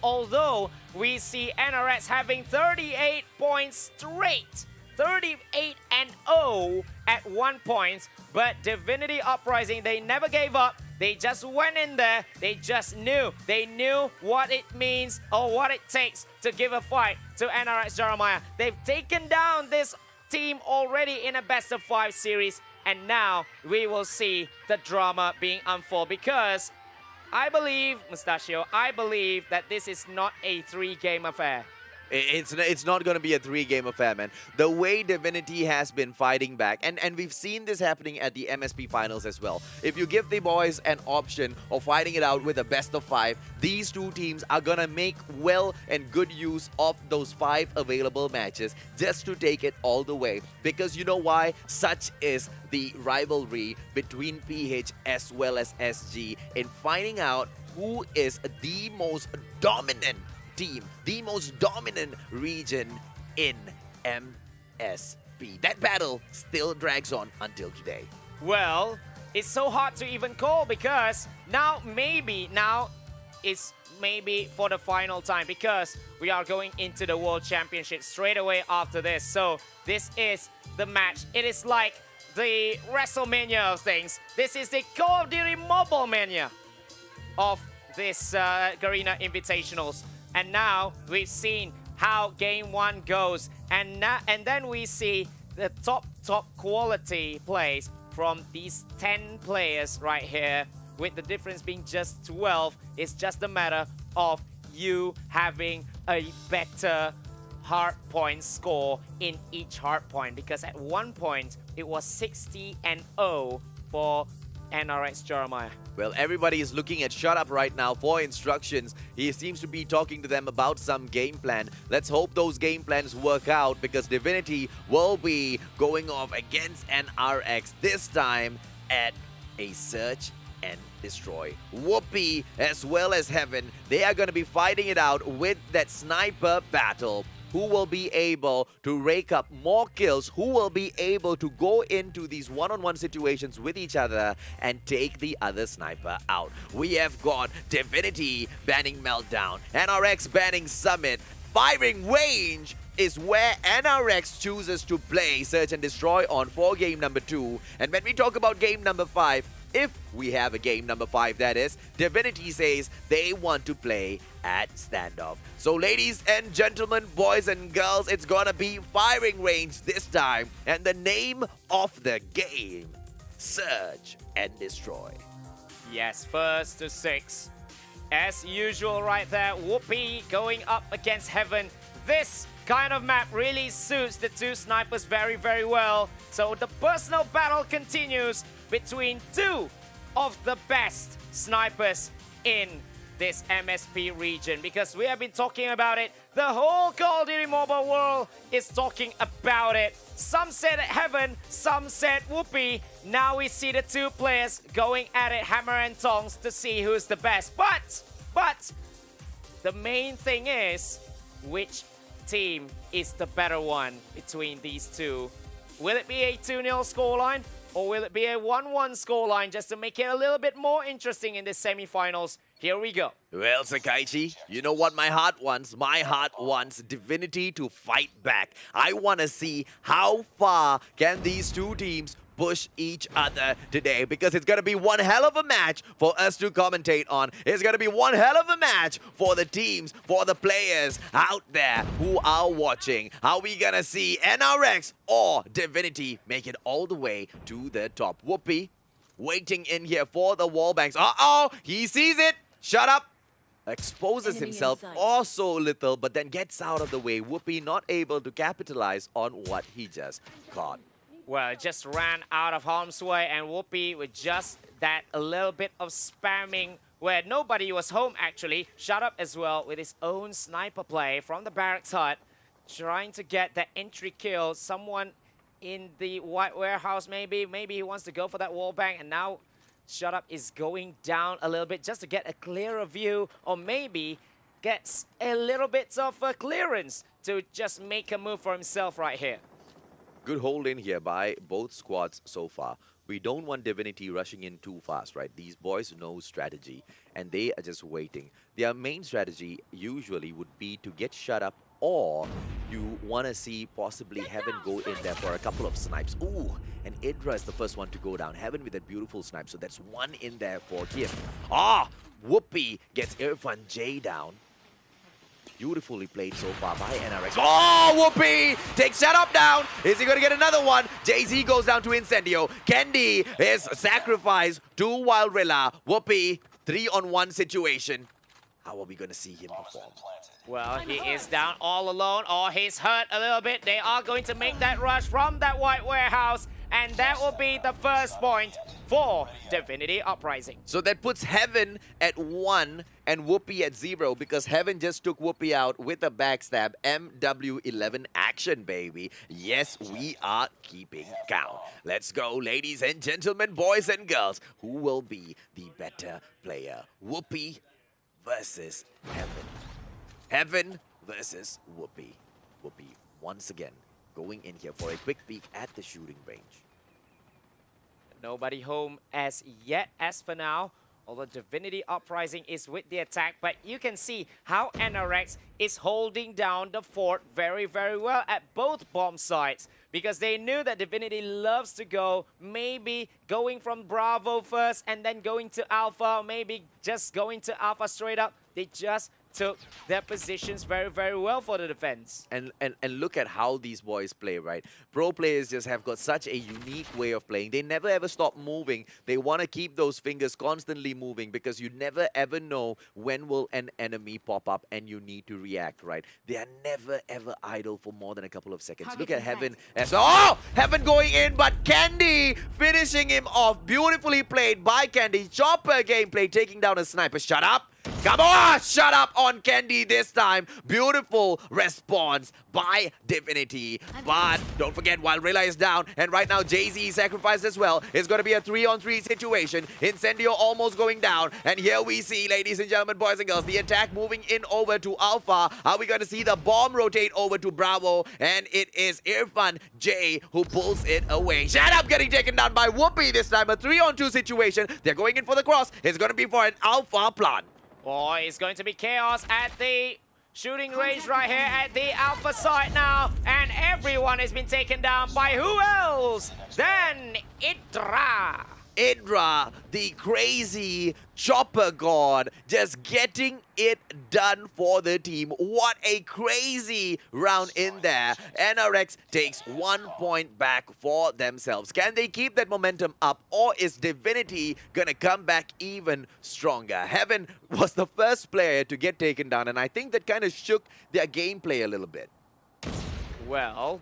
although we see NRX having 38 points straight. 38-0 at 1 point. But Divinity Uprising, they never gave up. They just went in there. They just knew. They knew what it means or what it takes to give a fight to NRX Jeremiah. They've taken down this team already in a best-of-5 series. And now we will see the drama being unfold, because I believe, Mustachio, I believe that this is not a 3-game affair. It's not going to be a 3-game affair, man. The way Divinity has been fighting back, and we've seen this happening at the MSP finals as well. If you give the boys an option of fighting it out with a best-of-5, these two teams are going to make well and good use of those 5 available matches just to take it all the way. Because you know why? Such is the rivalry between PH as well as SG in finding out who is the most dominant team, the most dominant region in MSP. That battle still drags on until today. Well, it's so hard to even call, because now it's maybe for the final time, because we are going into the World Championship straight away after this. So this is the match. It is like the WrestleMania of things. This is the Call of Duty Mobile Mania of this Garena Invitationals. And now we've seen how game 1 goes, and then we see the top quality plays from these 10 players right here, with the difference being just 12. It's just a matter of you having a better hardpoint score in each hardpoint, because at one point it was 60-0 for NRX Jeremiah. Well, everybody is looking at Shut Up right now for instructions. He seems to be talking to them about some game plan. Let's hope those game plans work out, because Divinity will be going off against NRX, this time at a Search and Destroy. Whoopi as well as Heaven, they are going to be fighting it out with that sniper battle. Who will be able to rake up more kills, who will be able to go into these one-on-one situations with each other and take the other sniper out. We have got Divinity banning Meltdown, NRX banning Summit. Firing range is where NRX chooses to play Search and Destroy on for game number 2. And when we talk about game number 5, if we have a game number 5, that is, Divinity says they want to play at standoff. So ladies and gentlemen, boys and girls, it's gonna be firing range this time. And the name of the game, Search and Destroy. Yes, first to 6. As usual right there, Whoopi going up against Heaven. This kind of map really suits the two snipers very, very well. So the personal battle continues between two of the best snipers in this MSP region, because we have been talking about it. The whole Call of Duty Mobile world is talking about it. Some said Heaven, some said Whoopi. Now we see the two players going at it hammer and tongs to see who's the best. But the main thing is, which team is the better one between these two? Will it be a 2-0 scoreline, or will it be a 1-1 scoreline, just to make it a little bit more interesting in the semifinals? Here we go. Well, Sakaichi, you know what my heart wants? My heart wants Divinity to fight back. I want to see how far can these two teams push each other today, because it's going to be one hell of a match for us to commentate on. It's going to be one hell of a match for the teams, for the players out there who are watching. Are we going to see NRX or Divinity make it all the way to the top? Whoopi waiting in here for the wall banks. Uh-oh, he sees it. Shut up. Exposes Enemy himself inside. also little, but then gets out of the way. Whoopi not able to capitalize on what he just caught. Well, just ran out of harm's way, and Whoopi with just that a little bit of spamming where nobody was home actually. Shut up as well with his own sniper play from the barracks hut, trying to get that entry kill. Someone in the white warehouse maybe he wants to go for that wall bang, and now Shut Up is going down a little bit just to get a clearer view, or maybe gets a little bit of clearance to just make a move for himself right here. Good hold in here by both squads so far. We don't want Divinity rushing in too fast, right? These boys know strategy, and they are just waiting. Their main strategy usually would be to get Shut Up, or you want to see possibly Heaven go in there for a couple of snipes. Ooh, and Idra is the first one to go down. Heaven with that beautiful snipe, so that's one in there for him. Ah, Whoopi gets Irfan J down. Beautifully played so far by NRX. Oh, Whoopi takes Shut Up down. Is he going to get another one? Jay-Z goes down to Incendio. Candy is sacrificed to Wildrilla. Whoopi, 3-on-1 situation. How are we going to see him perform? Well, he is down all alone, or he's hurt a little bit. They are going to make that rush from that white warehouse, and that will be the first point for Divinity Uprising. So that puts Heaven at 1 and Whoopi at 0, because Heaven just took Whoopi out with a backstab. MW11 action, baby. Yes, we are keeping count. Let's go, ladies and gentlemen, boys and girls. Who will be the better player? Whoopi versus Heaven. Heaven versus Whoopi. Whoopi once again going in here for a quick peek at the shooting range. Nobody home as yet as for now, although Divinity Uprising is with the attack, but you can see how NRX is holding down the fort very, very well at both bomb sites, because they knew that Divinity loves to go, maybe going from Bravo first and then going to Alpha, maybe just going to Alpha straight up. They just took their positions very, very well for the defense. And look at how these boys play, right? Pro players just have got such a unique way of playing. They never ever stop moving. They want to keep those fingers constantly moving, because you never ever know when will an enemy pop up and you need to react, right? They are never ever idle for more than a couple of seconds. Look at Heaven as well. Oh! Heaven going in, but Candy finishing him off. Beautifully played by Candy. Chopper gameplay taking down a sniper. Shut up! Come on! Shut up on Candy this time. Beautiful response by Divinity. But don't forget, Wildrilla is down, and right now Jay-Z sacrificed as well. It's going to be a 3-on-3 situation. Incendio almost going down, and here we see, ladies and gentlemen, boys and girls, the attack moving in over to Alpha. Are we going to see the bomb rotate over to Bravo? And it is Irfan J who pulls it away. Shut Up getting taken down by Whoopi this time. A 3-on-2 situation. They're going in for the cross. It's going to be for an Alpha plant. Oh, it's going to be chaos at the shooting range right here at the Alpha site now. And everyone has been taken down by who else than Idra. Idra, the crazy chopper god, just getting it done for the team. What a crazy round in there. NRX takes 1 point back for themselves. Can they keep that momentum up, or is Divinity gonna come back even stronger? Heaven was the first player to get taken down, and I think that kind of shook their gameplay a little bit. Well,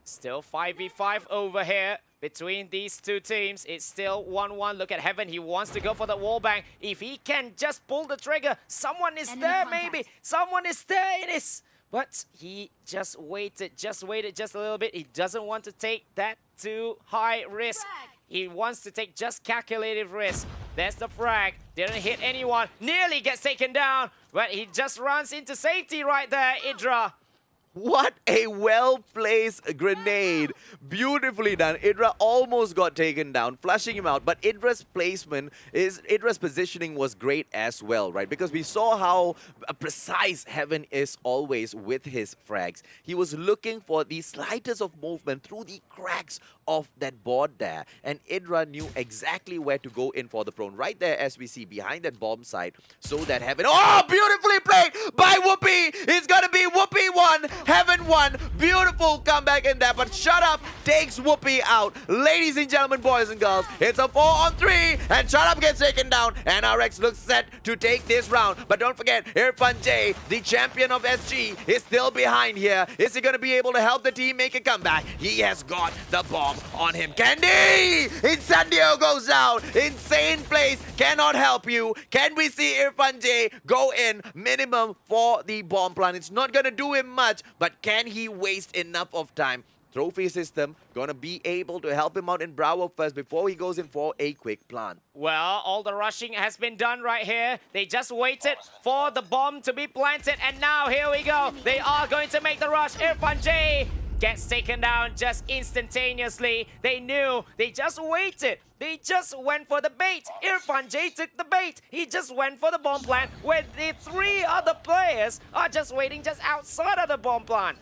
still 5v5 over here between these two teams. It's still 1-1. Look at Heaven. He wants to go for the wallbang. If he can just pull the trigger, someone is there maybe. Someone is there. It is. But he just waited just a little bit. He doesn't want to take that too high risk. He wants to take just calculated risk. There's the frag. Didn't hit anyone. Nearly gets taken down. But he just runs into safety right there, Idra. What a well-placed grenade. Beautifully done. Idra almost got taken down, flushing him out. But Idra's positioning was great as well, right? Because we saw how precise Heaven is always with his frags. He was looking for the slightest of movement through the cracks of that board there. And Idra knew exactly where to go in for the prone. Right there, as we see, behind that bomb site. So that Heaven... Oh, beautifully played by Whoopi! It's going to be Whoopi 1, Heaven 1. Beautiful comeback in there, but Shut Up takes Whoopi out. Ladies and gentlemen, boys and girls, it's a 4-on-3, and Shut Up gets taken down. NRX looks set to take this round, but don't forget, Irfan J, the champion of SG, is still behind here. Is he going to be able to help the team make a comeback? He has got the bomb on him. Candy! Incendio goes down. Insane plays cannot help you. Can we see Irfan J go in minimum for the bomb plant? It's not going to do him much, but can he waste enough of time? Trophy system gonna be able to help him out in Bravo first before he goes in for a quick plant. Well, all the rushing has been done right here. They just waited for the bomb to be planted, and now here we go. They are going to make the rush. Irfan J gets taken down just instantaneously. They knew. They just waited. They just went for the bait. Irfan J took the bait. He just went for the bomb plant, where the 3 other players are just waiting just outside of the bomb plant.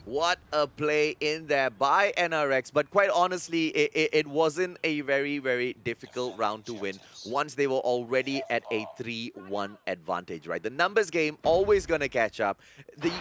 What a play in there by NRX, but quite honestly, it wasn't a very, very difficult round to win once they were already at a 3-1 advantage, right? The numbers game always gonna catch up. The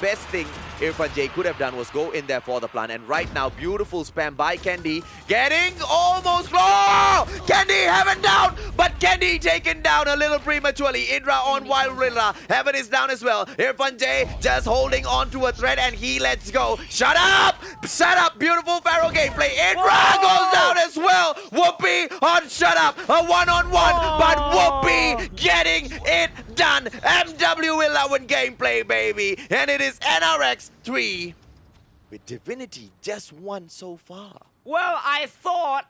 best thing Irfan J could have done was go in there for the plan, and right now, beautiful spam by Candy, getting almost close! Candy, Heaven down, but Candy taken down a little prematurely. Idra on Wild Rilla, Heaven is down as well. Irfan J just holding on to a thread, and he lets go. Shut up! Shut up! Beautiful Pharaoh gameplay. Idra goes down as well. Whoopi on Shut Up. A one-on-one, but Whoopi getting it done. MW11 gameplay, baby. And it is NRX 3 with Divinity just 1 so far. Well, I thought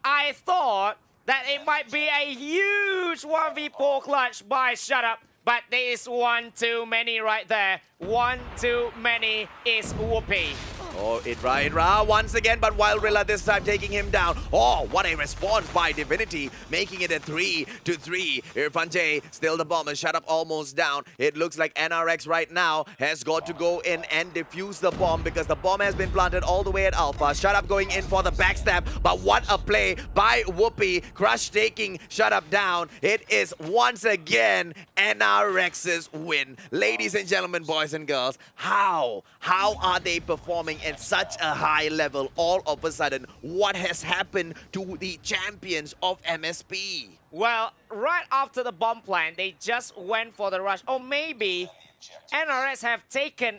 that it might be a huge 1v4 clutch by Shut Up, but there is one too many right there. One too many is Whoopi. Oh, Idra once again, but Wildrilla this time taking him down. Oh, what a response by Divinity, making it a 3-3. Irfan J, still the bomb, and Shut Up almost down. It looks like NRX right now has got to go in and defuse the bomb because the bomb has been planted all the way at Alpha. Shut Up going in for the backstab, but what a play by Whoopi. Crush taking Shut Up down. It is once again NRX's win. Ladies and gentlemen, boys and girls, how are they performing at such a high level all of a sudden? What has happened to the champions of MSP? Well, right after the bomb plant, they just went for the rush. Or maybe NRS have taken,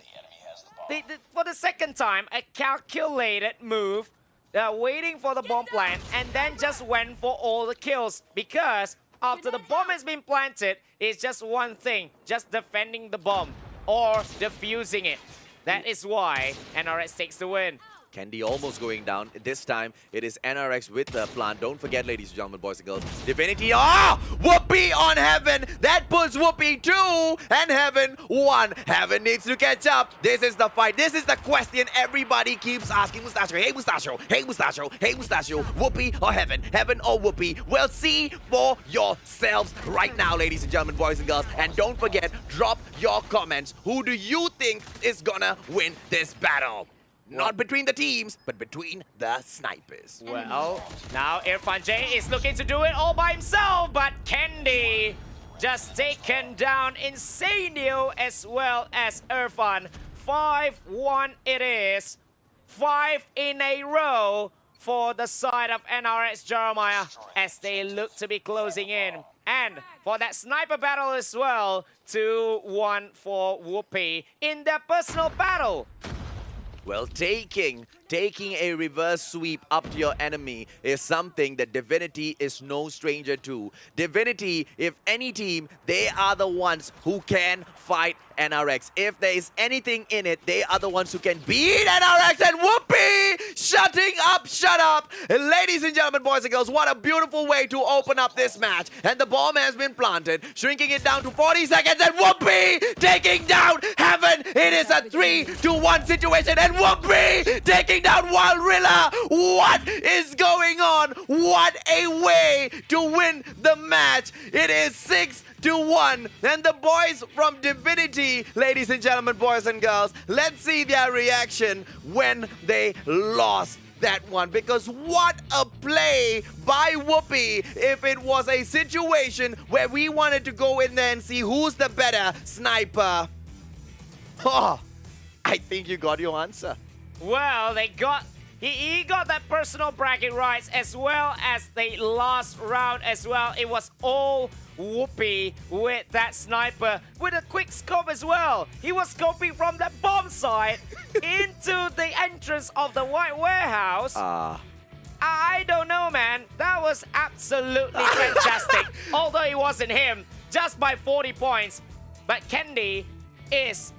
for the second time, a calculated move. They're waiting for the bomb plant and then just went for all the kills. Because after the bomb has been planted, it's just one thing, just defending the bomb or defusing it. That is why NRX takes the win. Candy almost going down. This time, it is NRX with the plant. Don't forget, ladies and gentlemen, boys and girls, Divinity. Oh! Whoopi on Heaven. That puts Whoopi 2 and Heaven 1. Heaven needs to catch up. This is the fight. This is the question everybody keeps asking. Mustachio, hey Mustachio, hey Mustachio, hey Mustachio. Whoopi or Heaven? Heaven or Whoopi? Well, see for yourselves right now, ladies and gentlemen, boys and girls. And don't forget, drop your comments. Who do you think is gonna win this battle? Not between the teams, but between the snipers. Well, now Irfan J is looking to do it all by himself, but Candy just taken down Insanio as well as Irfan. 5-1 it is. 5 in a row for the side of NRX Jeremiah as they look to be closing in. And for that sniper battle as well, 2-1 for Whoopi in their personal battle. Well, taking a reverse sweep up to your enemy is something that Divinity is no stranger to. Divinity, if any team, they are the ones who can fight NRX. If there is anything in it, they are the ones who can beat NRX. And Whoopi shutting up, Shut Up. And ladies and gentlemen, boys and girls, what a beautiful way to open up this match. And the bomb has been planted, shrinking it down to 40 seconds. And Whoopi taking down Heaven. It is a 3-1 situation. And Whoopi taking down Wildrilla. What is going on? What a way to win the match. It is 6-1. And the boys from Divinity, ladies and gentlemen, boys and girls, let's see their reaction when they lost that one, because what a play by Whoopi. If it was a situation where we wanted to go in there and see who's the better sniper. Oh, I think you got your answer. Well, they got he got that personal bracket rights as well as the last round as well. It was all Whoopi with that sniper with a quick scope as well. He was scoping from the bomb site into the entrance of the white warehouse. I don't know, man. That was absolutely fantastic. Although it wasn't him, just by 40 points. But Candy is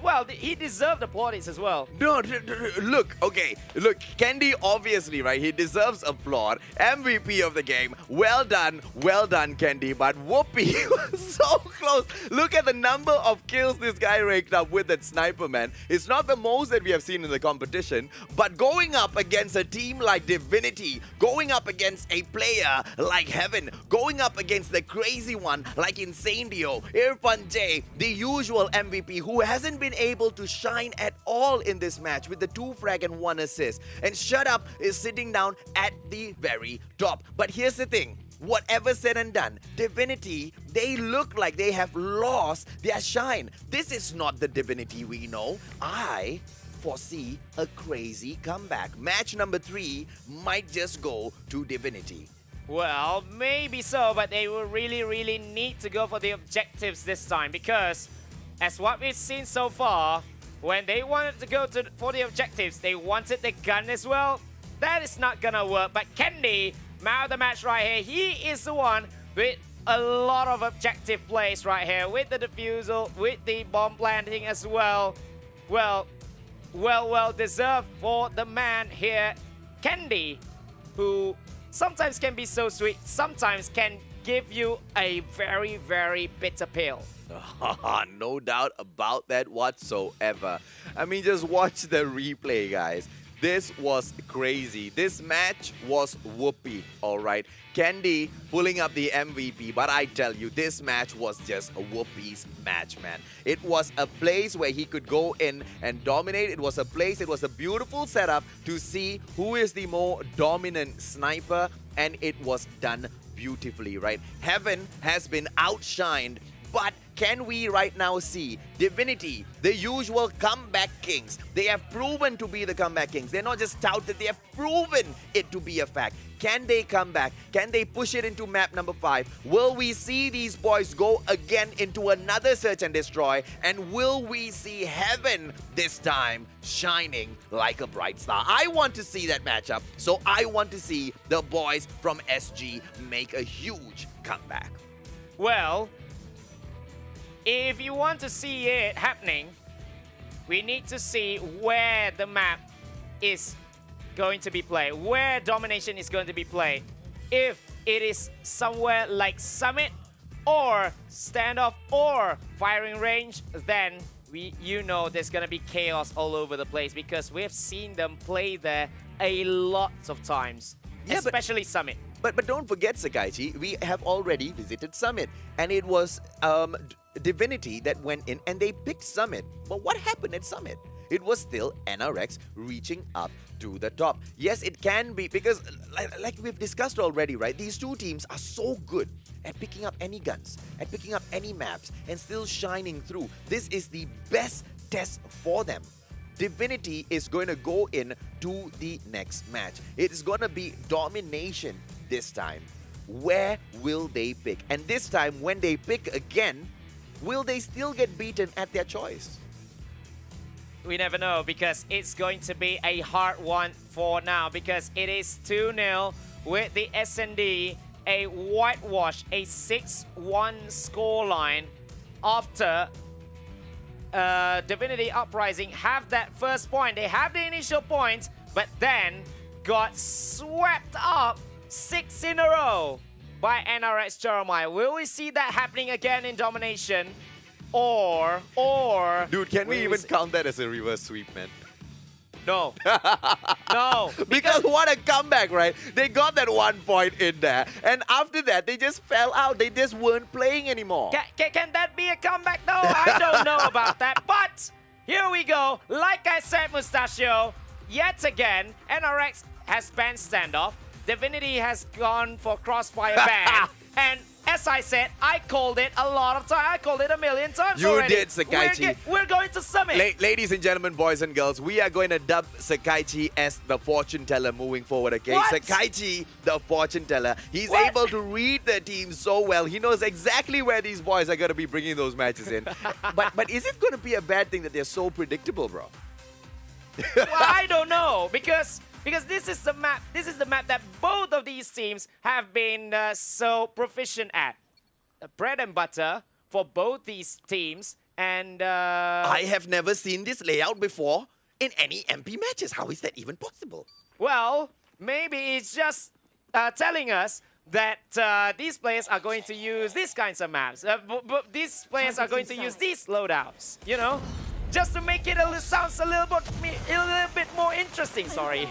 well, he deserved the plaudits as well. No, look, okay, look, Candy obviously, right, he deserves applaud, MVP of the game, well done, Candy, but Whoopi was so close. Look at the number of kills this guy raked up with that sniper, man. It's not the most that we have seen in the competition, but going up against a team like Divinity, going up against a player like Heaven, going up against the crazy one like Incendio, Irfan J, the usual MVP who hasn't been able to shine at all in this match with the 2 frag and 1 assist. And Shut Up is sitting down at the very top. But here's the thing. Whatever said and done, Divinity, they look like they have lost their shine. This is not the Divinity we know. I foresee a crazy comeback. Match number 3 might just go to Divinity. Well, maybe so, but they will really need to go for the objectives this time because as what we've seen so far, when they wanted to go for the objectives, they wanted the gun as well. That is not gonna work. But Candy, man of the match right here, he is the one with a lot of objective plays right here with the defusal, with the bomb planting as well. Well deserved for the man here, Candy, who sometimes can be so sweet, sometimes can give you a very bitter pill. No doubt about that whatsoever. I mean, just watch the replay, guys. This was crazy. This match was whoopee, alright. Candy pulling up the MVP, but I tell you, this match was just a whoopee's match, man. It was a place where he could go in and dominate. It was a beautiful setup to see who is the more dominant sniper, and it was done beautifully, right? Heaven has been outshined, but can we right now see Divinity, the usual comeback kings? They have proven to be the comeback kings. They're not just touted, they have proven it to be a fact. Can they come back? Can they push it into map number 5? Will we see these boys go again into another search and destroy? And will we see Heaven this time shining like a bright star? I want to see that matchup. So I want to see the boys from SG make a huge comeback. Well, if you want to see it happening, we need to see where the map is going to be played, where domination is going to be played. If it is somewhere like Summit or Standoff or Firing Range, then you know there's going to be chaos all over the place because we have seen them play there a lot of times, especially Summit. But don't forget, Sakaichi, we have already visited Summit, and it was Divinity that went in and they picked Summit. But what happened at Summit? It was still NRX reaching up to the top. Yes, it can be because like we've discussed already, right? These two teams are so good at picking up any guns, at picking up any maps and still shining through. This is the best test for them. Divinity is going to go in to the next match. It is going to be domination this time. Where will they pick? And this time when they pick again, will they still get beaten at their choice? We never know because it's going to be a hard one for now because it is 2-0 with the S&D, a whitewash, a 6-1 scoreline after Divinity Uprising have that first point. They have the initial points, but then got swept up 6 in a row by NRX Jeremiah. Will we see that happening again in domination? Or Dude, can we even count that as a reverse sweep, man? No. No. Because what a comeback, right? They got that 1 point in there. And after that, they just fell out. They just weren't playing anymore. Can that be a comeback? No, I don't know about that. But here we go. Like I said, Mustachio, yet again, NRX has banned Standoff. Divinity has gone for Crossfire ban. And as I said, I called it a lot of times. I called it a million times You already. did, Sakaichi. We're going to Summit. Ladies and gentlemen, boys and girls, we are going to dub Sakaichi as the fortune teller moving forward, okay? What? Sakaichi, the fortune teller. He's What? able to read the team so well. He knows exactly where these boys are going to be bringing those matches in. but is it going to be a bad thing that they're so predictable, bro? Well, I don't know because this is the map. This is the map that both of these teams have been so proficient at. Bread and butter for both these teams, and I have never seen this layout before in any MP matches. How is that even possible? well, maybe it's just telling us that these players are going to use these kinds of maps. These players are going to use these loadouts. You know. Just to make it sounds a little bit more interesting, sorry.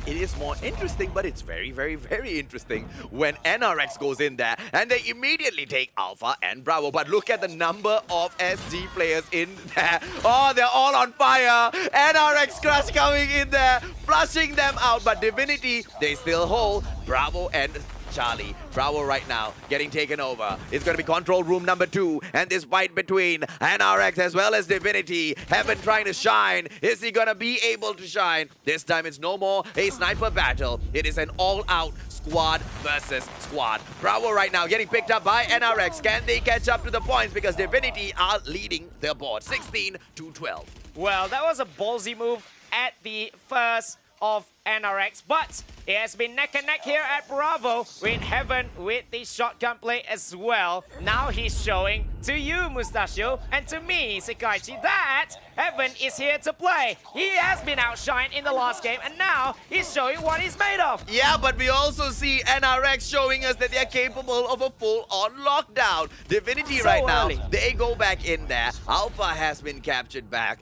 It is more interesting, but it's very, very, very interesting when NRX goes in there and they immediately take Alpha and Bravo. But look at the number of SG players in there. Oh, they're all on fire. NRX Crush coming in there, flushing them out. But Divinity, they still hold Bravo and Charlie. Bravo right now getting taken over. It's going to be control room number 2. And this fight between NRX as well as Divinity. Heaven trying to shine. Is he going to be able to shine? This time it's no more a sniper battle. It is an all-out squad versus squad. Bravo right now getting picked up by NRX. Can they catch up to the points? Because Divinity are leading their board 16-12. Well, that was a ballsy move at the first of NRX, but it has been neck and neck here at Bravo with Heaven with the shotgun play as well. Now he's showing to you, Mustachio, and to me, Sakaichi, that Heaven is here to play. He has been outshined in the last game, and now he's showing what he's made of. Yeah, but we also see NRX showing us that they're capable of a full-on lockdown. Divinity So right now, early. they go back in there. Alpha has been captured back.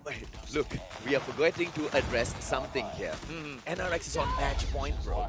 Wait, look, we are forgetting to address something here. NRX is on match point, bro.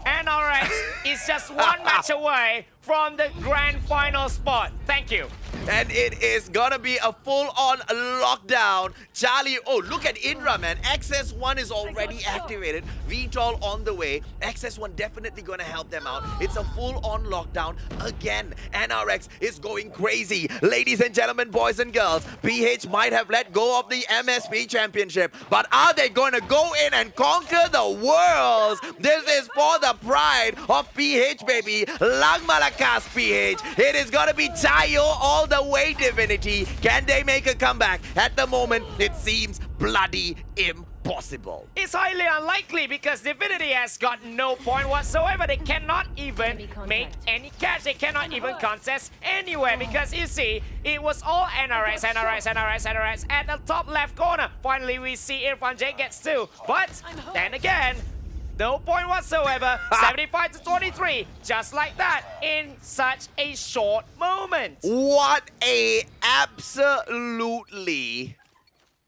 NRX is just one match away from the grand final spot. Thank you. And it is gonna be a full-on lockdown. Charlie, oh, look at Indra, man. XS1 is already activated. VTOL on the way. XS1 definitely gonna help them out. It's a full-on lockdown again. NRX is going crazy. Ladies and gentlemen, boys and girls, PH might have let go of the MSP Championship, but are they gonna go in and conquer the worlds? This is for the pride of PH, baby. Lang Malakas, PH. It is gonna be Chayo all the way, Divinity. Can they make a comeback? At the moment, it seems bloody impossible. It's highly unlikely because Divinity has got no point whatsoever. They cannot even make any catch. They cannot even contest anywhere because you see, it was all NRX at the top left corner. Finally, we see Irfan J gets 2. But then again, no point whatsoever. 75-23, just like that, in such a short moment. What a absolutely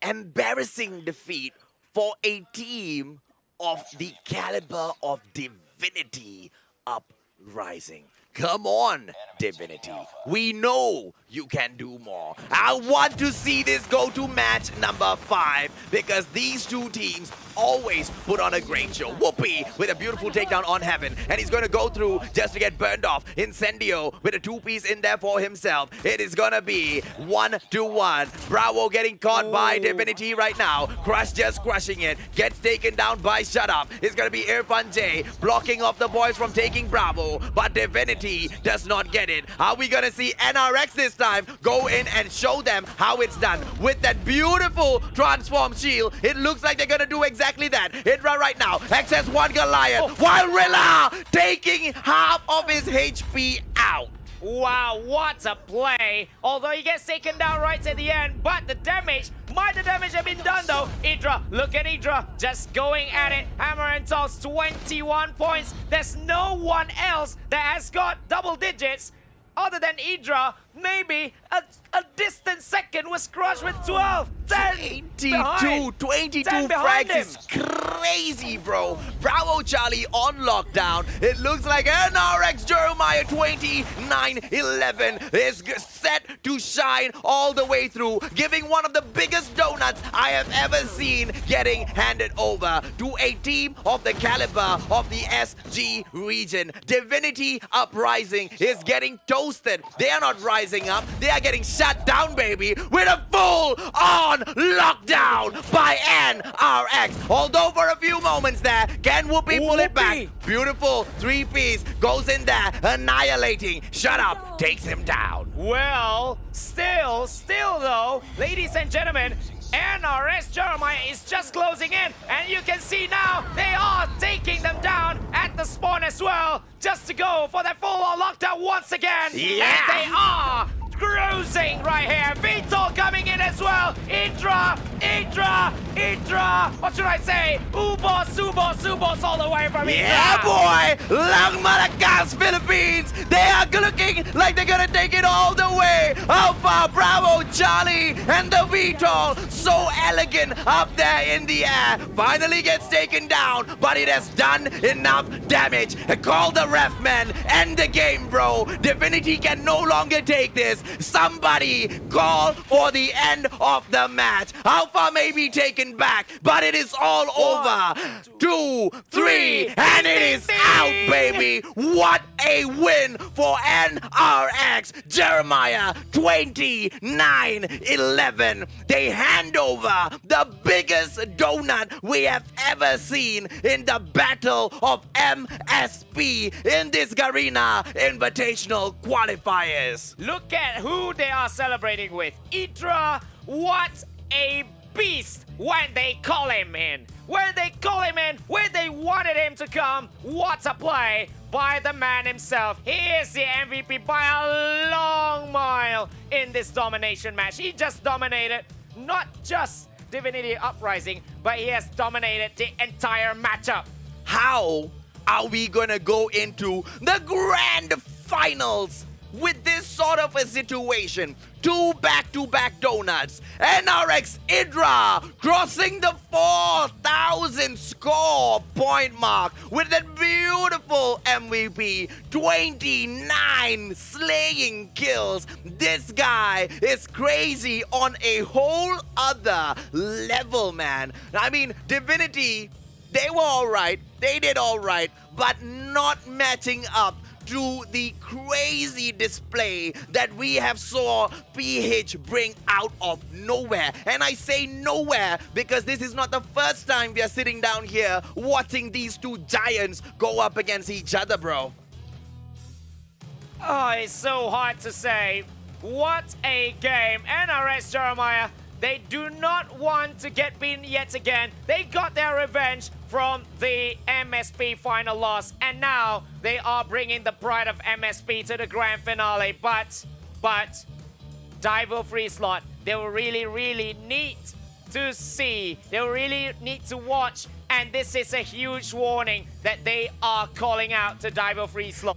embarrassing defeat for a team of the caliber of Divinity Uprising. Come on, Divinity. We know you can do more. I want to see this go to match number 5 because these two teams always put on a great show. Whoopi with a beautiful takedown on Heaven, and he's going to go through just to get burned off. Incendio with a 2-piece in there for himself. It is going to be 1-1. Bravo getting caught by Divinity right now. Crush just crushing it. Gets taken down by Shut Up. It's going to be Irfan J blocking off the boys from taking Bravo, but Divinity does not get it. Are we going to see NRX this time go in and show them how it's done? With that beautiful transform shield, it looks like they're going to do exactly that. Hydra right now, XS1 Goliath, while Rilla taking half of his HP out. Wow, what a play. Although he gets taken down right at the end, but the damage, might the damage have been done though? Idra, look at Idra, just going at it. Hammer and toss, 21 points. There's no one else that has got double digits other than Idra. Maybe a distant second was crushed with 12. 10 behind. 22 10 behind frags is crazy, bro. Bravo Charlie on lockdown. It looks like NRX Jeremiah 2911 is set to shine all the way through, giving one of the biggest donuts I have ever seen getting handed over to a team of the caliber of the SG region. Divinity Uprising is getting toasted. They are not rising up. They are getting shut down, baby, with a full-on lockdown by NRX. Although for a few moments there, can Whoopi pull it back? Beautiful 3-piece goes in there, annihilating. Shut up, takes him down. Well, still though, ladies and gentlemen, NRS Jeremiah is just closing in, and you can see now they are taking them down at the spawn as well, just to go for that full-on lockdown once again. Yeah. And they are cruising right here. Vito coming in as well. Idra. What should I say? Ubos all the way from Idra. Yeah, boy! Lang Malakas, Philippines! They are looking like they're gonna take it all the way! Alpha, Bravo, Charlie, and the VTOL, so elegant up there in the air, finally gets taken down, but it has done enough damage. Call the ref, man. End the game, bro. Divinity can no longer take this. Somebody call for the end of the match. Alpha may be taken back, but it is all over. 2, 3, and it is out, baby. What a win for NRX Jeremiah 2911. They hand over the biggest donut we have ever seen in the battle of MSP in this Garena Invitational Qualifiers. Look at who they are celebrating with. Idra, what a beast when they call him in. When they wanted him to come. What a play by the man himself. He is the MVP by a long mile in this domination match. He just dominated not just Divinity Uprising, but he has dominated the entire matchup. How are we gonna go into the grand finals with this sort of a situation? 2 back-to-back donuts. NRX Idra crossing the 4,000 score point mark with that beautiful MVP. 29 slaying kills. This guy is crazy on a whole other level, man. I mean, Divinity, they were alright. They did alright, but not matching up to the crazy display that we have saw PH bring out of nowhere. And I say nowhere because this is not the first time we are sitting down here watching these two giants go up against each other, bro. Oh, it's so hard to say. What a game. NRS Jeremiah, they do not want to get beaten yet again. They got their revenge from the MSP final loss, and now they are bringing the pride of MSP to the grand finale. But Daivo.FreeSlot, they will really need to see. They will really need to watch, and this is a huge warning that they are calling out to Daivo.FreeSlot.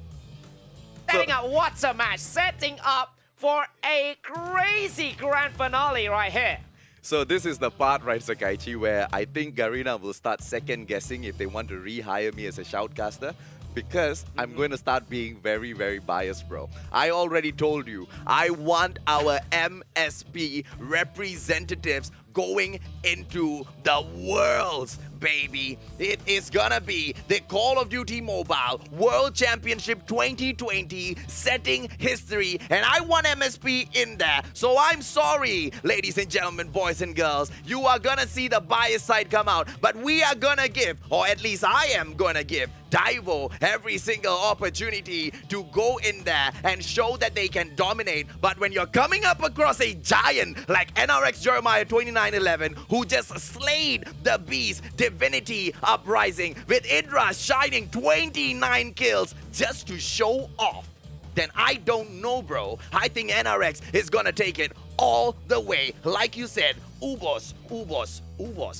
Setting up what a match, setting up for a crazy grand finale right here. So this is the part, right, Sakaichi, where I think Garena will start second guessing if they want to rehire me as a shoutcaster, because I'm going to start being very, very biased, bro. I already told you, I want our MSP representatives going into the Worlds, baby. It is gonna be the Call of Duty Mobile World Championship 2020, setting history, and I want MSP in there. So I'm sorry, ladies and gentlemen, boys and girls, you are gonna see the bias side come out, but we are gonna give, or at least I am gonna give, Daivo every single opportunity to go in there and show that they can dominate. But when you're coming up across a giant like NRX Jeremiah 2911, who just slayed the beast Divinity Uprising, with Idra shining 29 kills just to show off, then I don't know, bro. I think NRX is gonna take it all the way. Like you said, Ubos,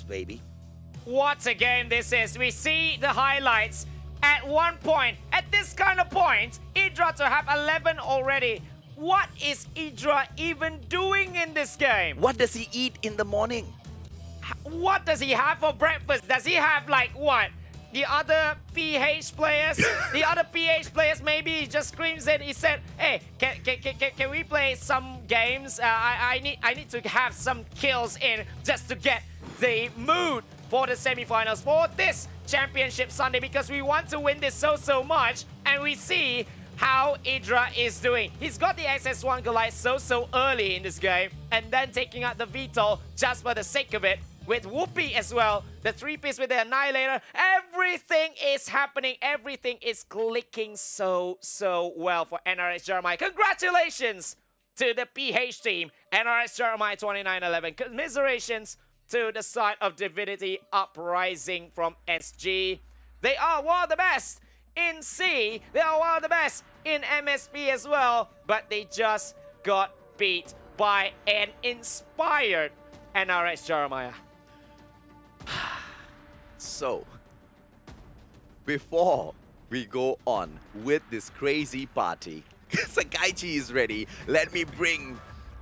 baby. What a game this is. We see the highlights. At one point, at this kind of point, Idra to have 11 already What is Idra even doing in this game? What does he eat in the morning? What does he have for breakfast? Does he have like what? The other PH players? The other PH players maybe he just screams and he said, hey, can we play some games? I need to have some kills in just to get the mood for the semifinals for this championship Sunday because we want to win this so much and we see how Idra is doing. He's got the SS1 Goliath so early in this game and then taking out the Vito just for the sake of it with Whoopi as well. The 3-piece with the Annihilator. Everything is happening. Everything is clicking so well for NRS Jeremiah. Congratulations to the PH team. NRS Jeremiah 2911. Commiserations to the side of Divinity Uprising from SG. They are one of the best in C. They are one of the best in MSP as well. But they just got beat by an inspired NRS Jeremiah. So, before we go on with this crazy party, Sakaichi is ready. Let me bring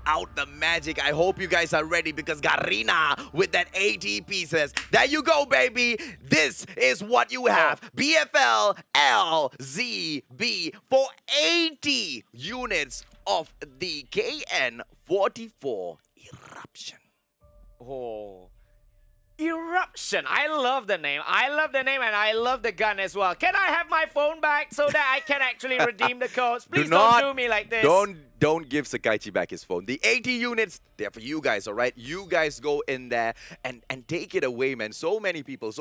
out the magic. I hope you guys are ready because Garena with that 80 pieces. There you go, baby. This is what you have. BFL LZB for 80 units of the KN44 Eruption. Oh. Eruption. I love the name. I love the name and I love the gun as well. Can I have my phone back so that I can actually redeem the codes? Please don't do me like this. Don't give Sakaichi back his phone. The 80 units, they're for you guys, all right? You guys go in there and take it away, man. So many people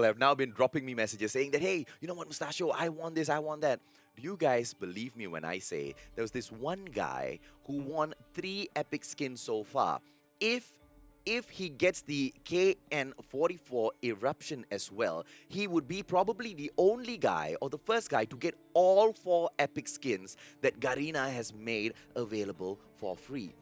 have now been dropping me messages saying that, hey, you know what, Mustachio, I want this, I want that. Do you guys believe me when I say there was this one guy who won 3 epic skins so far? If he gets the KN44 Eruption as well, he would be probably the only guy or the first guy to get all 4 epic skins that Garena has made available for free.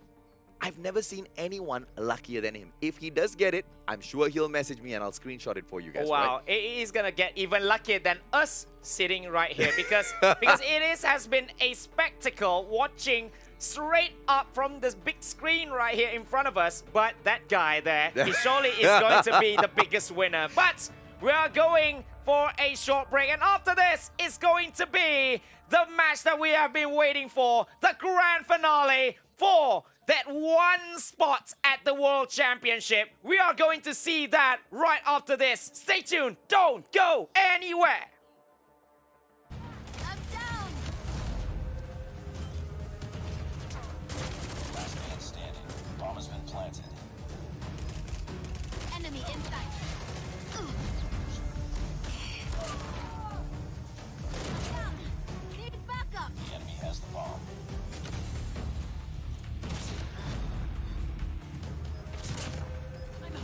I've never seen anyone luckier than him. If he does get it, I'm sure he'll message me and I'll screenshot it for you guys. Wow, right? He's gonna get even luckier than us sitting right here because has been a spectacle watching straight up from this big screen right here in front of us. But that guy there, he surely is going to be the biggest winner. But we are going for a short break. And after this, it's going to be the match that we have been waiting for. The grand finale for that one spot at the World Championship. We are going to see that right after this. Stay tuned. Don't go anywhere. I'm down. Last man standing. Bomb has been planted. Enemy inside. Down. Need backup. The enemy has the bomb.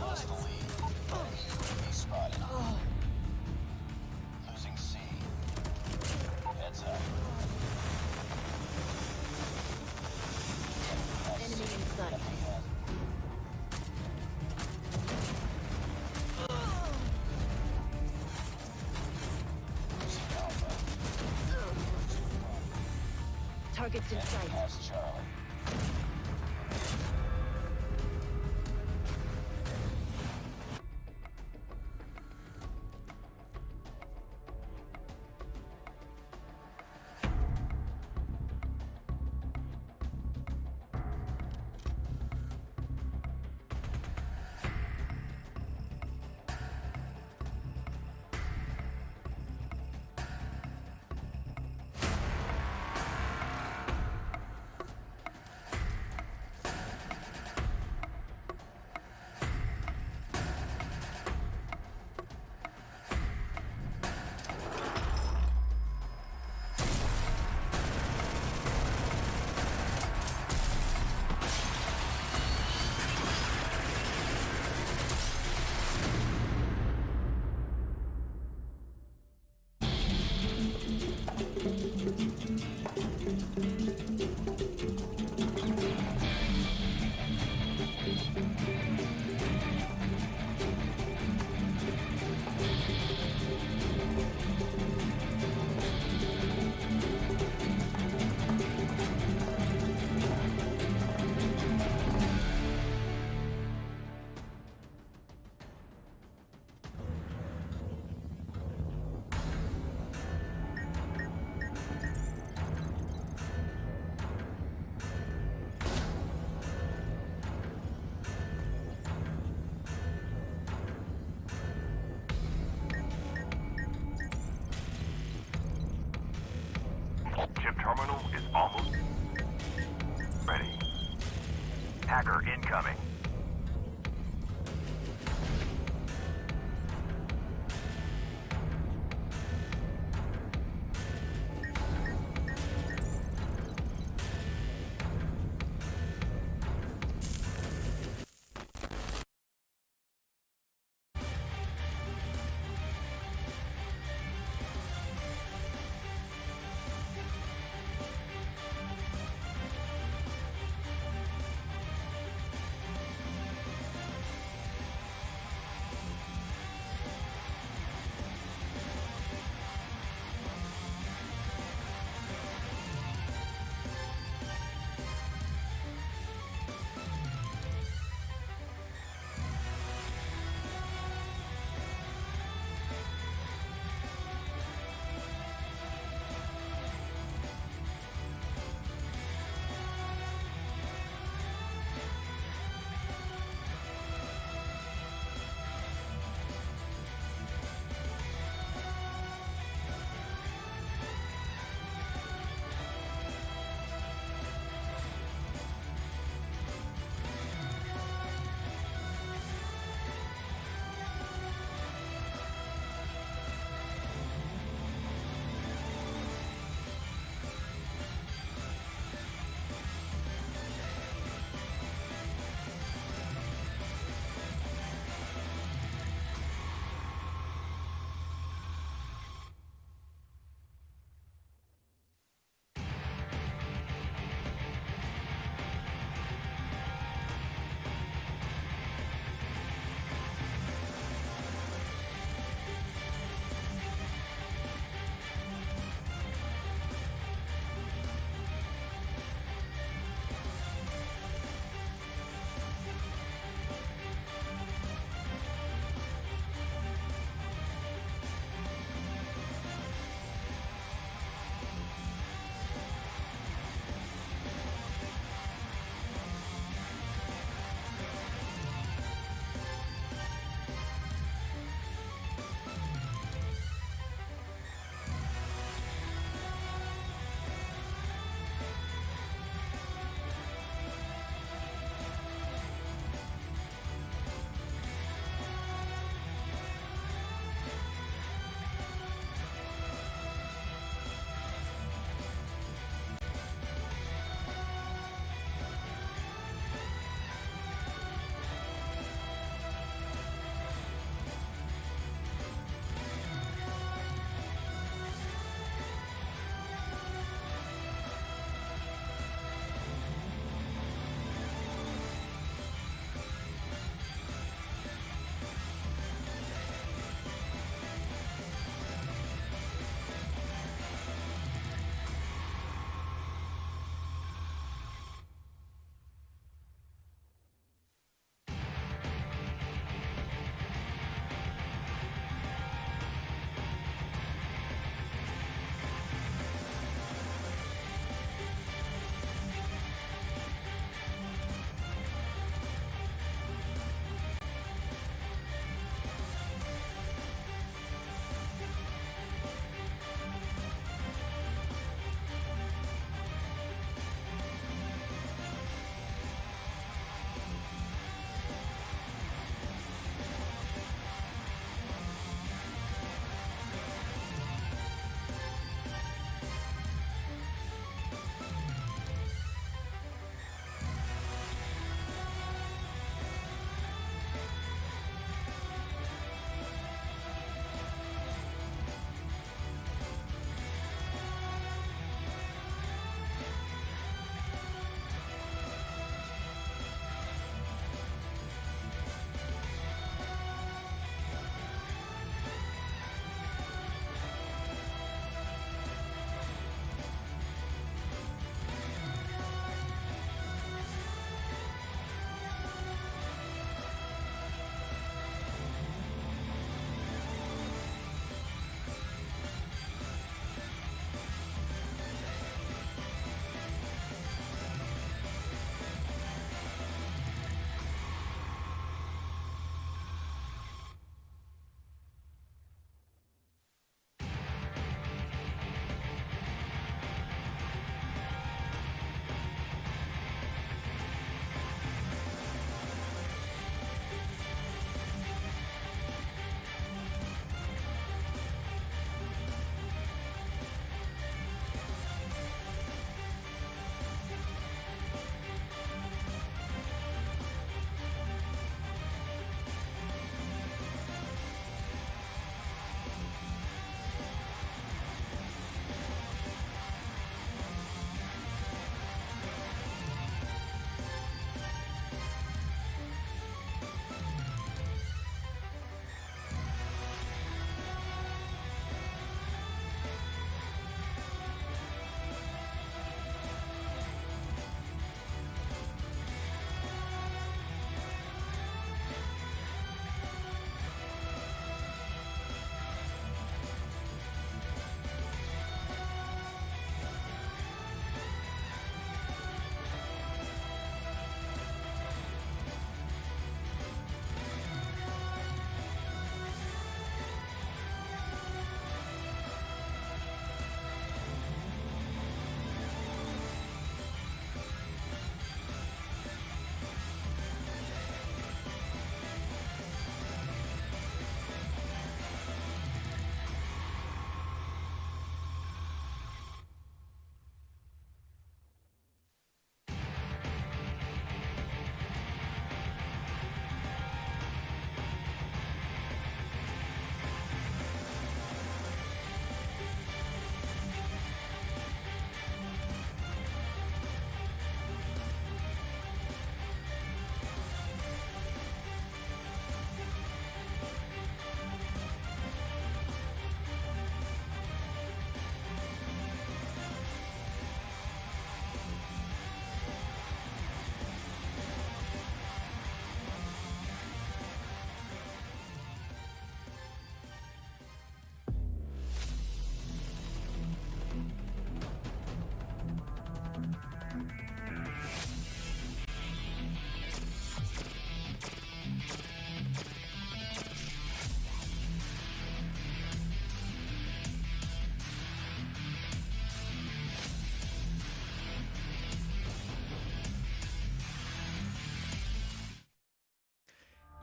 Lost the lead. Enemy spotted. Losing C. Heads up. Enemy in sight. Losing Alpha. Targets in Enemy sight. has Charlie. incoming.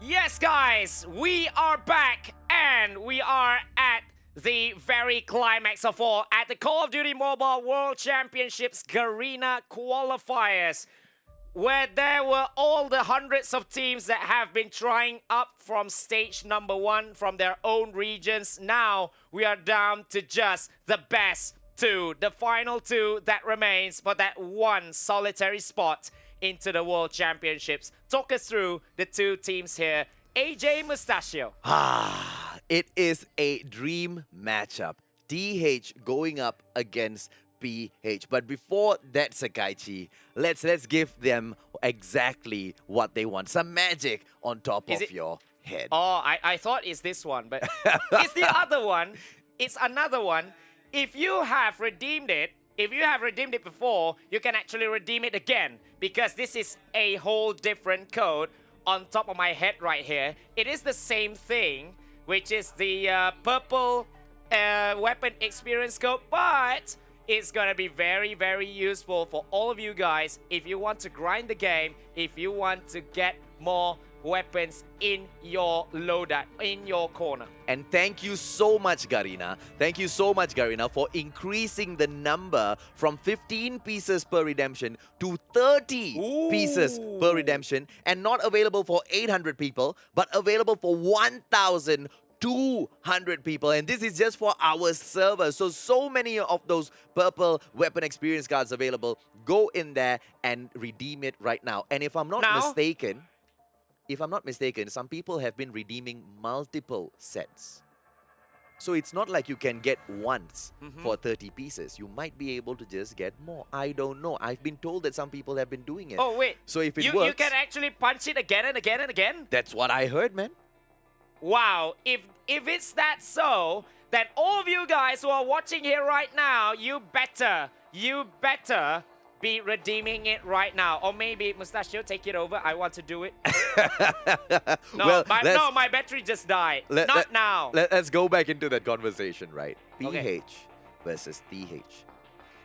Yes, guys, we are back and we are at the very climax of all at the Call of Duty Mobile World Championships Garena Qualifiers, where there were all the hundreds of teams that have been trying up from stage number 1 from their own regions. Now we are down to just the best 2, the final 2 that remains for that one solitary spot into the World Championships. Talk us through the 2 teams here. AJ Mustachio. It is a dream matchup. DH going up against PH. But before that, Sakaichi, let's give them exactly what they want. Some magic on top of your head. Oh, I thought it's this one, but it's the other one. It's another one. If you have redeemed it before, you can actually redeem it again, because this is a whole different code on top of my head right here. It is the same thing, which is the purple weapon experience code, but it's gonna be very, very useful for all of you guys if you want to grind the game, if you want to get more weapons in your loadout, in your corner. And thank you so much, Garena. Thank you so much, Garena, for increasing the number from 15 pieces per redemption to 30 pieces per redemption, and not available for 800 people, but available for 1,200 people, and this is just for our server. So many of those purple weapon experience cards available. Go in there and redeem it right now. And if I'm not mistaken, some people have been redeeming multiple sets. So it's not like you can get once for 30 pieces. You might be able to just get more. I don't know. I've been told that some people have been doing it. Oh, wait. So if it works, you can actually punch it again and again and again? That's what I heard, man. Wow. If it's that so, then all of you guys who are watching here right now, you better be redeeming it right now. Or maybe, Mustachio, take it over. I want to do it. No, my battery just died. Not now. Let's go back into that conversation, right? PH Okay. versus TH.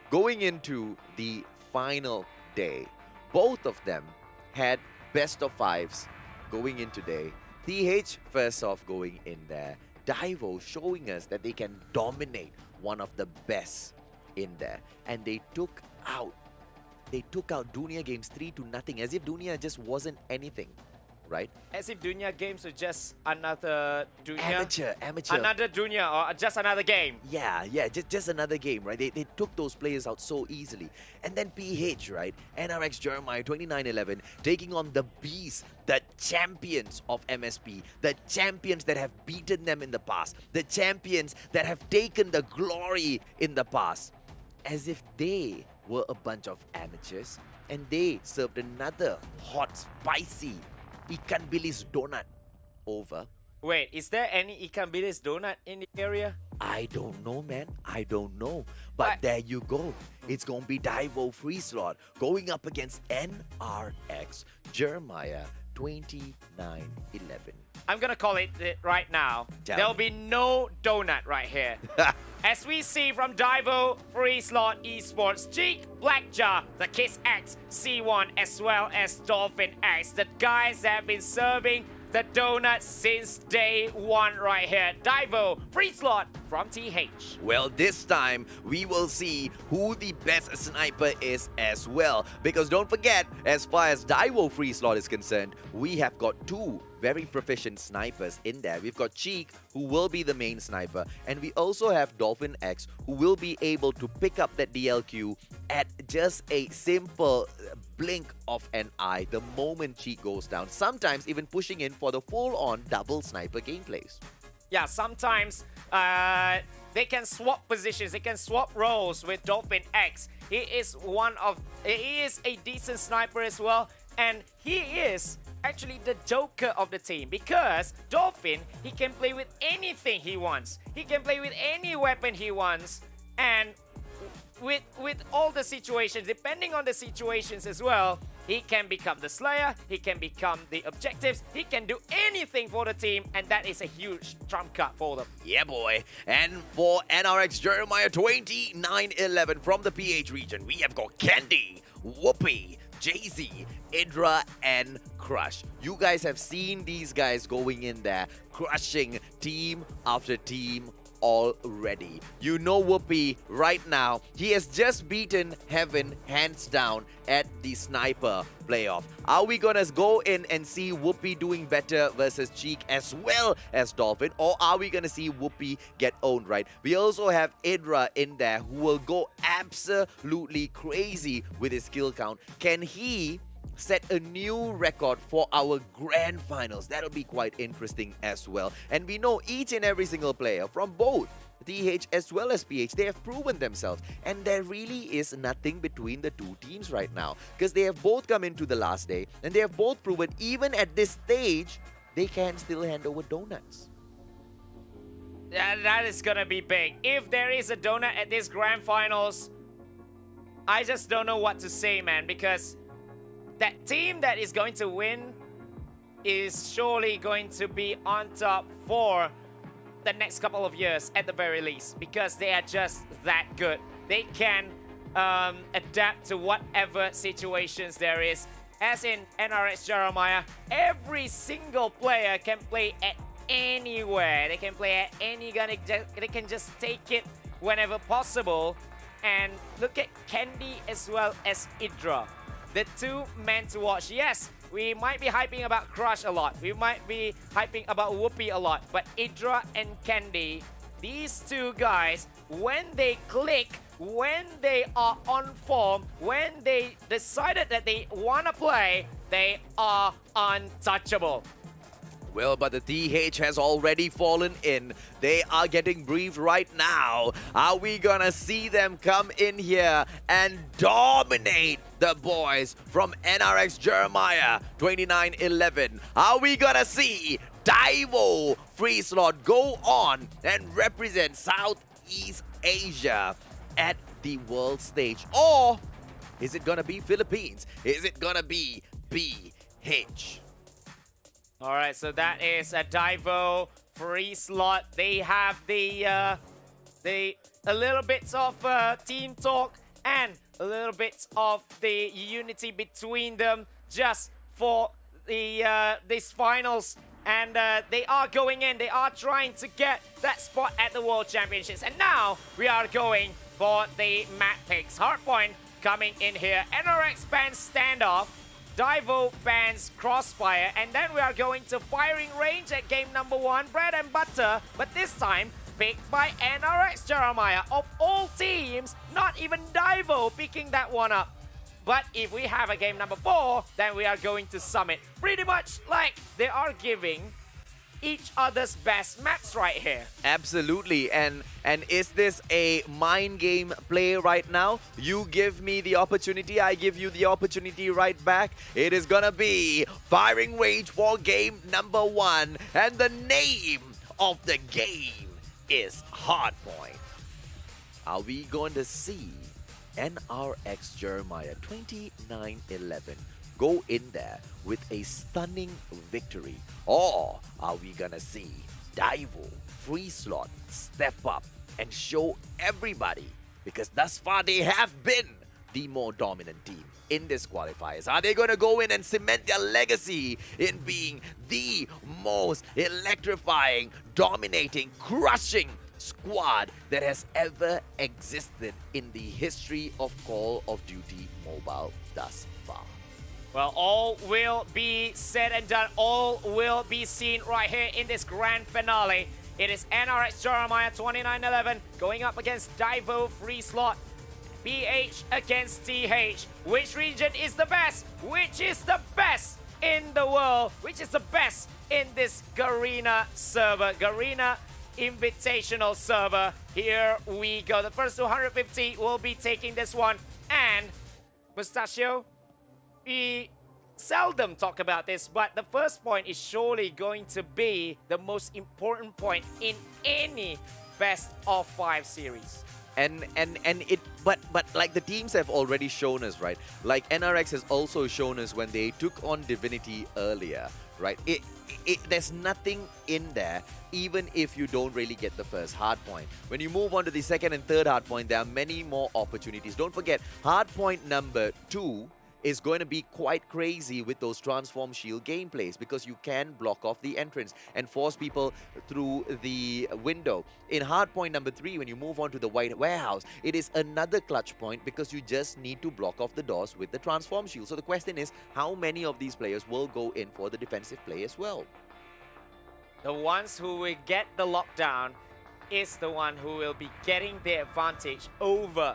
Going into the final day, both of them had best of 5s going in today. TH first off going in there. Daivo showing us that they can dominate one of the best in there. And they took out Dunia Games 3-0, as if Dunia just wasn't anything, right? As if Dunia Games were just another Dunia. Amateur. Another Dunia, or just another game. Yeah, just another game, right? They took those players out so easily. And then PH, right? NRX Jeremiah 2911 taking on the Beast, the champions of MSP, the champions that have beaten them in the past, the champions that have taken the glory in the past. As if they were a bunch of amateurs, and they served another hot, spicy ikan bilis donut over. Wait, is there any ikan bilis donut in the area? I don't know, man. I don't know. But there you go. It's going to be Daivo.FreeSlot going up against NRX Jeremiah 2911. I'm gonna call it right now. There'll be no donut right here. As we see from Daivo.FreeSlot Esports, Cheek, Blackjaw, the Kiss X, C1, as well as Dolphin X, the guys that have been serving the donut since day 1 right here. Daivo.FreeSlot from TH. Well, this time we will see who the best sniper is as well. Because don't forget, as far as Daivo.FreeSlot is concerned, we have got 2 very proficient snipers in there. We've got Cheek, who will be the main sniper, and we also have Dolphin X, who will be able to pick up that DLQ at just a simple blink of an eye the moment Cheek goes down, sometimes even pushing in for the full-on double sniper gameplays. Yeah, sometimes they can swap positions, they can swap roles with Dolphin X. He is a decent sniper as well, and he is actually the joker of the team, because Dolphin, he can play with anything he wants. He can play with any weapon he wants, and with all the situations, depending on the situations as well, he can become the Slayer, he can become the objectives, he can do anything for the team, and that is a huge trump card for them. Yeah, boy. And for NRX Jeremiah 2911 from the PH region, we have got Candy, Whoopi, Jay-Z, Idra, and Crush. You guys have seen these guys going in there, crushing team after team already. You know Whoopi right now. He has just beaten Heaven hands down at the Sniper playoff. Are we gonna go in and see Whoopi doing better versus Cheek as well as Dolphin? Or are we gonna see Whoopi get owned, right? We also have Idra in there who will go absolutely crazy with his kill count. Can he set a new record for our grand finals? That'll be quite interesting as well. And we know each and every single player from both TH as well as PH, they have proven themselves. And there really is nothing between the two teams right now, because they have both come into the last day and they have both proven even at this stage they can still hand over donuts. That is gonna be big. If there is a donut at this grand finals, I just don't know what to say, man, because that team that is going to win is surely going to be on top for the next couple of years at the very least, because they are just that good. They can adapt to whatever situations there is. As in NRX Jeremiah, every single player can play at anywhere. They can play at any gun. They can just take it whenever possible. And look at Candy as well as Idra. The two men to watch. Yes, we might be hyping about Crush a lot. We might be hyping about Whoopi a lot. But Idra and Candy, these two guys, when they click, when they are on form, when they decided that they want to play, they are untouchable. Well, but the TH has already fallen in. They are getting briefed right now. Are we gonna see them come in here and dominate the boys from NRX Jeremiah 2911? Are we gonna see Daivo.FreeSlot go on and represent Southeast Asia at the world stage? Or is it gonna be Philippines? Is it gonna be BH? All right, so that is a Daivo.FreeSlot. They have a little bit of team talk and a little bit of the unity between them just for the these finals. And they are going in. They are trying to get that spot at the World Championships. And now we are going for the map picks. Hardpoint coming in here. NRX bans standoff. Daivo bans Crossfire, and then we are going to firing range at game number 1, bread and butter, but this time picked by NRX Jeremiah. Of all teams, not even Daivo picking that one up. But if we have a game number 4, then we are going to Summit. Pretty much like they are giving each other's best maps right here. Absolutely. And is this a mind game play right now? You give me the opportunity, I give you the opportunity right back. It is gonna be firing range for game number 1. And the name of the game is Hardpoint. Are we going to see NRX Jeremiah 2911 go in there with a stunning victory? Or are we gonna see Daivo.FreeSlot step up and show everybody, because thus far they have been the more dominant team in this qualifiers? Are they gonna go in and cement their legacy in being the most electrifying, dominating, crushing squad that has ever existed in the history of Call of Duty Mobile thus far? Well, all will be said and done. All will be seen right here in this grand finale. It is NRX Jeremiah 2911 going up against Daivo.FreeSlot. BH against TH. Which region is the best? Which is the best in the world? Which is the best in this Garena server? Garena Invitational server. Here we go. The first 250 will be taking this one. And Mustachio, we seldom talk about this, but the first point is surely going to be the most important point in any best of 5 series. But like the teams have already shown us, right? Like NRX has also shown us when they took on Divinity earlier, right? There's nothing in there, even if you don't really get the first hard point. When you move on to the second and third hard point, there are many more opportunities. Don't forget, hard point number 2 is going to be quite crazy with those transform shield gameplays because you can block off the entrance and force people through the window. In Hardpoint number 3, when you move on to the white warehouse, it is another clutch point because you just need to block off the doors with the transform shield. So the question is, how many of these players will go in for the defensive play as well? The ones who will get the lockdown is the one who will be getting the advantage over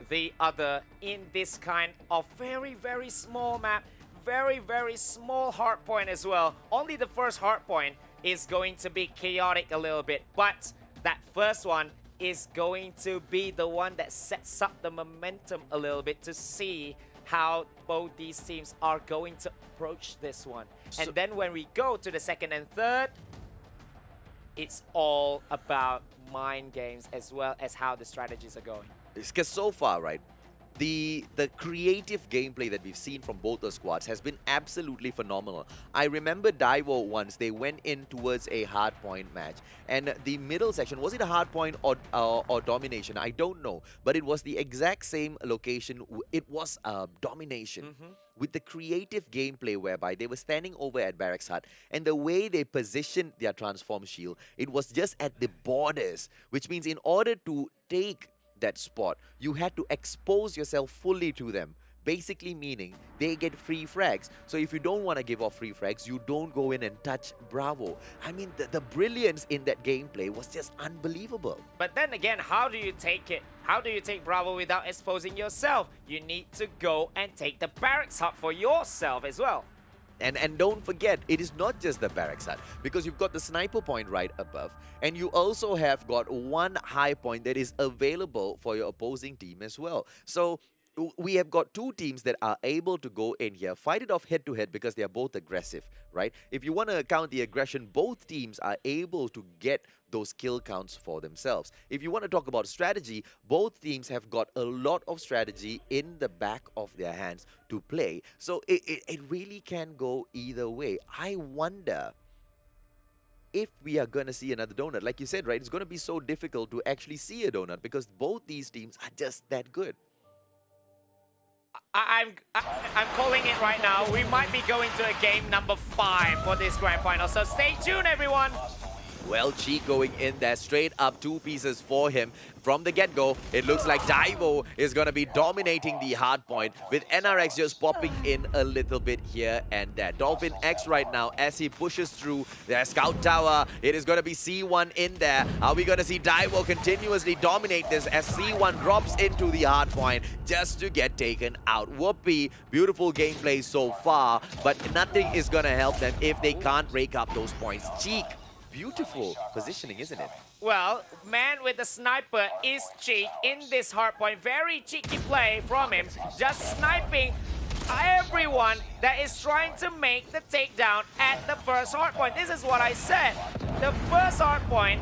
the other in this kind of very, very small map, very, very small hardpoint as well. Only the first hardpoint is going to be chaotic a little bit, but that first one is going to be the one that sets up the momentum a little bit to see how both these teams are going to approach this one. And then when we go to the second and third, it's all about mind games as well as how the strategies are going. Because so far, right, the creative gameplay that we've seen from both the squads has been absolutely phenomenal. I remember Daivo once, they went in towards a hardpoint match, and the middle section, was it a hardpoint or domination? I don't know, but it was the exact same location. It was domination. With the creative gameplay whereby they were standing over at Barracks Hut, and the way they positioned their transform shield, it was just at the borders, which means in order to take that spot, you had to expose yourself fully to them. Basically meaning they get free frags. So if you don't want to give off free frags, you don't go in and touch Bravo. I mean, the brilliance in that gameplay was just unbelievable. But then again, how do you take it? How do you take Bravo without exposing yourself? You need to go and take the Barracks Hut for yourself as well. And don't forget, it is not just the Barracks Hut, because you've got the sniper point right above, and you also have got one high point that is available for your opposing team as well. So we have got two teams that are able to go in here, fight it off head to head because they are both aggressive, right? If you want to count the aggression, both teams are able to get those kill counts for themselves. If you want to talk about strategy, both teams have got a lot of strategy in the back of their hands to play. So it really can go either way. I wonder if we are going to see another donut. Like you said, right, it's going to be so difficult to actually see a donut because both these teams are just that good. I'm calling it right now. We might be going to a game number 5 for this grand final. So stay tuned, everyone. Well, Cheek going in there, straight up 2 pieces for him. From the get-go, it looks like Daivo is going to be dominating the hard point, with NRX just popping in a little bit here and there. Dolphin X right now as he pushes through their scout tower. It is going to be C1 in there. Are we going to see Daivo continuously dominate this as C1 drops into the hard point just to get taken out? Whoopee, beautiful gameplay so far, but nothing is going to help them if they can't break up those points. Cheek. Beautiful positioning, isn't it? Well, man with the sniper is Cheek in this hardpoint. Very cheeky play from him. Just sniping everyone that is trying to make the takedown at the first hardpoint. This is what I said. The first hardpoint,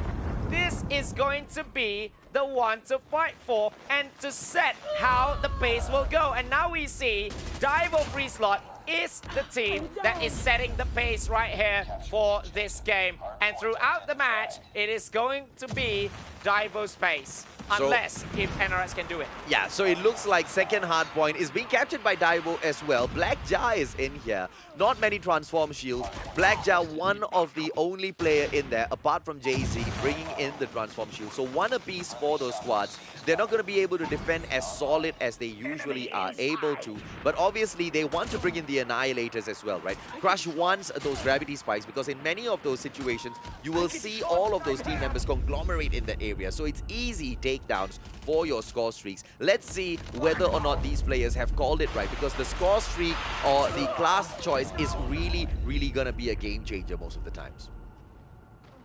this is going to be the one to fight for and to set how the pace will go. And now we see Daivo.FreeSlot is the team that is setting the pace right here for this game. And throughout the match, it is going to be Daivo's pace. Unless if NRS can do it. Yeah, so it looks like second hard point is being captured by Daivo as well. Blackja is in here. Not many transform shields. Blackja, one of the only player in there, apart from Jay-Z, bringing in the transform shield. So one apiece for those squads. They're not going to be able to defend as solid as they usually are able to. But obviously, they want to bring in the Annihilators as well, right? Crush wants those gravity spikes because in many of those situations, you will see all of those team members conglomerate in the area. So it's easy takedowns for your score streaks. Let's see whether or not these players have called it right, because the score streak or the class choice is really, really going to be a game changer most of the times.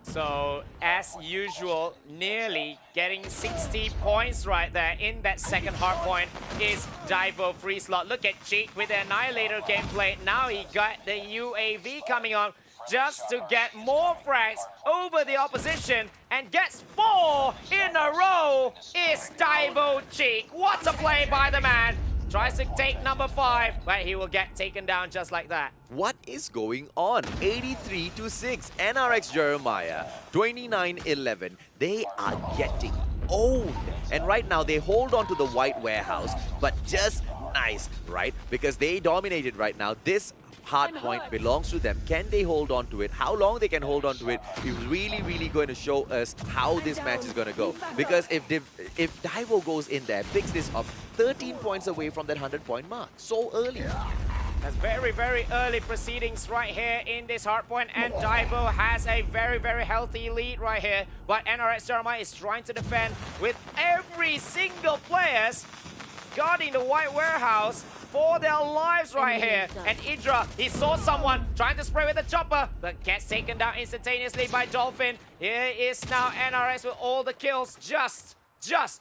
So, as usual, nearly getting 60 points right there in that second hard point is Daivo.FreeSlot. Look at Cheek with the Annihilator gameplay. Now he got the UAV coming on just to get more frags over the opposition, and gets 4 in a row is Daivo Cheek. What a play by the man. Tries to take number 5, but he will get taken down just like that. What is going on? 83-6. NRX Jeremiah, 29-11. They are getting owned. And right now, they hold on to the white warehouse, but just nice, right? Because they dominated right now. This hard point belongs to them. Can they hold on to it? How long they can hold on to it is really going to show us how this match is going to go. Because if Daivo goes in there, picks this up, 13 points away from that 100-point mark. So early. That's very early proceedings right here in this hardpoint, and Daivo has a very healthy lead right here. But NRX Jeremiah is trying to defend with every single players guarding the white warehouse for their lives right here. And Idra, he saw someone trying to spray with a chopper, but gets taken down instantaneously by Dolphin. Here is now NRX with all the kills, just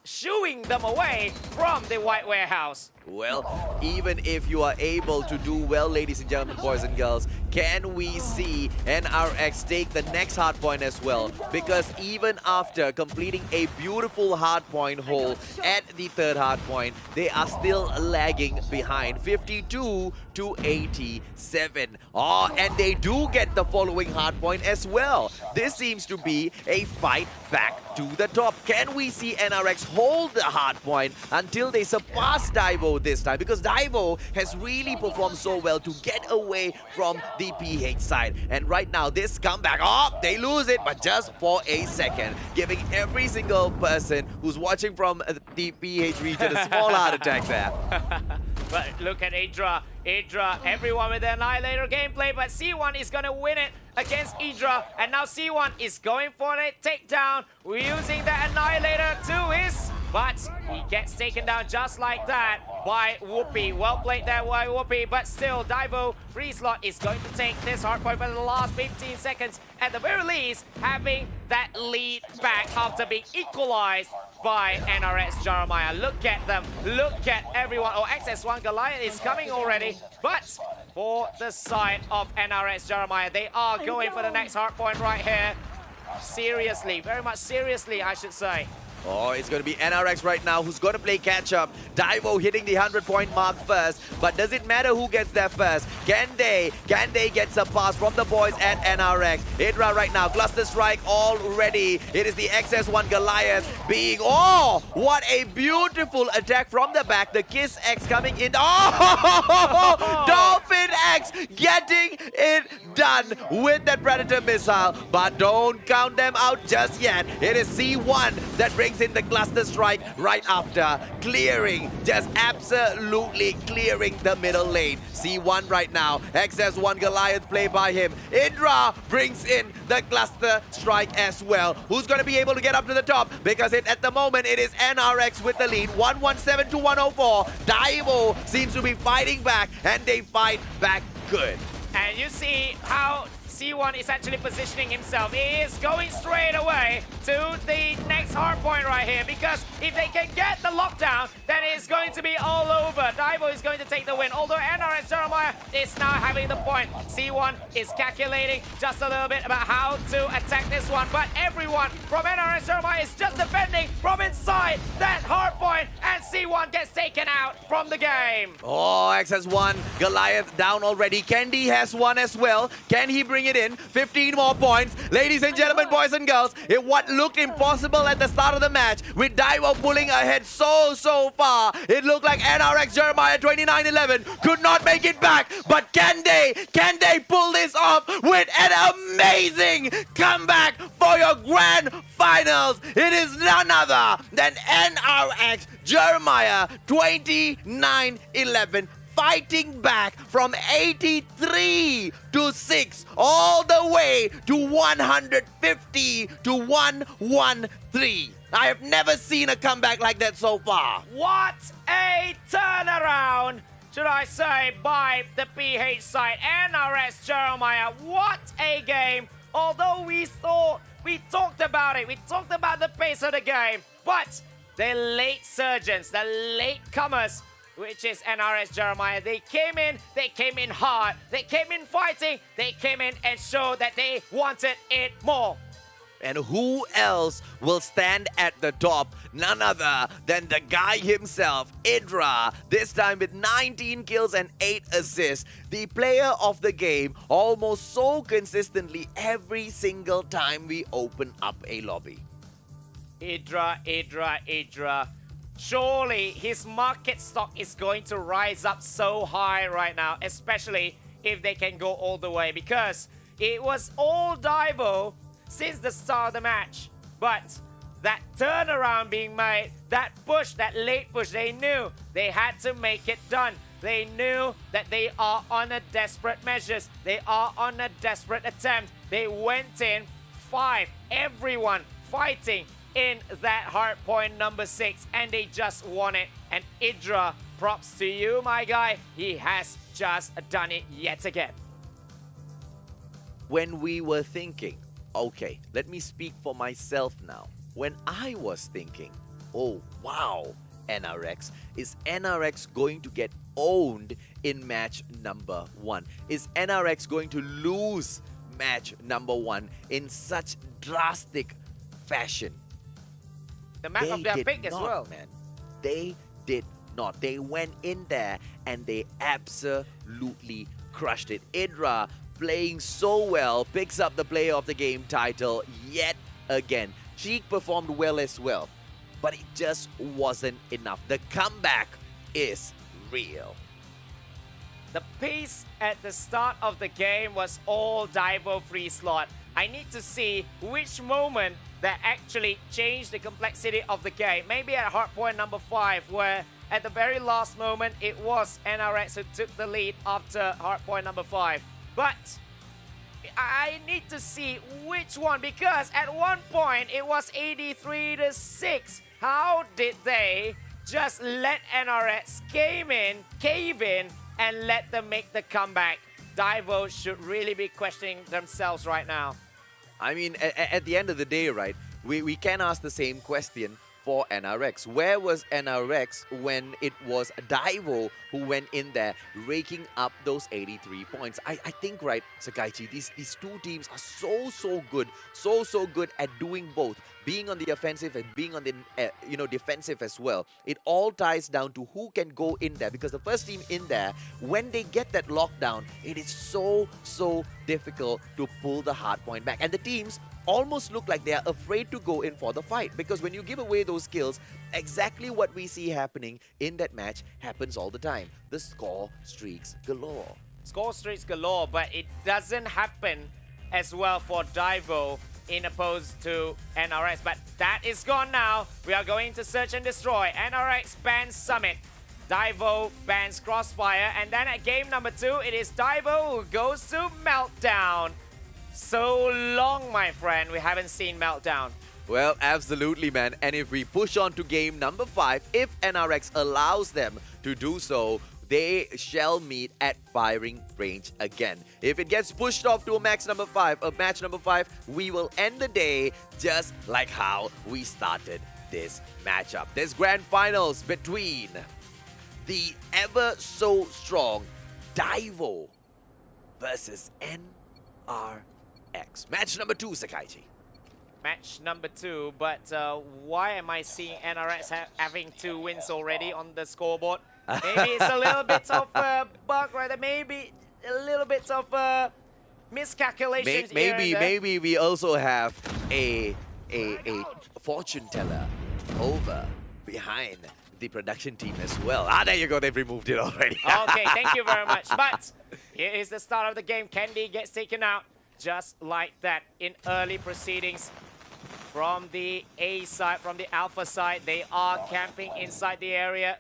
shooing them away from the white warehouse. Well, even if you are able to do well, ladies and gentlemen, boys and girls, can we see NRX take the next hardpoint as well? Because even after completing a beautiful hardpoint hole at the third hardpoint, they are still lagging behind, 52 to 87. Oh, and they do get the following hardpoint as well. This seems to be a fight back to the top. Can we see NRX hold the hardpoint until they surpass Daivo this time? Because Daivo has really performed so well to get away from the PH side. And right now, this comeback, oh, they lose it, but just for a second, giving every single person who's watching from the PH region a small heart attack there. But look at Idra. Idra, everyone with the Annihilator gameplay, but C1 is going to win it against Idra. And now C1 is going for a takedown, using the Annihilator to his... But he gets taken down just like that by Whoopi. Well played there by Whoopi, but still Daivo.FreeSlot is going to take this hardpoint for the last 15 seconds. At the very least, having that lead back after being equalized by NRX Jeremiah. Look at them. Look at everyone. Oh, XS1 Goliath is coming already. But for the side of NRX Jeremiah, they are going for the next hardpoint right here. Seriously, very much seriously, I should say. Oh, it's going to be NRX right now who's going to play catch-up. Daivo hitting the 100-point mark first. But does it matter who gets there first? Can they get some pass from the boys at NRX? Idra right now, cluster strike already. It is the XS1 Goliath being... Oh, what a beautiful attack from the back. The Kiss X coming in. Oh, Dolphin X getting it done with that Predator missile. But don't count them out just yet. It is C1 that brings in the cluster strike right after, clearing, just absolutely clearing the middle lane. C1 right now, XS1 Goliath play by him. Idra brings in the cluster strike as well. Who's going to be able to get up to the top? Because at the moment it is NRX with the lead, 117 to 104. Daivo seems to be fighting back, and they fight back good. And you see how C1 is actually positioning himself. He is going straight away to the next hardpoint right here, because if they can get the lockdown, then it's going to be all over. Daivo is going to take the win, although NRX Jeremiah is now having the point. C1 is calculating just a little bit about how to attack this one, but everyone from NRX Jeremiah is just defending from inside that hardpoint, and C1 gets taken out from the game. Oh, XS1 Goliath down already. Kendi has one as well. Can he bring it in? 15 more points. Ladies and gentlemen, boys and girls, what looked impossible at the start of the match, with Daivo pulling ahead so far, it looked like NRX Jeremiah 29-11 could not make it back. But can they pull this off with an amazing comeback for your grand finals? It is none other than NRX Jeremiah 29-11. Fighting back from 83 to 6 all the way to 150 to 113. I have never seen a comeback like that so far. What a turnaround, should I say, by the PH side. NRX Jeremiah, what a game. Although we talked about it, we talked about the pace of the game, but the late surgeons, the late comers, which is NRX Jeremiah, they came in hard, they came in fighting, they came in and showed that they wanted it more. And who else will stand at the top? None other than the guy himself, Idra. This time with 19 kills and 8 assists. The player of the game, almost so consistently every single time we open up a lobby. Idra. surely his market stock is going to rise up so high right now, especially if they can go all the way, because it was all Daivo since the start of the match. But that turnaround being made, that push, that late push, they knew they had to make it done. They knew that they are on a desperate measures. They are on a desperate attempt. They went in 5, everyone fighting in that hardpoint number 6, and they just won it. And Idra, props to you, my guy. He has just done it yet again. When we were thinking, okay, let me speak for myself now. When I was thinking, oh wow, NRX, is NRX going to get owned in match number 1? Is NRX going to lose match number 1 in such drastic fashion? The map of their pick as well. Man. They did not. They went in there and they absolutely crushed it. Idra playing so well, picks up the player of the game title yet again. Cheek performed well as well, but it just wasn't enough. The comeback is real. The pace at the start of the game was all Daivo.FreeSlot. I need to see which moment that actually changed the complexity of the game. Maybe at hardpoint number 5, where at the very last moment it was NRX who took the lead after hardpoint number 5. But I need to see which one, because at one point it was 83-6. How did they just let NRX cave in, and let them make the comeback? Daivo should really be questioning themselves right now. I mean, at the end of the day, right, we can ask the same question for NRX. Where was NRX when it was Daivo who went in there raking up those 83 points? I think, right, Sakaichi, these two teams are so good, so good at doing both, being on the offensive and being on the defensive as well. It all ties down to who can go in there, because the first team in there, when they get that lockdown, it is so difficult to pull the hard point back, and the teams almost look like they are afraid to go in for the fight, because when you give away those kills, exactly what we see happening in that match happens all the time. The score streaks galore. Score streaks galore, but it doesn't happen as well for Daivo in opposed to NRX. But that is gone now. We are going to search and destroy. NRX bans Summit. Daivo bans Crossfire. And then at game number 2, it is Daivo who goes to Meltdown. So long, my friend, we haven't seen Meltdown. Well, absolutely, man. And if we push on to game number 5, if NRX allows them to do so, they shall meet at firing range again. If it gets pushed off to a match number 5, we will end the day just like how we started this matchup. This grand finals between the ever so strong Daivo versus NRX. Match number 2, Sakaichi. Match number 2, but why am I seeing NRX having 2 wins already on the scoreboard? Maybe it's a little bit of a bug, right? Maybe a little bit of miscalculations. Maybe we also have a fortune teller over behind the production team as well. Ah, there you go. They've removed it already. Okay, thank you very much. But here is the start of the game. Candy gets taken out just like that in early proceedings. From the A side, from the Alpha side, they are camping inside the area.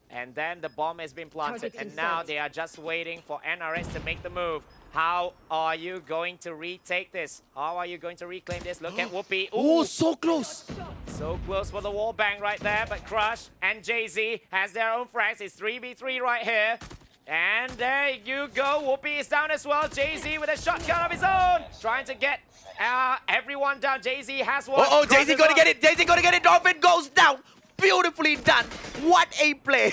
And then the bomb has been planted. And now they are just waiting for NRS to make the move. How are you going to retake this? How are you going to reclaim this? Look at Whoopi. Oh, so close. So close for the wall bang right there. But Crush and Jay-Z has their own frags. It's 3v3 right here. And there you go. Whoopi is down as well. Jay-Z with a shotgun of his own. Trying to get everyone down. Jay-Z has one. Oh, Jay-Z gonna get it. Jay-Z gonna get it. Dolphin goes down. Beautifully done. What a play.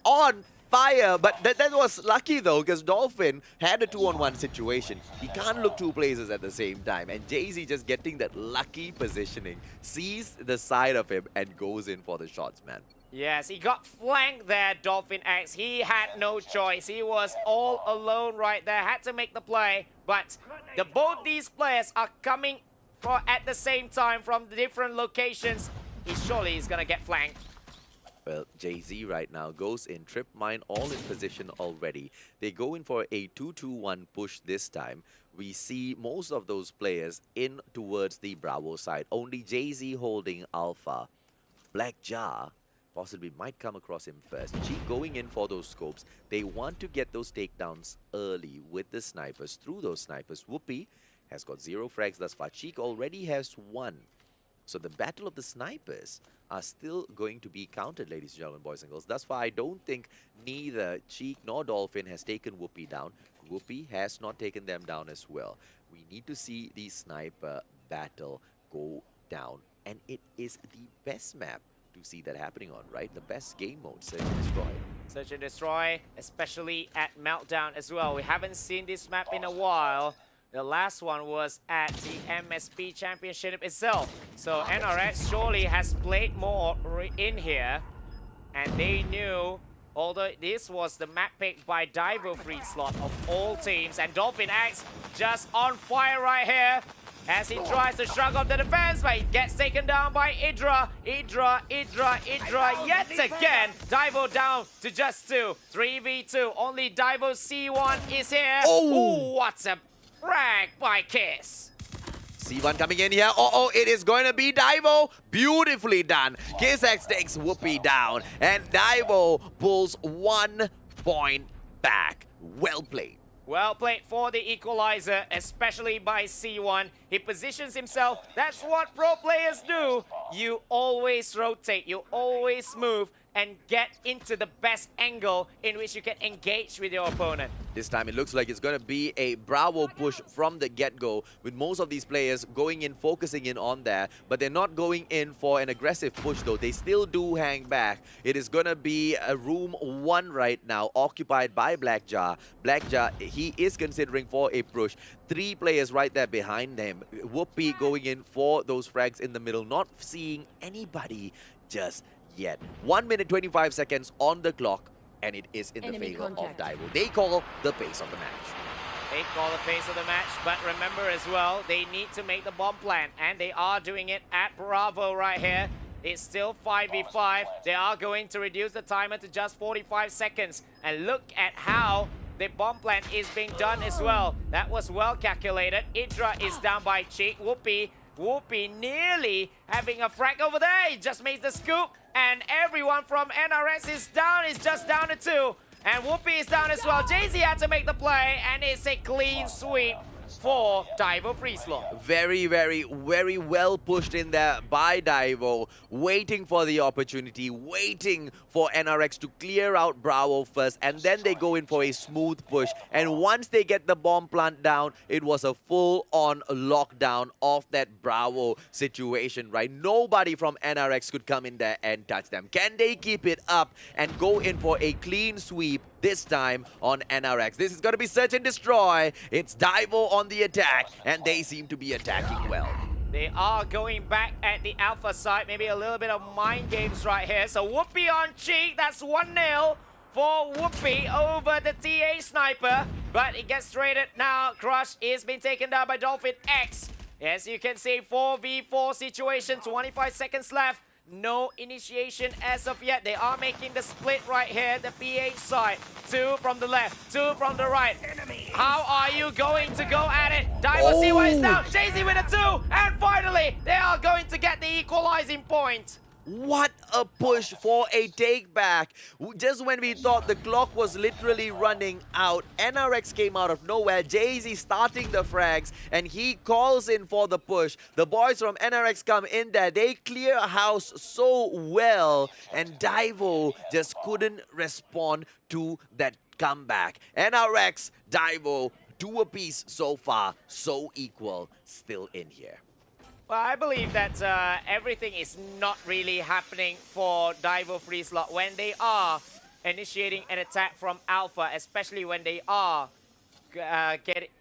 On fire. But that was lucky though, because Dolphin had a 2-on-1 situation. He can't look 2 places at the same time. And Jay-Z just getting that lucky positioning, sees the side of him and goes in for the shots, man. Yes, he got flanked there, Dolphin X. He had no choice. He was all alone right there. Had to make the play. But both these players are coming at the same time from the different locations. he surely is gonna get flanked. Well, Jay-Z right now goes in, trip mine all in position already. They go in for a 2-2-1 push this time. We see most of those players in towards the Bravo side. Only Jay-Z holding Alpha. Black Jar possibly might come across him first. Cheek going in for those scopes. They want to get those takedowns early with the snipers, through those snipers. Whoopi has got 0 frags thus far. Cheek already has 1. So the battle of the snipers are still going to be counted, ladies and gentlemen, boys and girls. Thus far, I don't think neither Cheek nor Dolphin has taken Whoopi down. Whoopi has not taken them down as well. We need to see the sniper battle go down. And it is the best map to see that happening on, right? The best game mode, Search and Destroy. Search and Destroy, especially at Meltdown as well. We haven't seen this map in a while. The last one was at the MSP Championship itself. So NRX surely has played more in here. And they knew, although this was the map pick by Daivo.FreeSlot of all teams. And Dolphin X just on fire right here as he tries to shrug off the defense, but he gets taken down by Idra. Idra yet again. Daivo down to just 2. 3v2. Only Daivo C1 is here. Oh! Ooh, what's a frag by Kiss. C1 coming in here. Oh, it is going to be Daivo. Beautifully done. KissX takes Whoopi down. And Daivo pulls 1 point back. Well played. Well played for the equalizer, especially by C1. He positions himself. That's what pro players do. You always rotate. You always move and get into the best angle in which you can engage with your opponent. This time it looks like it's going to be a Bravo push from the get-go, with most of these players going in, focusing in on that, but they're not going in for an aggressive push though. They still do hang back. It is going to be a room 1 right now, occupied by Black Jar. Black Jar, he is considering for a push. 3 players right there behind him. Whoopi going in for those frags in the middle, not seeing anybody just yet. 1 minute 25 seconds on the clock, and it is in the favor of Daivo. They call the pace of the match. They call the pace of the match, but remember as well, they need to make the bomb plan, and they are doing it at Bravo right here. It's still 5v5. They are going to reduce the timer to just 45 seconds. And look at how the bomb plan is being done as well. That was well calculated. Idra is down by Cheek. Whoopi nearly having a frag over there. He just makes the scoop. And everyone from NRX is down. It's just down to 2. And Whoopi is down as well. Jay-Z had to make the play. And it's a clean sweep for Daivo.FreeSlot. Very, very, very well pushed in there by Daivo. Waiting for the opportunity. Waiting for NRX to clear out Bravo first. And then they go in for a smooth push. And once they get the bomb plant down, it was a full-on lockdown of that Bravo situation, right? Nobody from NRX could come in there and touch them. Can they keep it up and go in for a clean sweep this time on NRX? This is going to be Search and Destroy. It's Daivo on the attack, and they seem to be attacking well. They are going back at the Alpha side. Maybe a little bit of mind games right here. So Whoopi on Cheek. That's 1-0 for Whoopi over the TA sniper. But it gets traded now. Crush is being taken down by Dolphin X. As you can see, 4v4 situation. 25 seconds left. No initiation as of yet. They are making the split right here, the PH side. 2 from the left, 2 from the right. How are you going to go at it? Daivo C1 is down. Jay-Z with a 2. And finally, they are going to get the equalizing point. What a push for a take back. Just when we thought the clock was literally running out, NRX came out of nowhere. Jay-Z starting the frags, and he calls in for the push. The boys from NRX come in there. They clear house so well, and Daivo just couldn't respond to that comeback. NRX, Daivo, 2 apiece so far, so equal, still in here. Well, I believe that everything is not really happening for Daivo.FreeSlot when they are initiating an attack from Alpha, especially when they are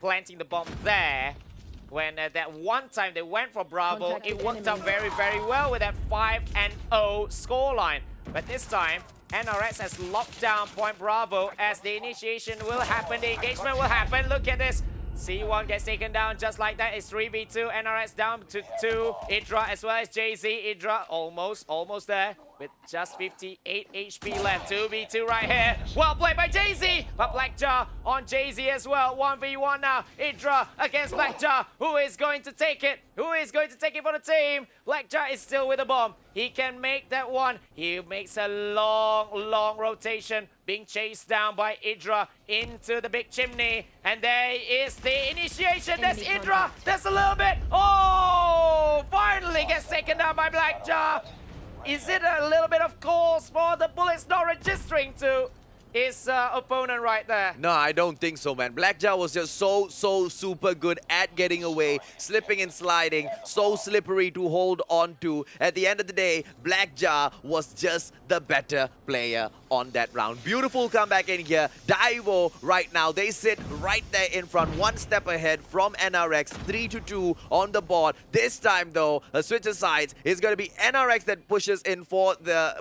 planting the bomb there. When that one time they went for Bravo, it worked out very, very well with that 5-0 scoreline. But this time, NRX has locked down Point Bravo as the initiation will happen, the engagement will happen. Look at this. C1 gets taken down just like that. It's 3v2. NRX down to 2. Idra as well as JZ. Idra almost there with just 58 HP left. 2v2 right here. Well played by JZ. But Blackjar on JZ as well. 1v1 now. Idra against Blackjar. Who is going to take it? Who is going to take it for the team? Blackjar is still with the bomb. He can make that one. He makes a long rotation. Being chased down by Idra into the big chimney. And there is the initiation. There's Idra. There's a little bit. Oh! Finally gets taken down by Blackjar. Is it a little bit of cause for the bullets not registering to his opponent right there? No, I don't think so, man. Blackjaw was just so super good at getting away, slipping and sliding, so slippery to hold on to. At the end of the day, Blackjaw was just the better player on that round. Beautiful comeback in here. Daivo right now, they sit right there in front, one step ahead from NRX, 3-2 on the board. This time though, a switch of sides is going to be NRX that pushes in for the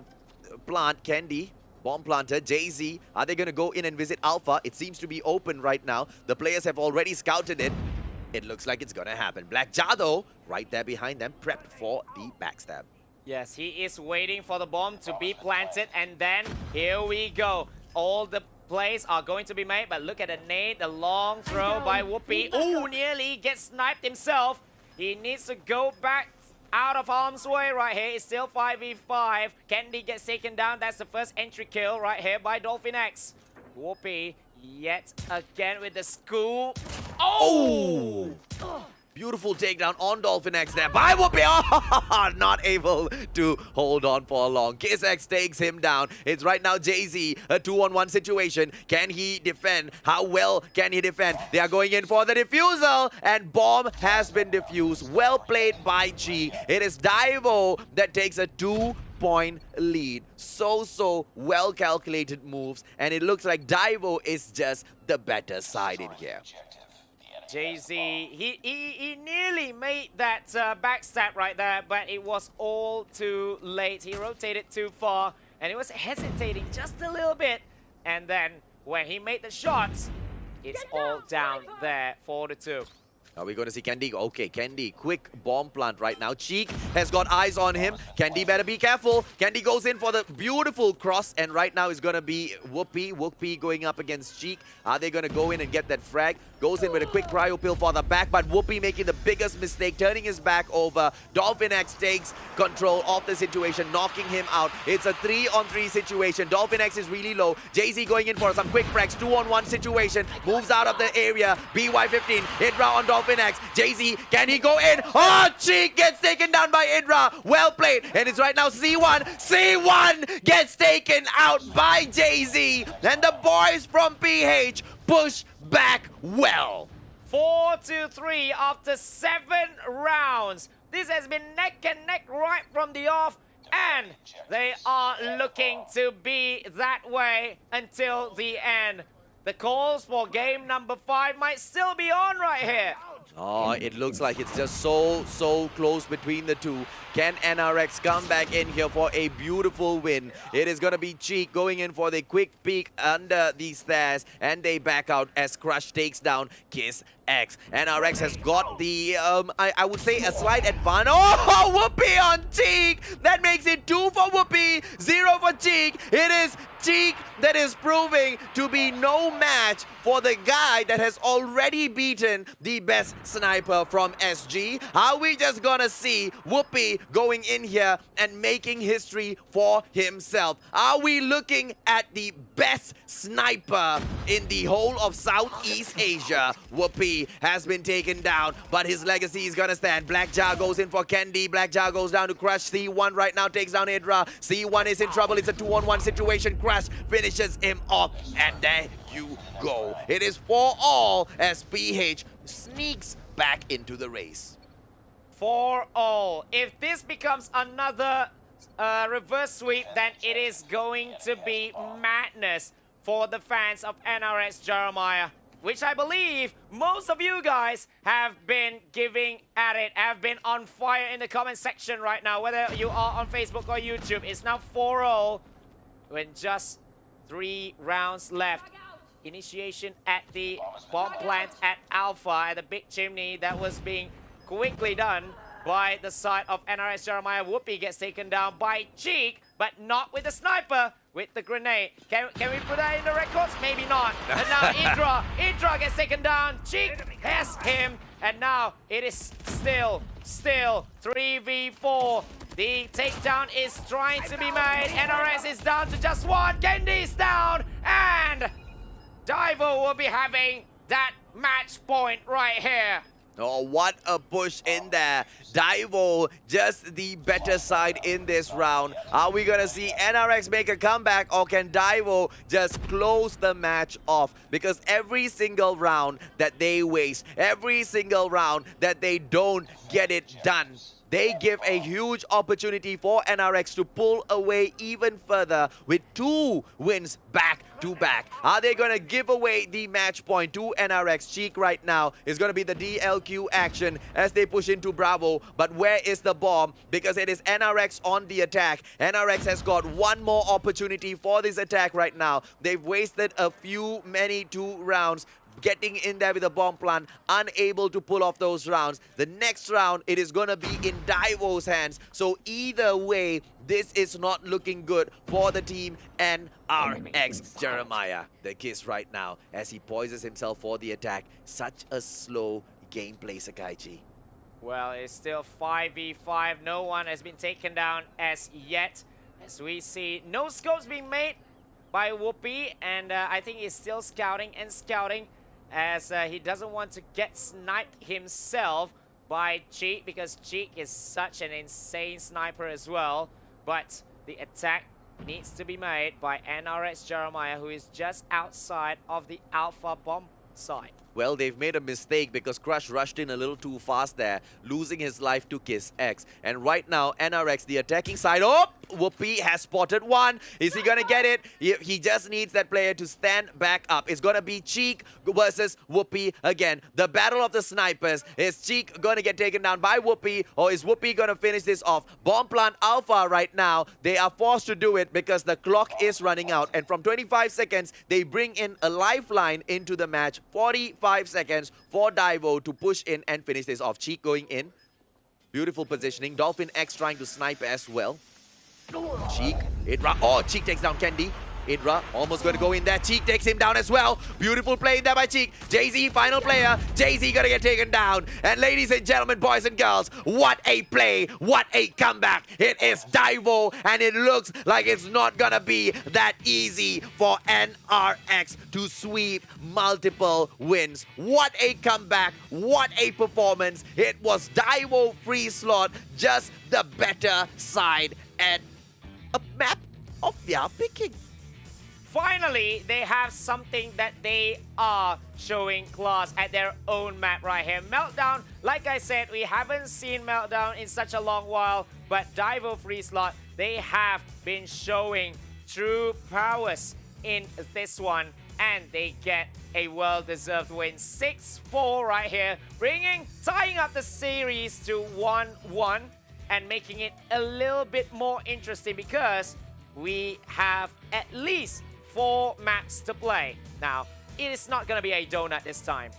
plant. Candy. Bomb planter, JZ, are they going to go in and visit Alpha? It seems to be open right now. The players have already scouted it. It looks like it's going to happen. Black Jado, right there behind them, prepped for the backstab. Yes, he is waiting for the bomb to be planted, and then here we go. All the plays are going to be made, but look at the nade, the long throw by Whoopi. Oh, nearly gets sniped himself. He needs to go back out of harm's way right here. It's still 5v5. Candy gets taken down. That's the first entry kill right here by Dolphin X. Whoopi yet again with the scoop. Oh! Beautiful takedown on Dolphin X there by Whoopi. Oh, not able to hold on for long. Kiss X takes him down. It's right now JZ, a 2-on-1 situation. Can he defend? How well can he defend? They are going in for the defusal, and bomb has been defused. Well played by G. It is Daivo that takes a 2-point lead. So well calculated moves, and it looks like Daivo is just the better side in here. JZ, he nearly made that backstab right there, but it was all too late. He rotated too far, and he was hesitating just a little bit. And then when he made the shots, it's all down there for the 2. Are we going to see Candy? Okay, Candy, quick bomb plant right now. Cheek has got eyes on him. Candy better be careful. Candy goes in for the beautiful cross, and right now is going to be Whoopi. Whoopi going up against Cheek. Are they going to go in and get that frag? Goes in with a quick cryo pill for the back, but Whoopi making the biggest mistake, turning his back over. Dolphin X takes control of the situation, knocking him out. It's a 3-on-3 situation. Dolphin X is really low. JZ going in for some quick frags, 2-on-1 situation. Moves out of the area. BY15, Idra on Dolphin X. JZ, can he go in? Oh, Cheek gets taken down by Idra. Well played. And it's right now C1. C1 gets taken out by JZ. And the boys from PH push back well. 4-3 after 7 rounds. This has been neck and neck right from the off, and they are looking to be that way until the end. The calls for game number 5 might still be on right here. Oh, it looks like it's just so close between the two. Can NRX come back in here for a beautiful win? It is going to be Cheek going in for the quick peek under the stairs, and they back out as Crush takes down Kiss X. NRX has got the, I would say, a slight advantage. Oh, Whoopi on Cheek! That makes it 2 for Whoopi, 0 for Cheek. It is Cheek that is proving to be no match for the guy that has already beaten the best sniper from SG. Are we just gonna see Whoopi going in here and making history for himself? Are we looking at the best sniper in the whole of Southeast Asia? Whoopi has been taken down, but his legacy is gonna stand. Blackjaw goes in for Candy. Blackjaw goes down to Crush. C1 right now takes down Idra. C1 is in trouble. It's a 2-on-1 situation. Crush finishes him off, and there you go. It is 4-all as PH sneaks back into the race. 4-all. If this becomes another reverse sweep, then it is going to be madness for the fans of NRX Jeremiah, which I believe most of you guys have been giving at it, have been on fire in the comment section right now, whether you are on Facebook or YouTube. It's now 4-all with just 3 rounds left. initiation at the bomb plant at Alpha, at the big chimney that was being quickly done by the side of NRS Jeremiah. Whoopi gets taken down by Cheek, but not with the sniper, with the grenade. Can we put that in the records? Maybe not. And now Idra gets taken down. Cheek has him, and now it is still 3v4. The takedown is trying to be made. NRS is down to just one. Kendi is down, and Daivo will be having that match point right here. Oh, what a push in there. Daivo, just the better side in this round. Are we going to see NRX make a comeback, or can Daivo just close the match off? Because every single round that they waste, every single round that they don't get it done, they give a huge opportunity for NRX to pull away even further with 2 wins back to back. Are they going to give away the match point to NRX? Cheek right now is going to be the DLQ action as they push into Bravo. But where is the bomb? Because it is NRX on the attack. NRX has got one more opportunity for this attack right now. They've wasted many 2 rounds. Getting in there with a bomb plant, unable to pull off those rounds. The next round, it is going to be in Daivo's hands. So either way, this is not looking good for the team NRX Jeremiah. The kiss right now as he poises himself for the attack. Such a slow gameplay, Sakaichi. Well, it's still 5v5. No one has been taken down as yet. As we see, no scopes being made by Whoopi, and I think he's still scouting as he doesn't want to get sniped himself by Cheek, because Cheek is such an insane sniper as well. But the attack needs to be made by NRX Jeremiah, who is just outside of the Alpha bomb site. Well, they've made a mistake because Crush rushed in a little too fast there, losing his life to Kiss X. And right now, NRX, the attacking side, oh, Whoopi has spotted one. Is he gonna get it? He just needs that player to stand back up. It's gonna be Cheek versus Whoopi again. The battle of the snipers. Is Cheek gonna get taken down by Whoopi, or is Whoopi gonna finish this off? Bomb plant Alpha right now, they are forced to do it because the clock is running out. And from 25 seconds, they bring in a lifeline into the match. 45 seconds for Daivo to push in and finish this off. Cheek going in. Beautiful positioning. Dolphin X trying to snipe as well. Cheek, Idra, oh, Cheek takes down Kendi. Idra almost going to go in there. Cheek takes him down as well. Beautiful play in there by Cheek. Jay-Z, final player. Jay-Z going to get taken down. And ladies and gentlemen, boys and girls, what a play. What a comeback. It is Daivo, and it looks like it's not going to be that easy for NRX to sweep multiple wins. What a comeback. What a performance. It was Daivo.FreeSlot, just the better side and a map of their picking. Finally, they have something that they are showing class at their own map right here. Meltdown, like I said, we haven't seen Meltdown in such a long while, but Daivo.FreeSlot, they have been showing true prowess in this one, and they get a well-deserved win. 6-4 right here, tying up the series to 1-1 and making it a little bit more interesting because we have at least 4 maps to play. Now, it is not going to be a donut this time.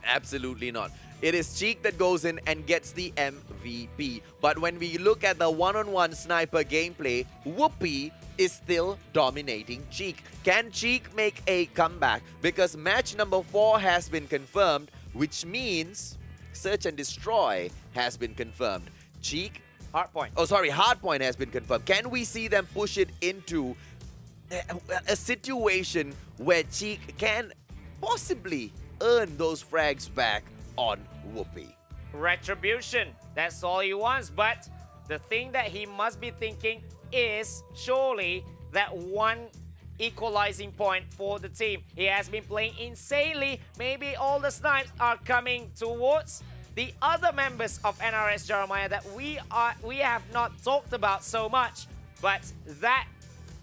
Absolutely not. It is Cheek that goes in and gets the MVP. But when we look at the one-on-one sniper gameplay, Whoopi is still dominating Cheek. Can Cheek make a comeback? Because match number 4 has been confirmed, which means Search and Destroy has been confirmed. Cheek... Hardpoint has been confirmed. Can we see them push it into a situation where Cheek can possibly earn those frags back on Whoopi? Retribution, that's all he wants. But the thing that he must be thinking is surely that one equalizing point for the team. He has been playing insanely. Maybe all the snipes are coming towards the other members of NRX Jeremiah that we have not talked about so much. But that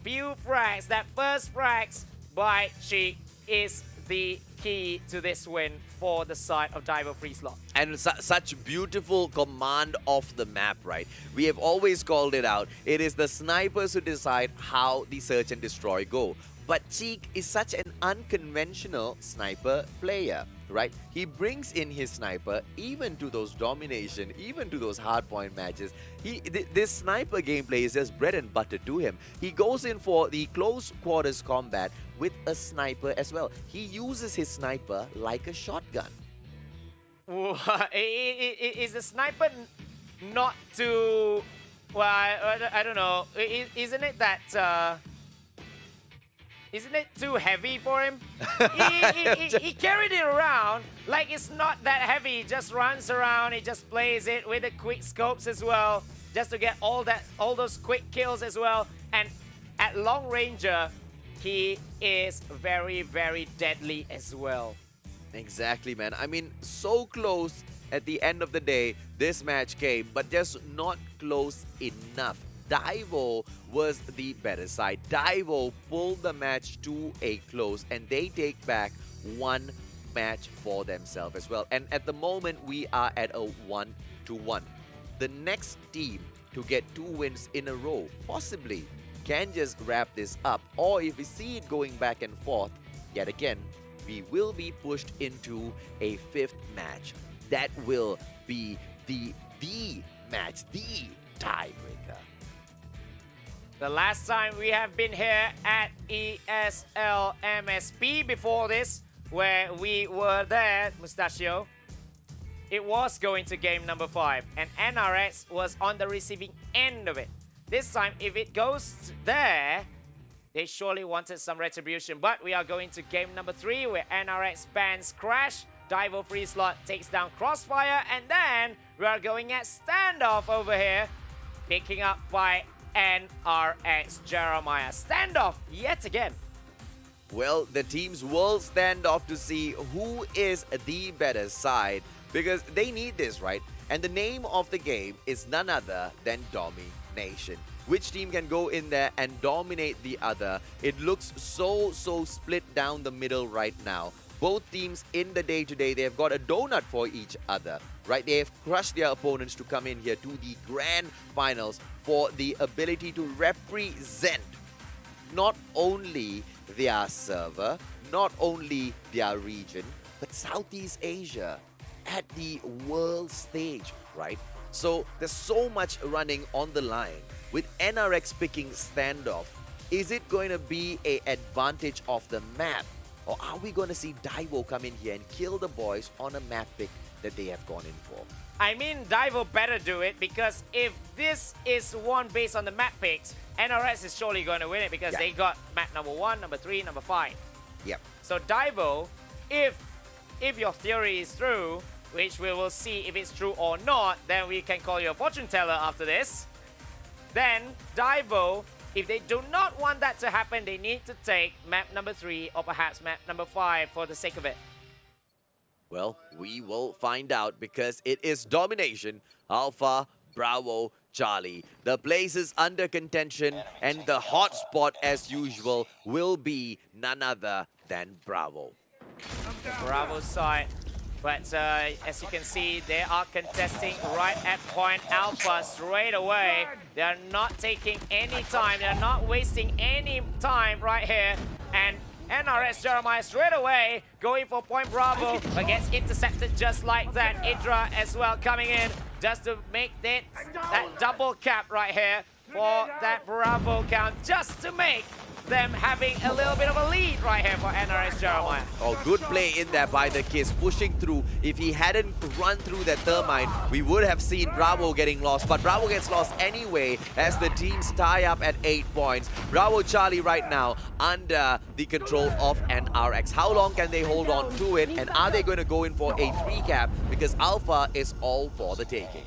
few frags, that first frags by Cheek is the key to this win for the side of Daivo.FreeSlot. And such beautiful command of the map, right? We have always called it out. It is the snipers who decide how the search and destroy go. But Cheek is such an unconventional sniper player, right? He brings in his sniper even to those domination, even to those hardpoint matches. This sniper gameplay is just bread and butter to him. He goes in for the close quarters combat with a sniper as well. He uses his sniper like a shotgun. Is the sniper not too... Well, I don't know. Isn't it that... Isn't it too heavy for him? He carried it around like it's not that heavy. He just runs around. He just plays it with the quick scopes as well, just to get all those quick kills as well. And at long ranger, he is very, very deadly as well. Exactly, man. I mean, so close at the end of the day, this match came, but just not close enough. Daivo was the better side. Daivo pulled the match to a close, and they take back one match for themselves as well. And at the moment, we are at a 1-1. The next team to get 2 wins in a row possibly can just wrap this up. Or if we see it going back and forth, yet again, we will be pushed into a 5th match. That will be the match, the tiebreaker. The last time we have been here at ESL MSP before this, where we were there, Mustachio, it was going to game number 5, and NRX was on the receiving end of it. This time, if it goes there, they surely wanted some retribution, but we are going to game number 3, where NRX bans Crash, Daivo.FreeSlot takes down Crossfire, and then we are going at standoff over here, picking up by NRX Jeremiah. Standoff yet again. Well, the teams will stand off to see who is the better side, because they need this, right? And the name of the game is none other than Domination. Which team can go in there and dominate the other? It looks so split down the middle right now. Both teams in the day-to-day, they have got a donut for each other, right? They have crushed their opponents to come in here to the grand finals for the ability to represent not only their server, not only their region, but Southeast Asia at the world stage, right? So there's so much running on the line. With NRX picking standoff, is it going to be an advantage of the map? Or are we going to see Daivo come in here and kill the boys on a map pick that they have gone in for? I mean, Daivo better do it, because if this is one based on the map picks, NRS is surely going to win it, because they got map number 1, number 3, number 5. Yep. So Daivo, if your theory is true, which we will see if it's true or not, then we can call you a fortune teller after this. Then Daivo, if they do not want that to happen, they need to take map number 3 or perhaps map number 5 for the sake of it. Well, we will find out, because it is Domination, Alpha, Bravo, Charlie. The place is under contention, and the hot spot, as usual, will be none other than Bravo. Bravo side. But as you can see, they are contesting right at point Alpha straight away. They are not taking any time. They are not wasting any time right here. And NRS Jeremiah straight away going for point Bravo, but gets intercepted just like that. Idra as well coming in just to make that double cap right here for that Bravo count, just to make them having a little bit of a lead right here for NRS Jeremiah. Oh, good play in there by the Kiss, pushing through. If he hadn't run through that Thermite, we would have seen Bravo getting lost. But Bravo gets lost anyway as the teams tie up at 8 points. Bravo Charlie right now under the control of NRX. How long can they hold on to it? And are they going to go in for a 3 cap? Because Alpha is all for the taking.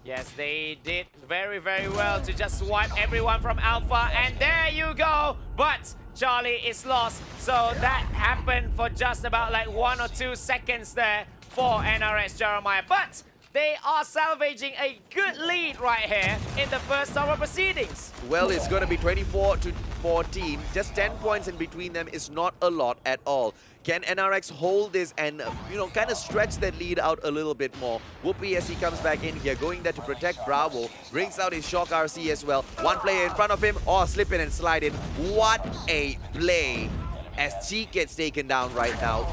Yes, they did very, very well to just swipe everyone from Alpha, and there you go. But Charlie is lost, so that happened for just about like 1 or 2 seconds there for NRS Jeremiah. But they are salvaging a good lead right here in the first summer proceedings. Well, it's going to be 24 to 14. Just 10 points in between them is not a lot at all. Can NRX hold this and, kind of stretch that lead out a little bit more? Whoopi, as he comes back in here, going there to protect Bravo, brings out his Shock RC as well. One player in front of him, slip in and slide in. What a play as Chi gets taken down right now.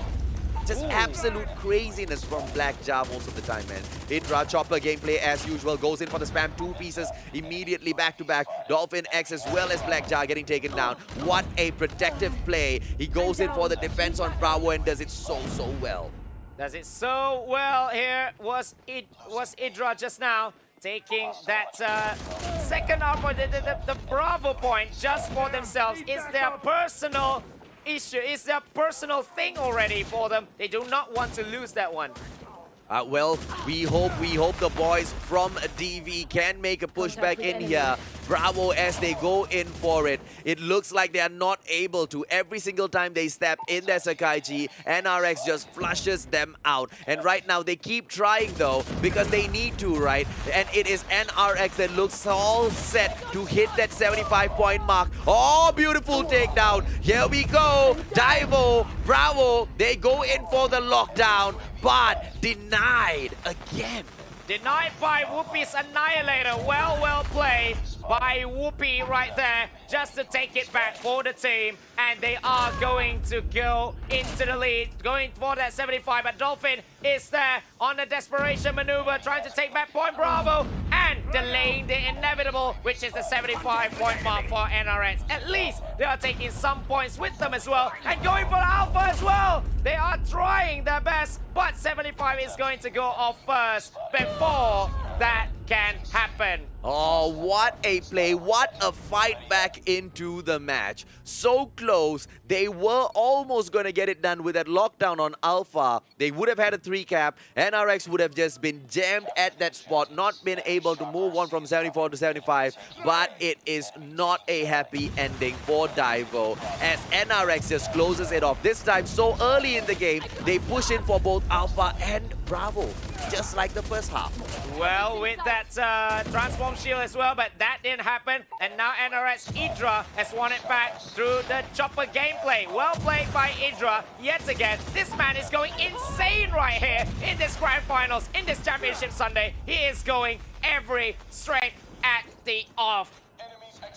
Just absolute craziness from Black Jar most of the time, man. Hydra chopper gameplay as usual, goes in for the spam, 2 pieces immediately back to back. Dolphin X as well as Black Jar getting taken down. What a protective play. He goes in for the defense on Bravo and does it so well. Does it so well here was Hydra just now, taking that second outpoint, the Bravo point just for themselves. It's their personal issue. It's their personal thing already for them. They do not want to lose that one. Well, we hope the boys from DV can make a push back in here. Bravo as they go in for it. It looks like they are not able to. Every single time they step in their Sakaichi, NRX just flushes them out. And right now they keep trying though, because they need to, right? And it is NRX that looks all set to hit that 75-point mark. Oh, beautiful takedown. Here we go. Daivo, Bravo, they go in for the lockdown, but denied again. Denied by Whoopi's Annihilator. Well played by Whoopi right there, just to take it back for the team. And they are going to go into the lead, going for that 75. But Dolphin is there on the desperation maneuver, trying to take back point Bravo and delaying the inevitable, which is the 75-point mark for NRX. At least they are taking some points with them as well and going for the Alpha as well. They are trying their best, but 75 is going to go off first before that can happen. Oh, what a play. What a fight back into the match. So close. They were almost going to get it done with that lockdown on Alpha. They would have had a 3-cap. NRX would have just been jammed at that spot, not been able to move on from 74 to 75. But it is not a happy ending for Daivo, as NRX just closes it off. This time, so early in the game, they push in for both Alpha and Bravo, just like the first half. Well, with that transform shield as well, but that didn't happen. And now NRX Hydra has won it back through the chopper gameplay. Well played by Hydra yet again. This man is going insane right here in this grand finals, in this championship Sunday. He is going every straight at the off.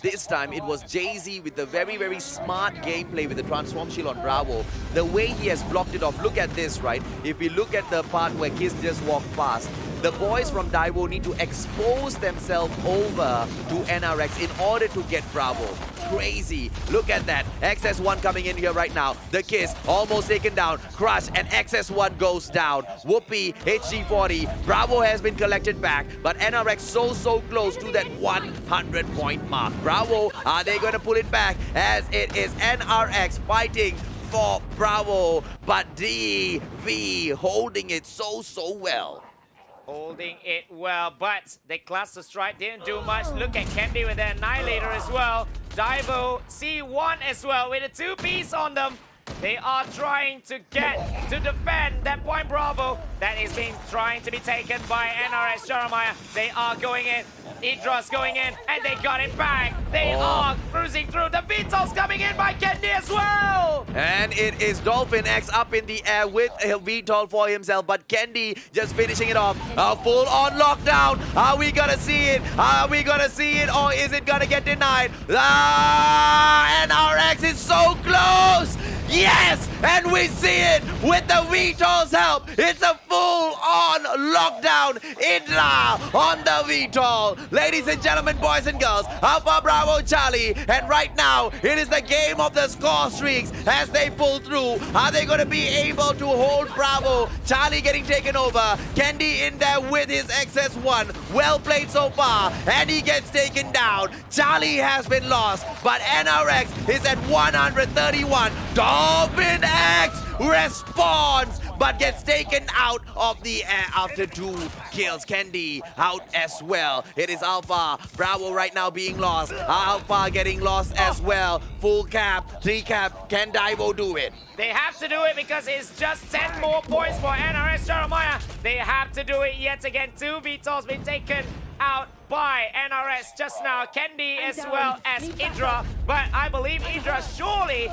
This time it was Jay-Z with the very smart gameplay with the transform shield on Bravo. The way he has blocked it off. Look at this, right? If we look at the part where Kiss just walked past, the boys from Daivo need to expose themselves over to NRX in order to get Bravo. Crazy. Look at that. XS1 coming in here right now. The Kiss almost taken down. Crush, and XS1 goes down. Whoopi, HG40. Bravo has been collected back, but NRX so close to that 100-point mark. Bravo, are they going to pull it back? As it is NRX fighting for Bravo, but DV holding it so well. Holding it well, but the cluster strike didn't do much. Look at Candy with the Annihilator as well. Daivo C1 as well with a 2-piece on them. They are trying to get to defend that point Bravo that is being trying to be taken by NRS Jeremiah. They are going in. Hydra's going in, and they got it back. They are cruising through. The VTOL's coming in by Candy as well. And it is Dolphin X up in the air with a VTOL for himself, but Candy just finishing it off. A full-on lockdown. Are we gonna see it? Are we gonna see it, or is it gonna get denied? NRX is so close. Yes, and we see it with the VTOL's help. It's a full-on lockdown. Hydra on the VTOL. Ladies and gentlemen, boys and girls, Alpha Bravo Charlie, and right now it is the game of the score streaks as they pull through. Are they going to be able to hold Bravo? Charlie getting taken over. Candy in there with his XS1. Well played so far, and he gets taken down. Charlie has been lost, but NRX is at 131. Dolphin X responds, but gets taken out of the air after 2 kills. Candy out as well. It is Alpha. Bravo right now being lost. Alpha getting lost as well. Full cap, 3 cap. Can Daivo do it? They have to do it because it's just 10 more points for NRS Jeremiah. They have to do it yet again. 2 VTOLs been taken out by NRS just now. Candy as well as Idra. But I believe Idra surely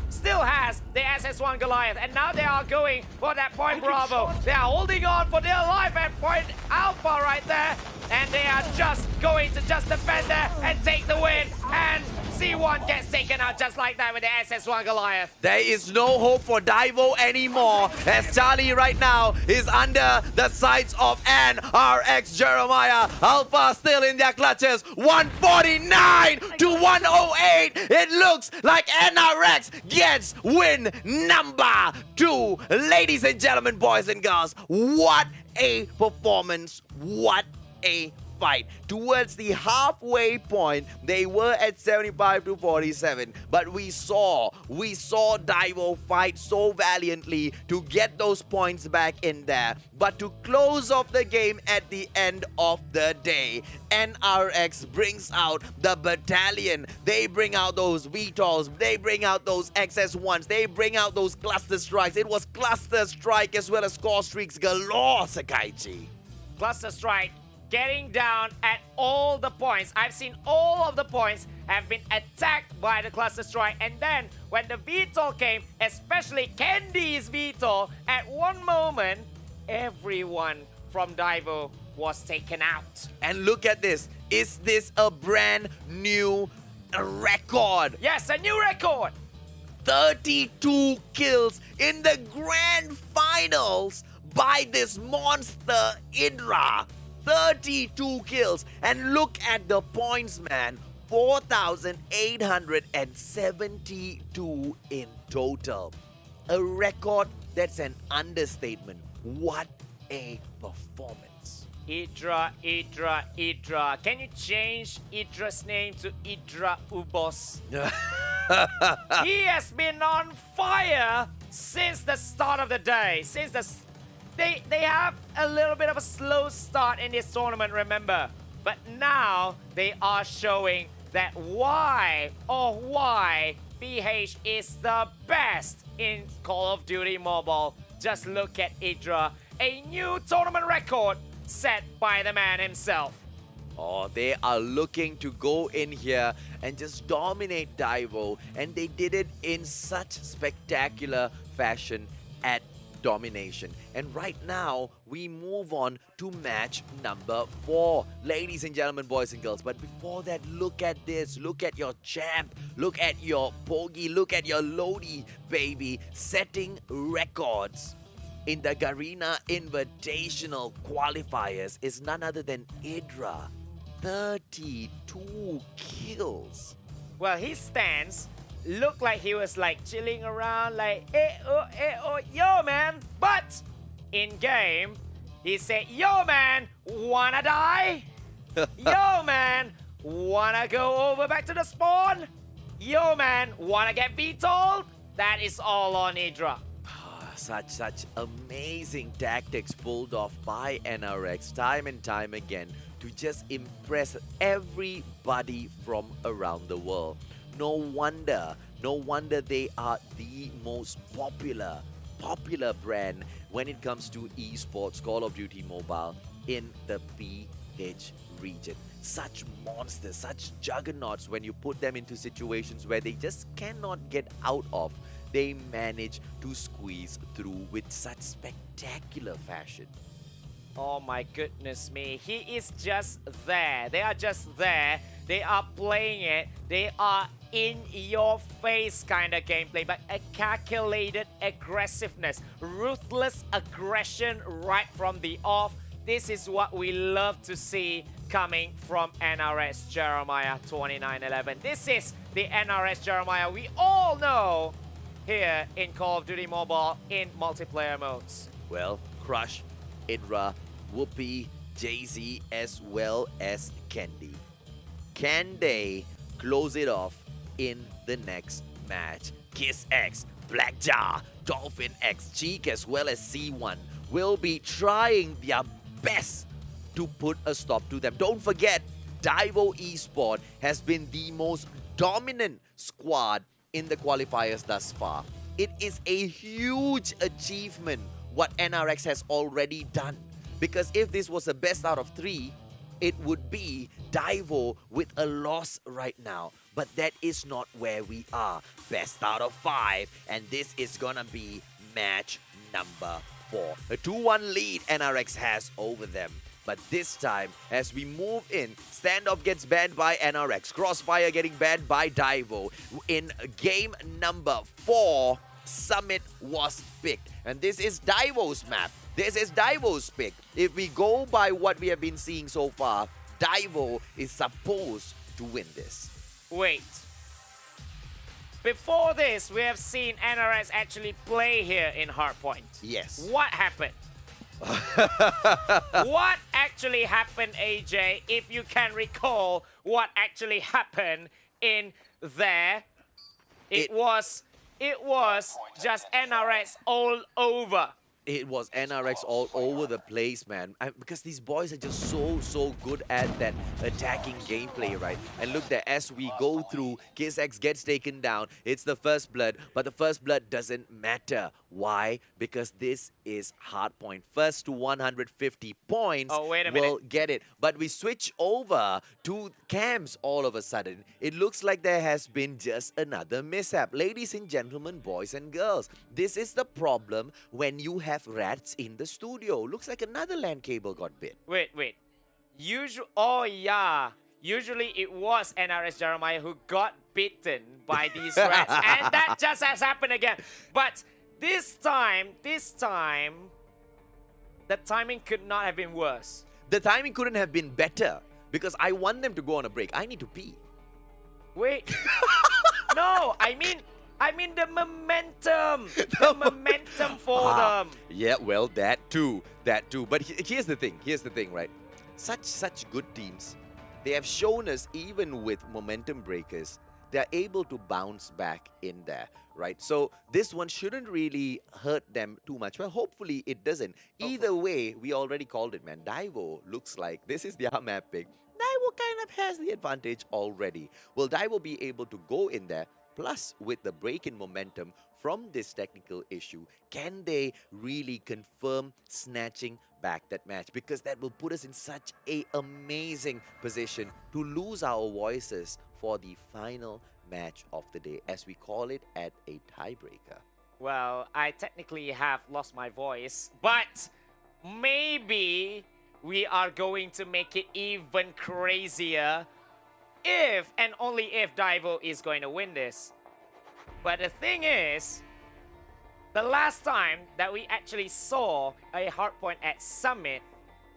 still has the SS1 Goliath. And now they are going for that point Bravo. They are holding on for their life at point Alpha right there. And they are just going to just defend there and take the win. And C1 gets taken out just like that with the SS1 Goliath. There is no hope for Daivo anymore, as Charlie right now is under the sights of NRX Jeremiah. Alpha still in their clutches. 149 to 108. It looks like NRX gets win number 2. Ladies and gentlemen, boys and girls, what a performance. What a fight. Towards the halfway point, they were at 75 to 47, but we saw Daivo fight so valiantly to get those points back in there. But to close off the game at the end of the day, NRX brings out the battalion. They bring out those VTOLs, they bring out those XS1s, they bring out those cluster strikes. It was cluster strike as well as score streaks galore, Sakaichi. Cluster strike getting down at all the points. I've seen all of the points have been attacked by the cluster strike. And then when the VTOL came, especially Candy's VTOL, at one moment, everyone from Daivo was taken out. And look at this. Is this a brand new record? Yes, a new record. 32 kills in the grand finals by this monster Idra. 32 kills. And look at the points, man. 4,872 in total. A record that's an understatement. What a performance. Idra. Can you change Idra's name to Idra Ubos? He has been on fire since the start of the day. They have a little bit of a slow start in this tournament, remember? But now they are showing that why PH is the best in Call of Duty Mobile. Just look at Idra, a new tournament record set by the man himself. Oh, they are looking to go in here and just dominate Daivo, and they did it in such spectacular fashion at domination. And right now, we move on to match number 4. Ladies and gentlemen, boys and girls. But before that, look at this. Look at your champ. Look at your Pogi. Look at your Lodi, baby. Setting records in the Garena Invitational Qualifiers is none other than Idra. 32 kills. Well, his stance looked like he was like chilling around like yo man, but in game he said, yo man, wanna die? Yo man, wanna go over back to the spawn? Yo man, wanna get VTOL'd? That is all on Idra. Such amazing tactics pulled off by NRX time and time again to just impress everybody from around the world. No wonder they are the most popular brand when it comes to esports, Call of Duty Mobile in the PH region. Such monsters, such juggernauts, when you put them into situations where they just cannot get out of, they manage to squeeze through with such spectacular fashion. Oh my goodness me, he is just there. They are just there. They are playing it. They are in your face kind of gameplay, but a calculated aggressiveness, ruthless aggression right from the off. This is what we love to see coming from NRS Jeremiah 2911. This is the NRS Jeremiah we all know here in Call of Duty Mobile in multiplayer modes. Well, Crush, Idra, Whoopi, Jay-Z, as well as Candy. Can they close it off in the next match? Kiss X Blackjar, Dolphin X, Cheek, as well as C1 will be trying their best to put a stop to them. Don't forget, Daivo Esports has been the most dominant squad in the qualifiers thus far. It is a huge achievement what NRX has already done. Because if this was a best out of 3, it would be Daivo with a loss right now. But that is not where we are. Best out of 5, and this is gonna be match number 4. A 2-1 lead NRX has over them. But this time, as we move in, Standoff gets banned by NRX. Crossfire getting banned by Daivo. In game number 4, Summit was picked. And this is Daivo's map. This is Daivo's pick. If we go by what we have been seeing so far, Daivo is supposed to win this. Wait. Before this, we have seen NRS actually play here in Hardpoint. Yes. What happened? What actually happened, AJ? If you can recall what actually happened in there, it was just NRS all over. It was NRX all over the place, man. Because these boys are just so good at that attacking gameplay, right? And look there, as we go through, KissX gets taken down. It's the first blood, but the first blood doesn't matter. Why? Because this is Hardpoint. First to 150 points will get it. But we switch over to cams all of a sudden. It looks like there has been just another mishap. Ladies and gentlemen, boys and girls, this is the problem when you have rats in the studio. Looks like another LAN cable got bit. Wait. Oh yeah. Usually it was NRS Jeremiah who got bitten by these rats. And that just has happened again. But this time, the timing could not have been worse. The timing couldn't have been better because I want them to go on a break. I need to pee. Wait. No, I mean the momentum. The momentum for them. Yeah, well, that too. But here's the thing, right? Such good teams, they have shown us even with momentum breakers, they're able to bounce back in there, right? So this one shouldn't really hurt them too much. Well, hopefully it doesn't. Either way, we already called it, man. Daivo looks like this is their map pick. Daivo kind of has the advantage already. Will Daivo be able to go in there? Plus, with the break in momentum from this technical issue, can they really confirm snatching back that match? Because that will put us in such an amazing position to lose our voices for the final match of the day, as we call it at a tiebreaker. Well, I technically have lost my voice, but maybe we are going to make it even crazier if and only if Daivo is going to win this. But the thing is, the last time that we actually saw a Hardpoint at Summit,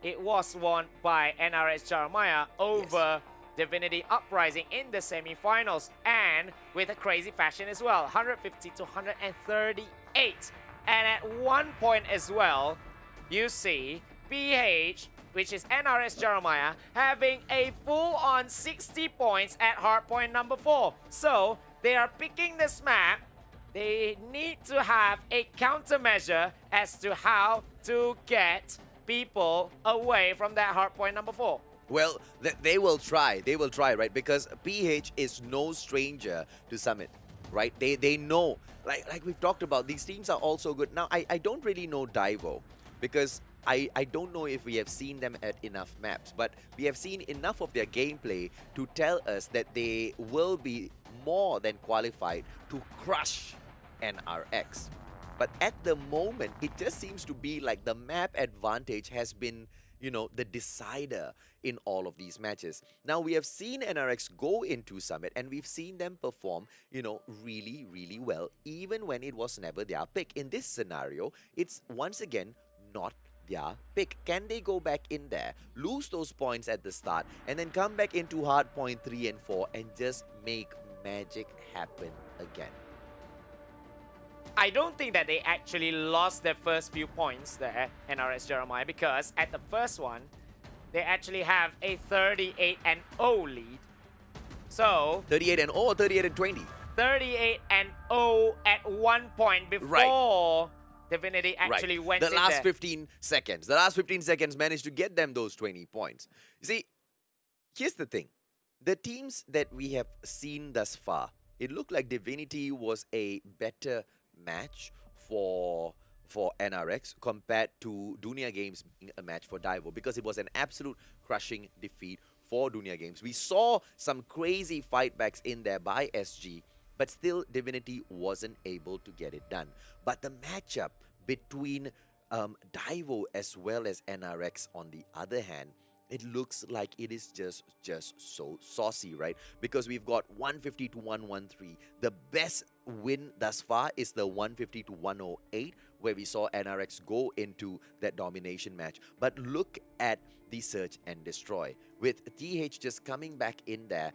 it was won by NRS Jeremiah over Divinity Uprising in the semi-finals, and with a crazy fashion as well, 150 to 138. And at one point as well, you see PH, which is NRS Jeremiah, having a full-on 60 points at Hardpoint number 4. So, they are picking this map. They need to have a countermeasure as to how to get people away from that Hardpoint number 4. Well, they will try. They will try, right? Because PH is no stranger to Summit, right? They know. Like we've talked about, these teams are also good. Now, I don't really know Daivo because I don't know if we have seen them at enough maps, but we have seen enough of their gameplay to tell us that they will be more than qualified to crush NRX. But at the moment, it just seems to be like the map advantage has been, you know, the decider in all of these matches. Now, we have seen NRX go into Summit and we've seen them perform, you know, really well, even when it was never their pick. In this scenario, it's once again not their pick. Can they go back in there, lose those points at the start, and then come back into Hardpoint 3 and 4 and just make magic happen again? I don't think that they actually lost their first few points there, NRS Jeremiah, because at the first one, they actually have a 38-0 lead. So 38-0 or 38-20? 38-0 at one point before Divinity actually went the in last there. 15 seconds. The last 15 seconds managed to get them those 20 points. You see, here's the thing. The teams that we have seen thus far, it looked like Divinity was a better match for NRX compared to Dunia Games being a match for Daivo, because it was an absolute crushing defeat for Dunia Games. We saw some crazy fightbacks in there by SG, but still Divinity wasn't able to get it done. But the matchup between Daivo as well as NRX on the other hand, it looks like it is just so saucy, right? Because we've got 150 to 113. The best win thus far is the 150 to 108, where we saw NRX go into that domination match. But look at the search and destroy. With TH just coming back in there,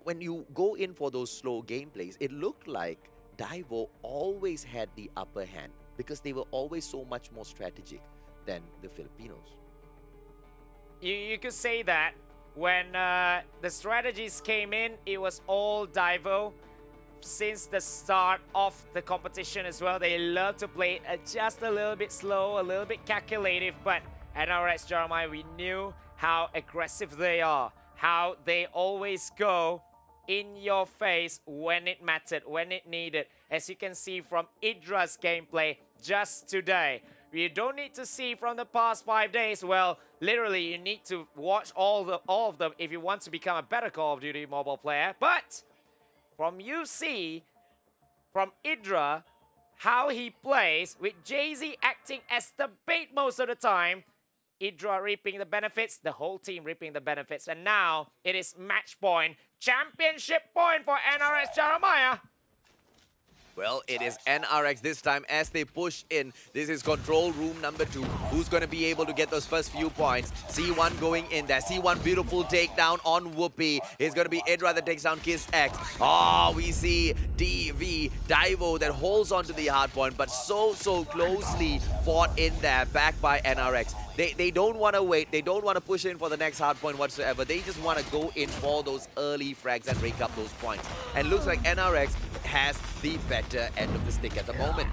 when you go in for those slow gameplays, it looked like Daivo always had the upper hand because they were always so much more strategic than the Filipinos. You could say that when the strategies came in, it was all Daivo. Since the start of the competition as well, they love to play it just a little bit slow, a little bit calculative, but NRX Jeremiah, we knew how aggressive they are, how they always go in your face when it mattered, when it needed. As you can see from Idra's gameplay just today. You don't need to see from the past 5 days. Well, literally, you need to watch all of them if you want to become a better Call of Duty mobile player. But from UC, from Idra, how he plays, with Jay-Z acting as the bait most of the time, Idra reaping the benefits, the whole team reaping the benefits. And now it is match point, championship point for NRX Jeremiah. Well, it is NRX this time as they push in. This is control room number 2. Who's going to be able to get those first few points? C1 going in there. C1 beautiful takedown on Whoopi. It's going to be Idra that takes down Kiss X. Oh, we see DV, Daivo that holds on to the hard point, but so closely fought in there, backed by NRX. They don't want to wait. They don't want to push in for the next hard point whatsoever. They just want to go in for those early frags and rake up those points. And looks like NRX has the better end of the stick at the moment.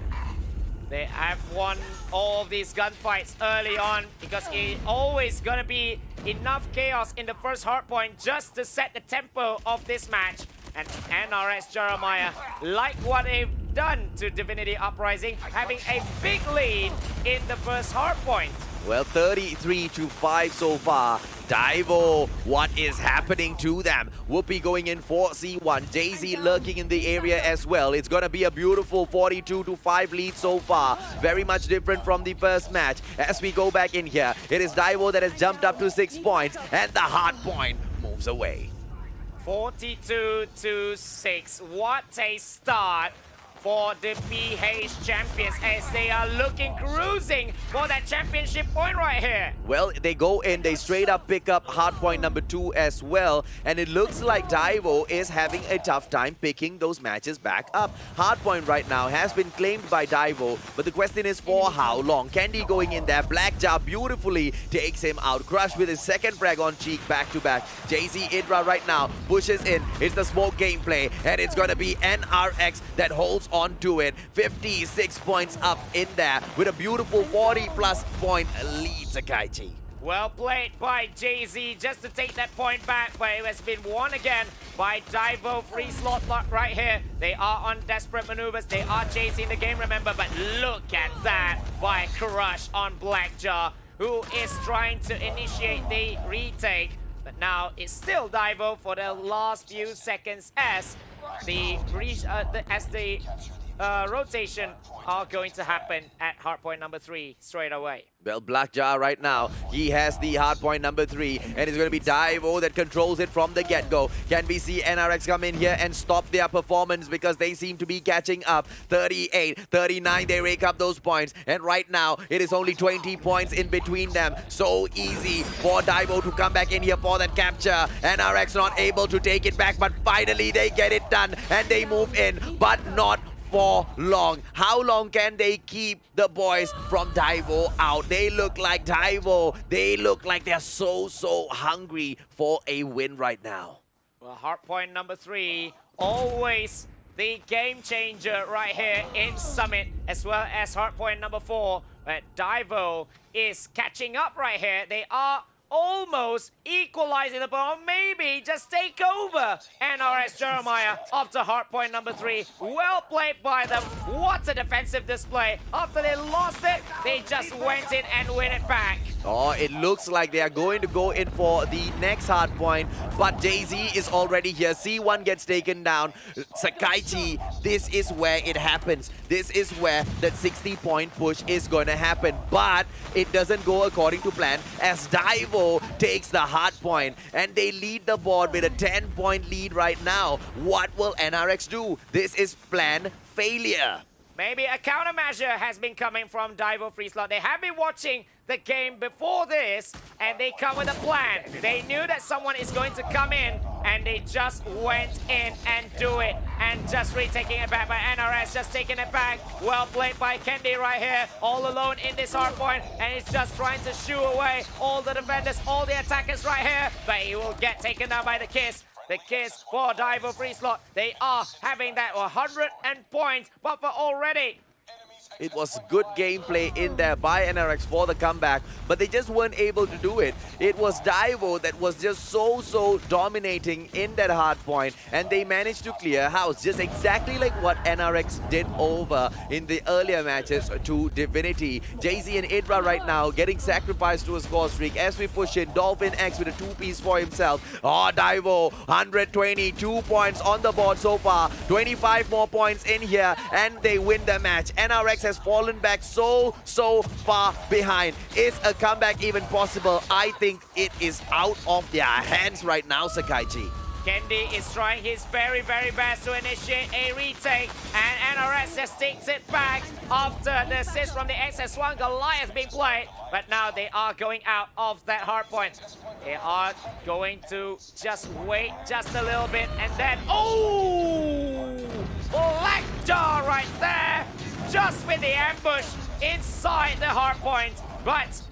They have won all of these gunfights early on because it's always going to be enough chaos in the first hardpoint just to set the tempo of this match. And NRX Jeremiah, like what they've done to Divinity Uprising, having a big lead in the first hardpoint. Well, 33-5 so far. Daivo, what is happening to them? Whoopi going in for C1. Jay-Z lurking in the area as well. It's going to be a beautiful 42-5 lead so far. Very much different from the first match. As we go back in here, it is Daivo that has jumped up to 6 points, and the hard point moves away. 42-6. What a start for the PH champions as they are looking cruising for that championship point right here. Well, they go in, they straight up pick up hardpoint number 2 as well, and it looks like Daivo is having a tough time picking those matches back up. Hardpoint right now has been claimed by Daivo, but the question is for how long? Candy going in there, Blackjaw beautifully takes him out. Crush with his second frag on Cheek back to back. Jay-Z Idra right now pushes in. It's the smoke gameplay, and it's gonna be NRX that holds on to it. 56 points up in there with a beautiful 40+ point lead, Sakaichi. Well played by Jay-Z just to take that point back, but it has been won again by Daivo.FreeSlot right here. They are on desperate maneuvers. They are chasing the game, remember, but look at that by Crush on Blackjaw, who is trying to initiate the retake. But now it's still Daivo for the last few seconds as the rotation are going to happen at hardpoint number 3 straight away. Well, Blackjaw right now, he has the hardpoint number 3, and it's going to be Daivo that controls it from the get-go. Can we see NRX come in here and stop their performance because they seem to be catching up? 38, 39, they rake up those points, and right now it is only 20 points in between them. So easy for Daivo to come back in here for that capture. NRX not able to take it back, but finally they get it done, and they move in, but not for long. How long can they keep the boys from Daivo out? They look like Daivo. They look like they're so hungry for a win right now. Well, hardpoint number 3 always the game changer right here in Summit, as well as Hardpoint number 4. But Daivo is catching up right here. They are almost equalizing the ball, maybe just take over NRS Jeremiah after Hardpoint number 3. Well played by them. What a defensive display. After they lost it, they just went in and win it back. Oh, it looks like they are going to go in for the next hard point, but Jay-Z is already here. C1 gets taken down. Sakaichi, this is where it happens. This is where that 60-point push is going to happen, but it doesn't go according to plan as Daivo takes the hard point and they lead the board with a 10-point lead right now. What will NRX do? This is plan failure. Maybe a countermeasure has been coming from Daivo.FreeSlot. They have been watching the game before this, and they come with a plan. They knew that someone is going to come in, and they just went in and do it. And just retaking it back by NRS, just taking it back. Well played by Kendi right here, all alone in this hard point, and he's just trying to shoo away all the defenders, all the attackers right here, but he will get taken down by the Kiss. The Kiss for Daivo.FreeSlot. They are having that 100 points buffer already. It was good gameplay in there by NRX for the comeback, but they just weren't able to do it. It was Daivo that was just so dominating in that hard point, and they managed to clear house, just exactly like what NRX did over in the earlier matches to Divinity. Jay-Z and Idra right now getting sacrificed to a score streak as we push in. Dolphin X with a 2-piece for himself. Oh, Daivo, 122 points on the board so far. 25 more points in here, and they win the match. NRX has fallen back so far behind. Is a comeback even possible? I think it is out of their hands right now, Sakaichi. Kendi is trying his very best to initiate a retake, and NRS just takes it back after the assist from the XS1 Goliath being played. But now they are going out of that hard point. They are going to just wait just a little bit, and then, oh! Blackjaw right there! Just with the ambush inside the hard point. But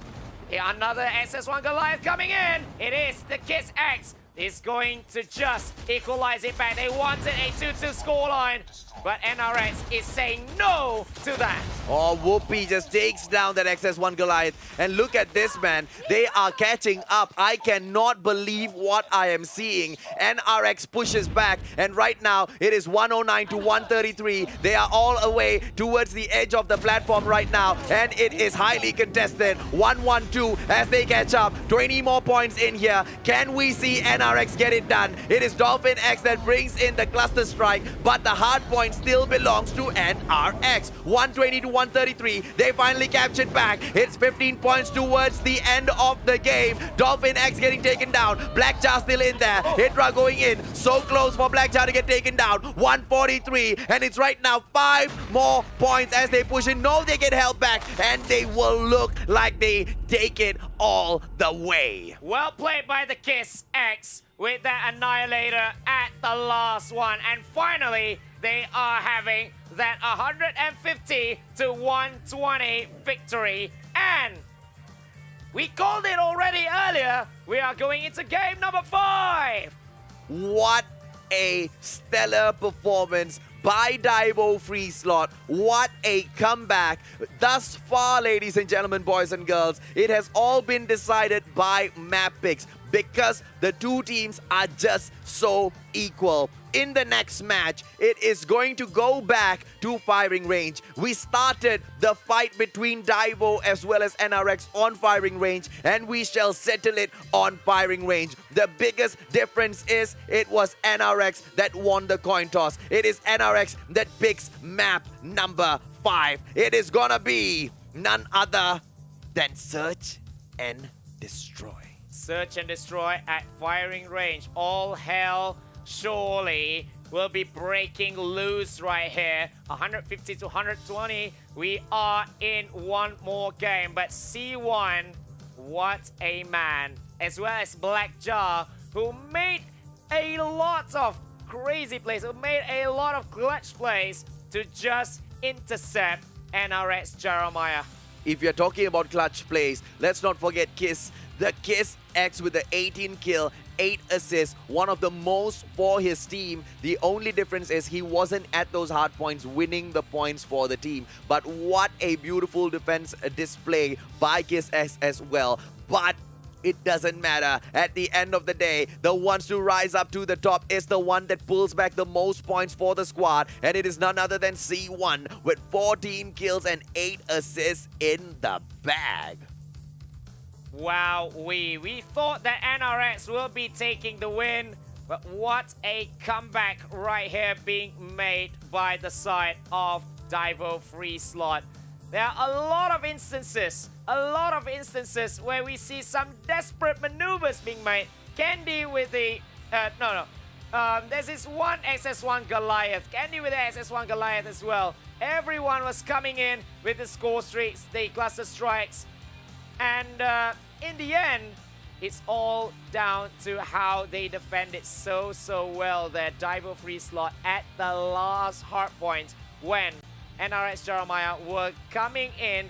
another SS1 Goliath coming in. It is the Kiss X. Is going to just equalize it back. They wanted a 2-2 scoreline, but NRX is saying no to that. Oh, Whoopi just takes down that XS1 Goliath. And look at this, man. They are catching up. I cannot believe what I am seeing. NRX pushes back, and right now it is 109 to 133. They are all away towards the edge of the platform right now, and it is highly contested. 1-1-2 as they catch up. 20 more points in here. Can we see NRX get it done? It is Dolphin X that brings in the cluster strike, but the hard point still belongs to NRX. 120 to 133. They finally captured back. It's 15 points towards the end of the game. Dolphin X getting taken down. Blackjaw still in there. Hydra going in. So close for Blackjaw to get taken down. 143. And it's right now 5 more points as they push in. No, they get held back. And they will look like they take it all the way. Well played by the Kiss X with that Annihilator at the last one. And finally, they are having that 150 to 120 victory. And we called it already earlier. We are going into game number 5. What a stellar performance by Daivo.FreeSlot. What a comeback. Thus far, ladies and gentlemen, boys and girls, it has all been decided by map picks because the two teams are just so equal. In the next match, it is going to go back to firing range. We started the fight between Daivo as well as NRX on firing range, and we shall settle it on firing range. The biggest difference is it was NRX that won the coin toss. It is NRX that picks map number 5. It is gonna be none other than Search and Destroy. Search and Destroy at firing range. All hell surely will be breaking loose right here. 150 to 120. We are in one more game, but C1, what a man. As well as Blackjaw, who made a lot of crazy plays, who made a lot of clutch plays to just intercept NRX Jeremiah. if you're talking about clutch plays, let's not forget Kiss. The Kiss X with the 18 kill, 8 assists, one of the most for his team. The only difference is he wasn't at those hard points winning the points for the team. But what a beautiful defense display by Kiss X as well. But it doesn't matter. At the end of the day, the ones to rise up to the top is the one that pulls back the most points for the squad. And it is none other than C1 with 14 kills and 8 assists in the bag. Wow, we thought that NRX will be taking the win, but what a comeback right here being made by the side of Daivo.FreeSlot. There are a lot of instances where we see some desperate maneuvers being made. Candy with the, there's this one XS1 Goliath. Candy with the XS1 Goliath as well. Everyone was coming in with the score streaks, the cluster strikes, and in the end, it's all down to how they defended so well there. Daivo.FreeSlot at the last hard point when NRX Jeremiah were coming in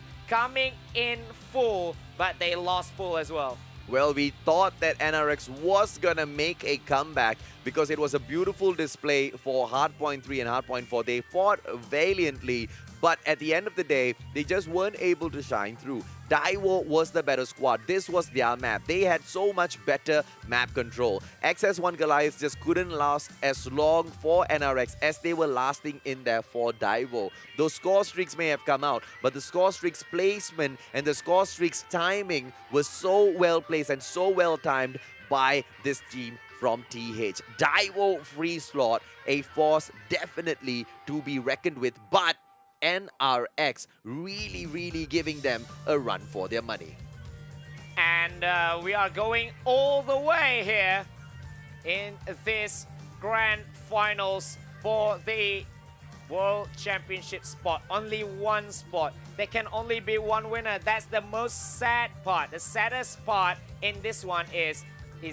full, but they lost full as well. Well, we thought that NRX was gonna make a comeback because it was a beautiful display for Hardpoint 3 and Hardpoint 4. They fought valiantly, but at the end of the day, they just weren't able to shine through. Daivo was the better squad. This was their map. They had so much better map control. XS1 Goliath just couldn't last as long for NRX as they were lasting in there for Daivo. Those score streaks may have come out, but the score streaks placement and the score streaks timing was so well placed and so well timed by this team from TH. Daivo.FreeSlot, a force definitely to be reckoned with, but NRX really giving them a run for their money. And we are going all the way here in this grand finals for the World Championship spot. Only one spot. There can only be one winner. That's the most sad part. The saddest part in this one is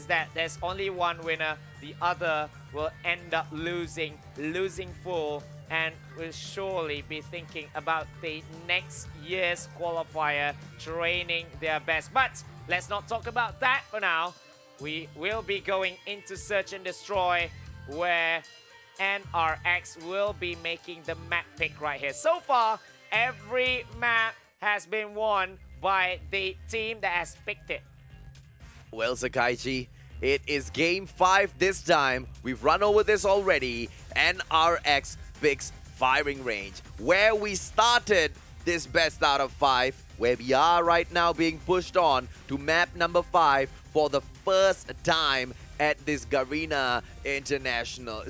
that there's only one winner. The other will end up losing full, and will surely be thinking about the next year's qualifier, training their best. But let's not talk about that for now. We will be going into Search and Destroy, where NRX will be making the map pick right here. So far, every map has been won by the team that has picked it. Well, Sakaichi, it is game 5 this time. We've run over this already. NRX picks firing range, where we started this best out of 5, where we are right now being pushed on to map number 5 for the first time at this Garena Invitational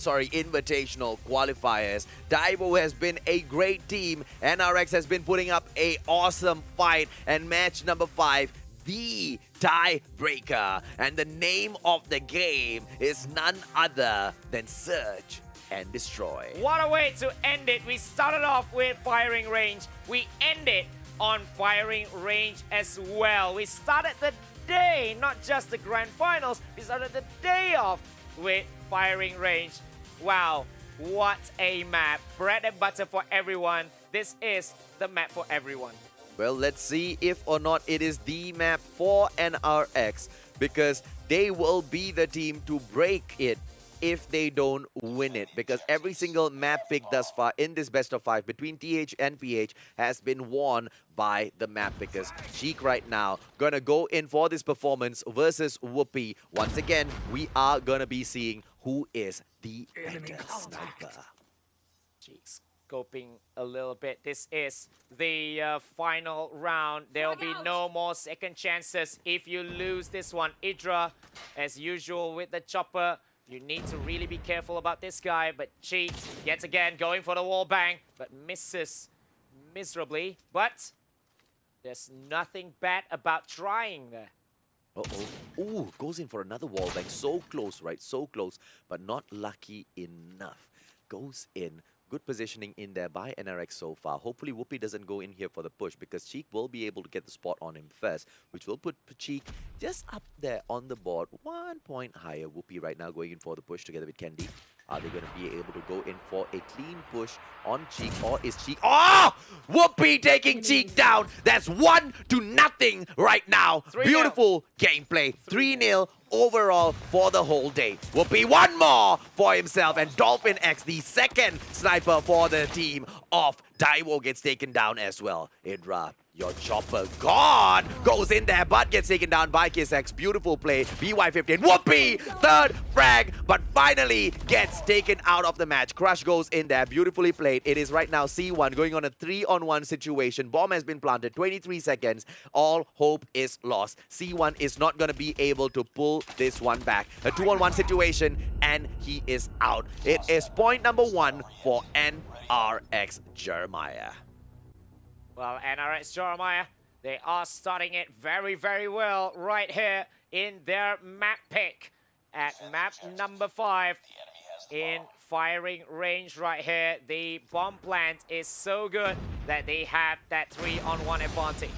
qualifiers. Daivo has been a great team. NRX has been putting up a awesome fight, and match number 5, the tiebreaker. And the name of the game is none other than Search and Destroy. What a way to end it. We started off with firing range. We ended on firing range as well. We started the day, not just the grand finals, we started the day off with firing range. Wow, what a map. Bread and butter for everyone. This is the map for everyone. Well, let's see if or not it is the map for NRX, because they will be the team to break it if they don't win it, because every single map pick thus far in this best of 5 between TH and PH has been won by the map pickers. Cheek right now gonna go in for this performance versus Whoopi. Once again, we are gonna be seeing who is the better sniper. Cheek scoping a little bit. This is the final round. There will be no more second chances if you lose this one. Idra, as usual with the chopper. You need to really be careful about this guy, but Cheat, yet again, going for the wall bang, but misses miserably. But there's nothing bad about trying there. Uh-oh. Ooh, goes in for another wall bang. So close, right? So close, but not lucky enough. Goes in. Good positioning in there by NRX so far. Hopefully Whoopi doesn't go in here for the push, because Cheek will be able to get the spot on him first, which will put Cheek just up there on the board. 1 point higher. Whoopi right now going in for the push together with Candy. Are they going to be able to go in for a clean push on Cheek, or is Cheek... Oh! Whoopi taking Cheek down. That's 1-0 right now. 3-0. Beautiful gameplay. 3-0 overall for the whole day. Whoopi one more for himself, and Dolphin X, the second sniper for the team of Daivo, gets taken down as well. Idra, your chopper god goes in there, but gets taken down by KissX. Beautiful play. BY15. Whoopi! Third frag, but finally gets taken out of the match. Crush goes in there. Beautifully played. It is right now C1 going on a 3-on-1 situation. Bomb has been planted. 23 seconds. All hope is lost. C1 is not going to be able to pull this one back. A 2-on-1 situation, and he is out. It is point number 1 for NRX Jeremiah. Well, NRX Jeremiah, they are starting it very, very well right here in their map pick at map number 5 in firing range right here. The bomb plant is so good that they have that 3-on-1 advantage.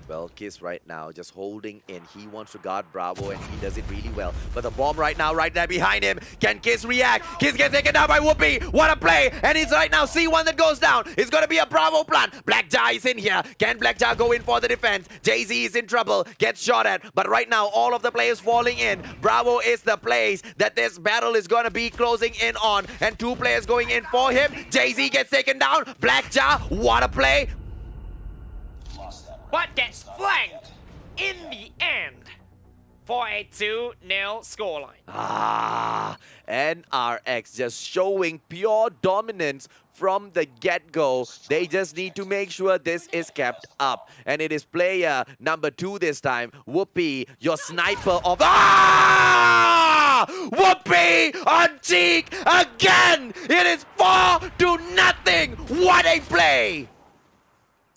Well, Kiss right now just holding in. He wants to guard Bravo, and he does it really well. But the bomb right now, right there behind him. Can Kiss react? Kiss gets taken down by Whoopi. What a play! And it's right now C1 that goes down. It's going to be a Bravo plant. Blackjaw is in here. Can Blackjaw go in for the defense? Jay-Z is in trouble. Gets shot at. But right now, all of the players falling in. Bravo is the place that this battle is going to be closing in on. And 2 players going in for him. Jay-Z gets taken down. Blackjaw, what a play! But gets flanked in the end for a 2-0 scoreline. Ah, NRX just showing pure dominance from the get-go. They just need to make sure this is kept up. And it is player number 2 this time. Whoopi, your sniper of... Ah! Whoopi on Cheek again! It is 4-0! What a play!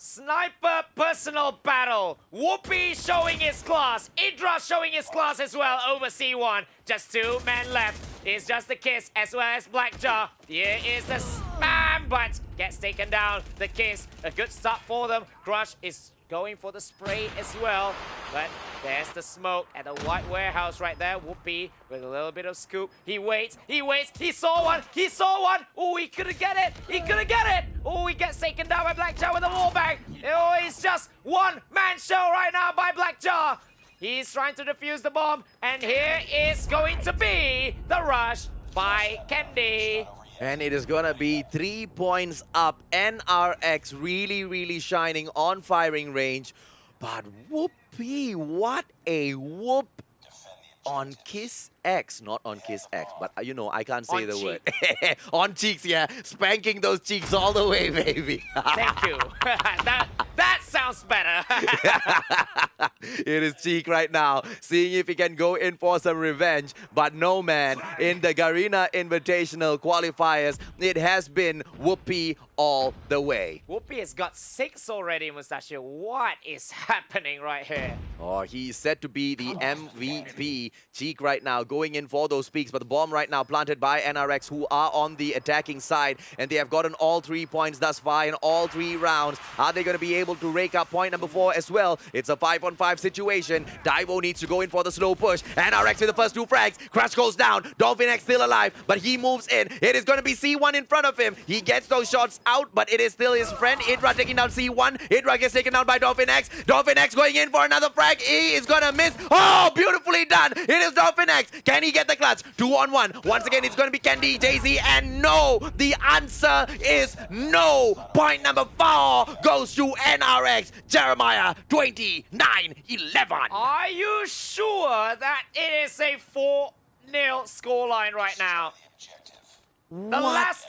Sniper personal battle. Whoopi showing his class. Idra showing his class as well over C1. Just 2 men left. It's just the Kiss as well as Blackjaw. Here is the spam, but gets taken down. The Kiss, a good start for them. Crush is going for the spray as well. But there's the smoke at the white warehouse right there. Whoopi with a little bit of scoop. He waits. He saw one. Oh, he couldn't get it. Oh, he gets taken down by Blackjaw with a wallbang. Oh, it's just one-man show right now by Blackjaw. He's trying to defuse the bomb. And here is going to be the rush by Candy. And it is gonna be 3 points up. NRX really, really shining on firing range. But Whoopi, what a whoop on Kiss X. Not on Kiss X, but you know, I can't say On the cheek. word. On cheeks, yeah. Spanking those cheeks all the way, baby. Thank you. that sounds better. It is Cheek right now, seeing if he can go in for some revenge. But no, man. In the Garena Invitational qualifiers, it has been Whoopi all the way. Whoopi has got 6 already, Mustachio. What is happening right here? Oh, he's set to be the MVP. Cheek right now going in for those peaks, but the bomb right now planted by NRX, who are on the attacking side, and they have gotten all 3 points thus far in all 3 rounds. Are they going to be able to rake up point number 4 as well? It's a 5-on-5 situation. Daivo needs to go in for the slow push. NRX with the first 2 frags. Crush goes down. Dolphin X still alive, but he moves in. It is going to be C1 in front of him. He gets those shots out, but it is still his friend. Idra taking down C1. Idra gets taken down by Dolphin X. Dolphin X going in for another frag. He is going to miss. Oh, beautifully done. It is Dolphin X. Can he get the clutch? 2-on-1. Once again, it's going to be Candy, Jay-Z, and no. The answer is no. Point number 4 goes to NRX. Jeremiah, 29-11. Are you sure that it is a 4-0 scoreline right now? The last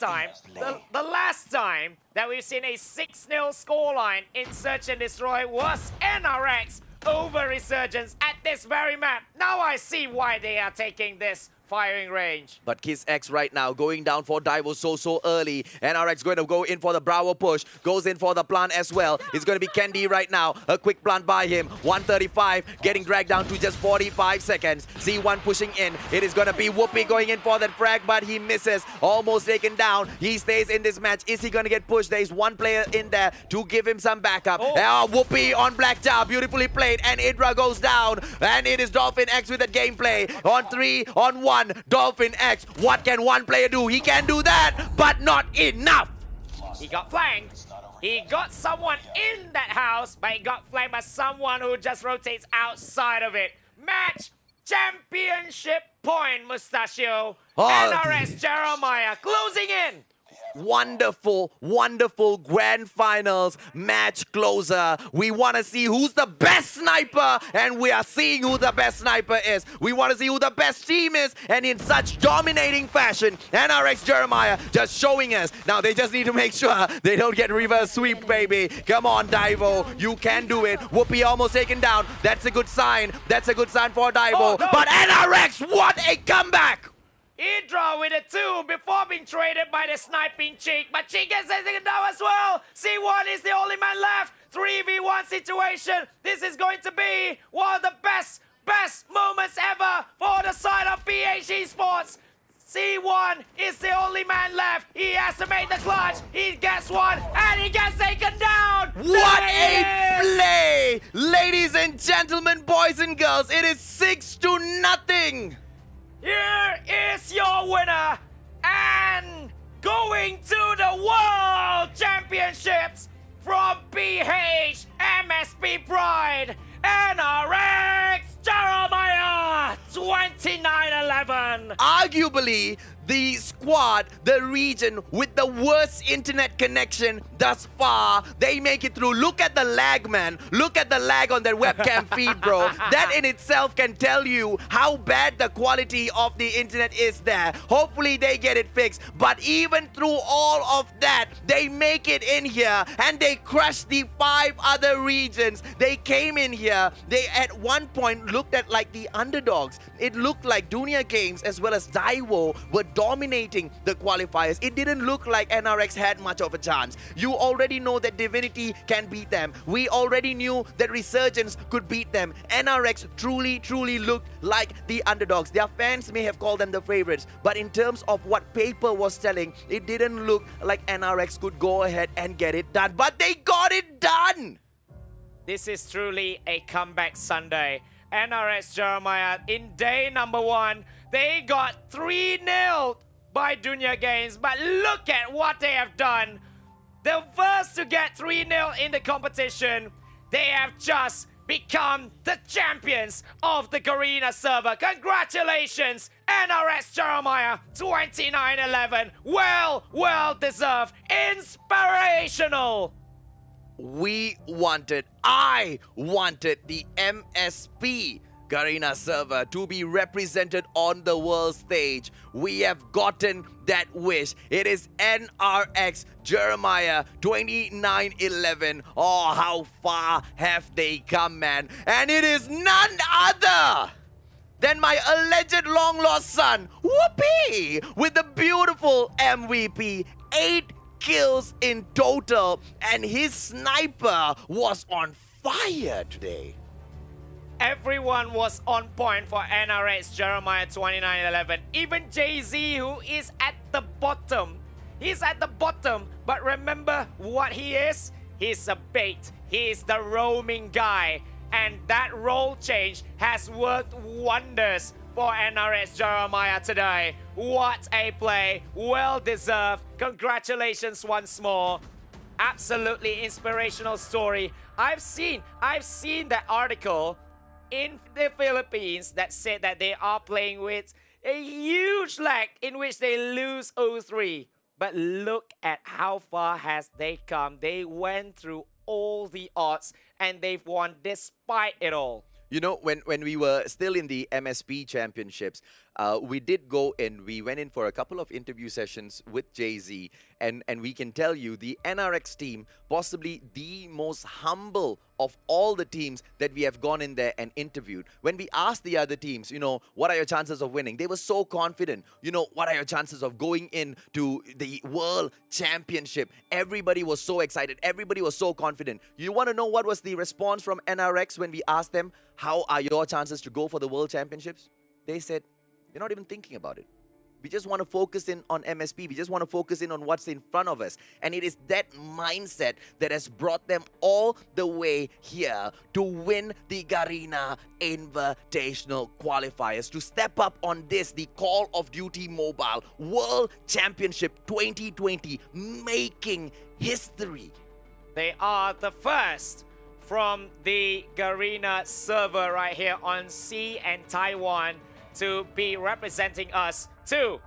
time that we've seen a 6-0 scoreline in Search and Destroy was NRX over Resurgence at this very map. Now I see why they are taking this firing range. But Kiss X right now going down for Daivo so early. NRX going to go in for the Bravo push. Goes in for the plant as well. It's going to be Candy right now. A quick plant by him. 135 getting dragged down to just 45 seconds. C1 pushing in. It is going to be Whoopi going in for that frag, but he misses. Almost taken down. He stays in this match. Is he going to get pushed? There is one player in there to give him some backup. Whoopi on Blackjaw. Beautifully played. And Idra goes down. And it is Dolphin X with that gameplay. On 3-on-1. one Dolphin X. What can one player do? He can do that, but not enough. He got flanked. He got someone in that house, but he got flanked by someone who just rotates outside of it. Match championship point, Mustachio. NRS Jeremiah closing in. Wonderful, wonderful grand finals match closer. We want to see who's the best sniper, and we are seeing who the best sniper is. We want to see who the best team is, and in such dominating fashion, NRX Jeremiah just showing us. Now they just need to make sure they don't get reverse sweep, baby. Come on, Daivo, you can do it. Whoopi almost taken down. That's a good sign. That's a good sign for Daivo. Oh, no. But NRX, what a comeback! He draw with a 2 before being traded by the sniping Cheek, but Cheek gets taken down as well. C1 is the only man left. 3v1 situation. This is going to be one of the best moments ever for the side of PH Esports. C1 is the only man left. He has to make the clutch. He gets one, and he gets taken down. What There a it is. play! Ladies and gentlemen, boys and girls, it is 6-0. Here is your winner, and going to the World Championships from PH MSP Pride, NRX Jeremiah 2911. Arguably, the squad, the region with the worst internet connection thus far, they make it through. Look at the lag, man. Look at the lag on their webcam feed, bro. That in itself can tell you how bad the quality of the internet is there. Hopefully they get it fixed. But even through all of that, they make it in here and they crush the 5 other regions. They came in here. They at one point looked at like the underdogs. It looked like Dunia Games as well as Daivo were dominating the qualifiers. It didn't look like NRX had much of a chance. You already know that Divinity can beat them. We already knew that Resurgence could beat them. NRX truly looked like the underdogs. Their fans may have called them the favorites, but in terms of what paper was telling, it didn't look like NRX could go ahead and get it done. But they got it done! This is truly a comeback Sunday. NRS Jeremiah in day number 1, they got 3-0 by Dunia Games, but look at what they have done. The first to get 3-0 in the competition, they have just become the champions of the Garena server. Congratulations, NRS Jeremiah 2911. Well deserved, inspirational. I wanted the MSP Garena server to be represented on the world stage. We have gotten that wish. It is NRX Jeremiah 2911. Oh, how far have they come, man? And it is none other than my alleged long-lost son, Whoopi, with the beautiful MVP. 8 kills in total, and his sniper was on fire today. Everyone was on point for NRX Jeremiah 2911. Even Jay-Z, who is at the bottom. He's at the bottom, but remember what he is? He's a bait. He's the roaming guy. And that role change has worked wonders for NRX Jeremiah today. What a play. Well deserved. Congratulations once more. Absolutely inspirational story. I've seen that article in the Philippines that said that they are playing with a huge lag in which they lose 0-3. But look at how far has they come. They went through all the odds and they've won despite it all. You know, when we were still in the MSP championships, we did go in, we went in for a couple of interview sessions with Jay-Z, and we can tell you the NRX team, possibly the most humble of all the teams that we have gone in there and interviewed. When we asked the other teams, you know, what are your chances of winning? They were so confident. You know, what are your chances of going into the World Championship? Everybody was so excited. Everybody was so confident. You want to know what was the response from NRX when we asked them, how are your chances to go for the World Championships? They said, you're not even thinking about it. We just want to focus in on MSP. We just want to focus in on what's in front of us. And it is that mindset that has brought them all the way here to win the Garena Invitational Qualifiers, to step up on this, the Call of Duty Mobile World Championship 2020, making history. They are the first from the Garena server right here on Sea and Taiwan to be representing us to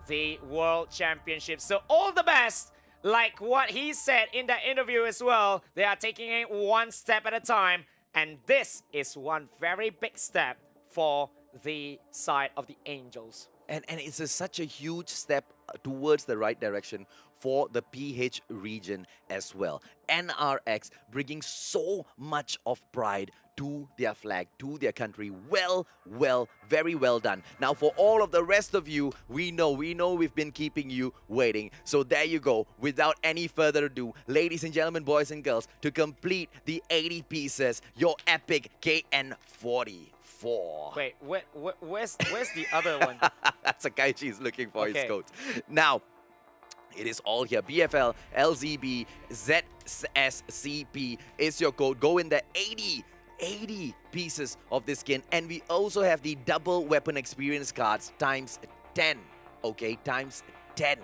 the World Championship. So all the best. Like what he said in that interview as well, they are taking it one step at a time, and this is one very big step for the side of the Angels. And it's such a huge step towards the right direction for the PH region as well. NRX bringing so much of pride to their flag, to their country. Very well done. Now for all of the rest of you, we know we've been keeping you waiting. So there you go. Without any further ado, ladies and gentlemen, boys and girls, to complete the 80 pieces, your epic KN44. Wait, where's the other one? Sakaichi is looking for his Okay. codes. Now, it is all here. BFL, LZB, ZSCP is your code. Go in there. 80 pieces of this skin. And we also have the double weapon experience cards times 10. Okay, times 10.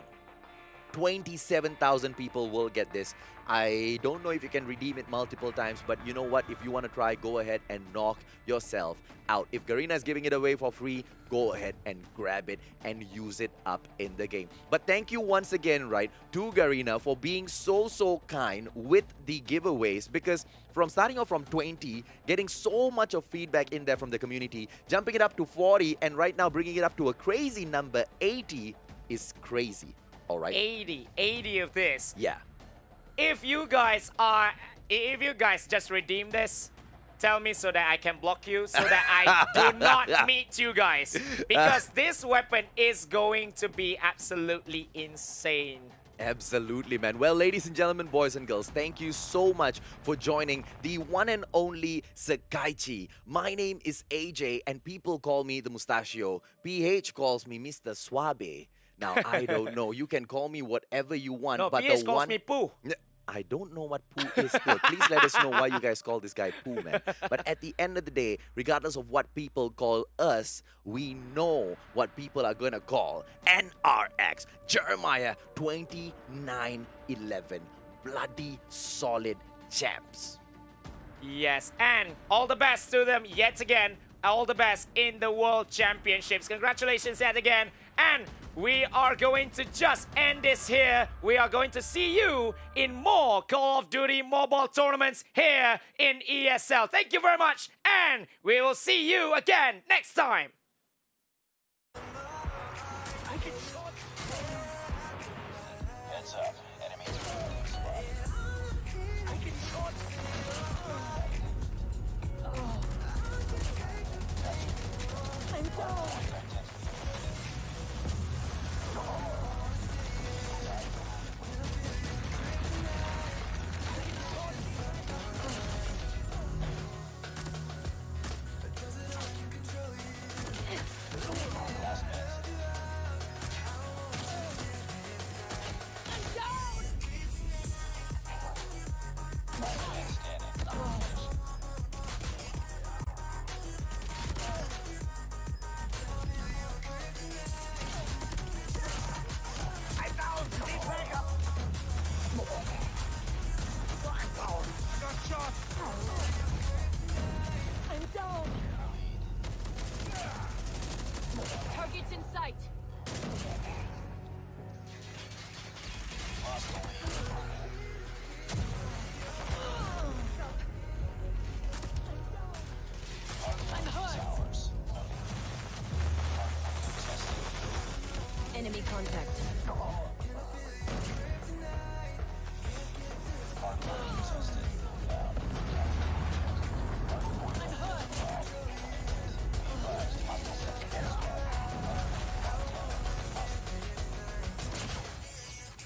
27,000 people will get this. I don't know if you can redeem it multiple times, but you know what? If you want to try, go ahead and knock yourself out. If Garena is giving it away for free, go ahead and grab it and use it up in the game. But thank you once again, right, to Garena for being so kind with the giveaways, because from starting off from 20, getting so much of feedback in there from the community, jumping it up to 40, and right now bringing it up to a crazy number, 80 is crazy. All right. 80 of this. Yeah. If you guys just redeem this, tell me so that I can block you, so that I do not meet you guys. Because this weapon is going to be absolutely insane. Absolutely, man. Well, ladies and gentlemen, boys and girls, thank you so much for joining the one and only Sakaichi. My name is AJ, and people call me the Mustachio. PH calls me Mr. Suave. Now, I don't know. You can call me whatever you want. No, but PH the calls one... me Pooh. I don't know what Pooh is still. Please let us know why you guys call this guy Pooh, man. But at the end of the day, regardless of what people call us, we know what people are going to call NRX Jeremiah 2911. Bloody solid champs. Yes, and all the best to them yet again. All the best in the World Championships. Congratulations yet again. And we are going to just end this here. We are going to see you in more Call of Duty mobile tournaments here in ESL. Thank you very much, and we will see you again next time. Heads up. Enemy spotted. Targets in sight. Enemy contact.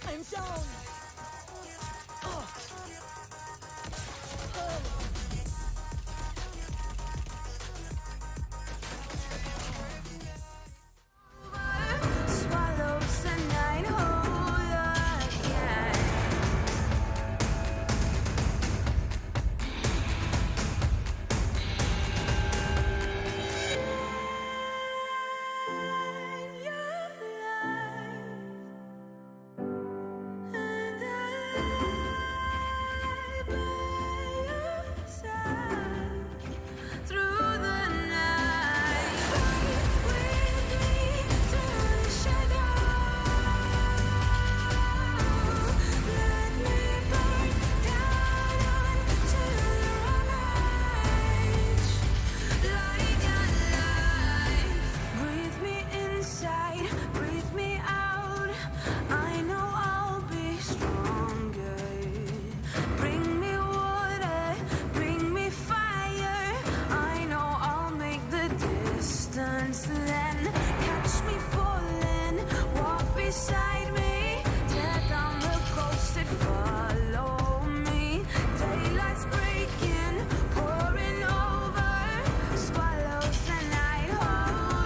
I'm down. Swallow 万次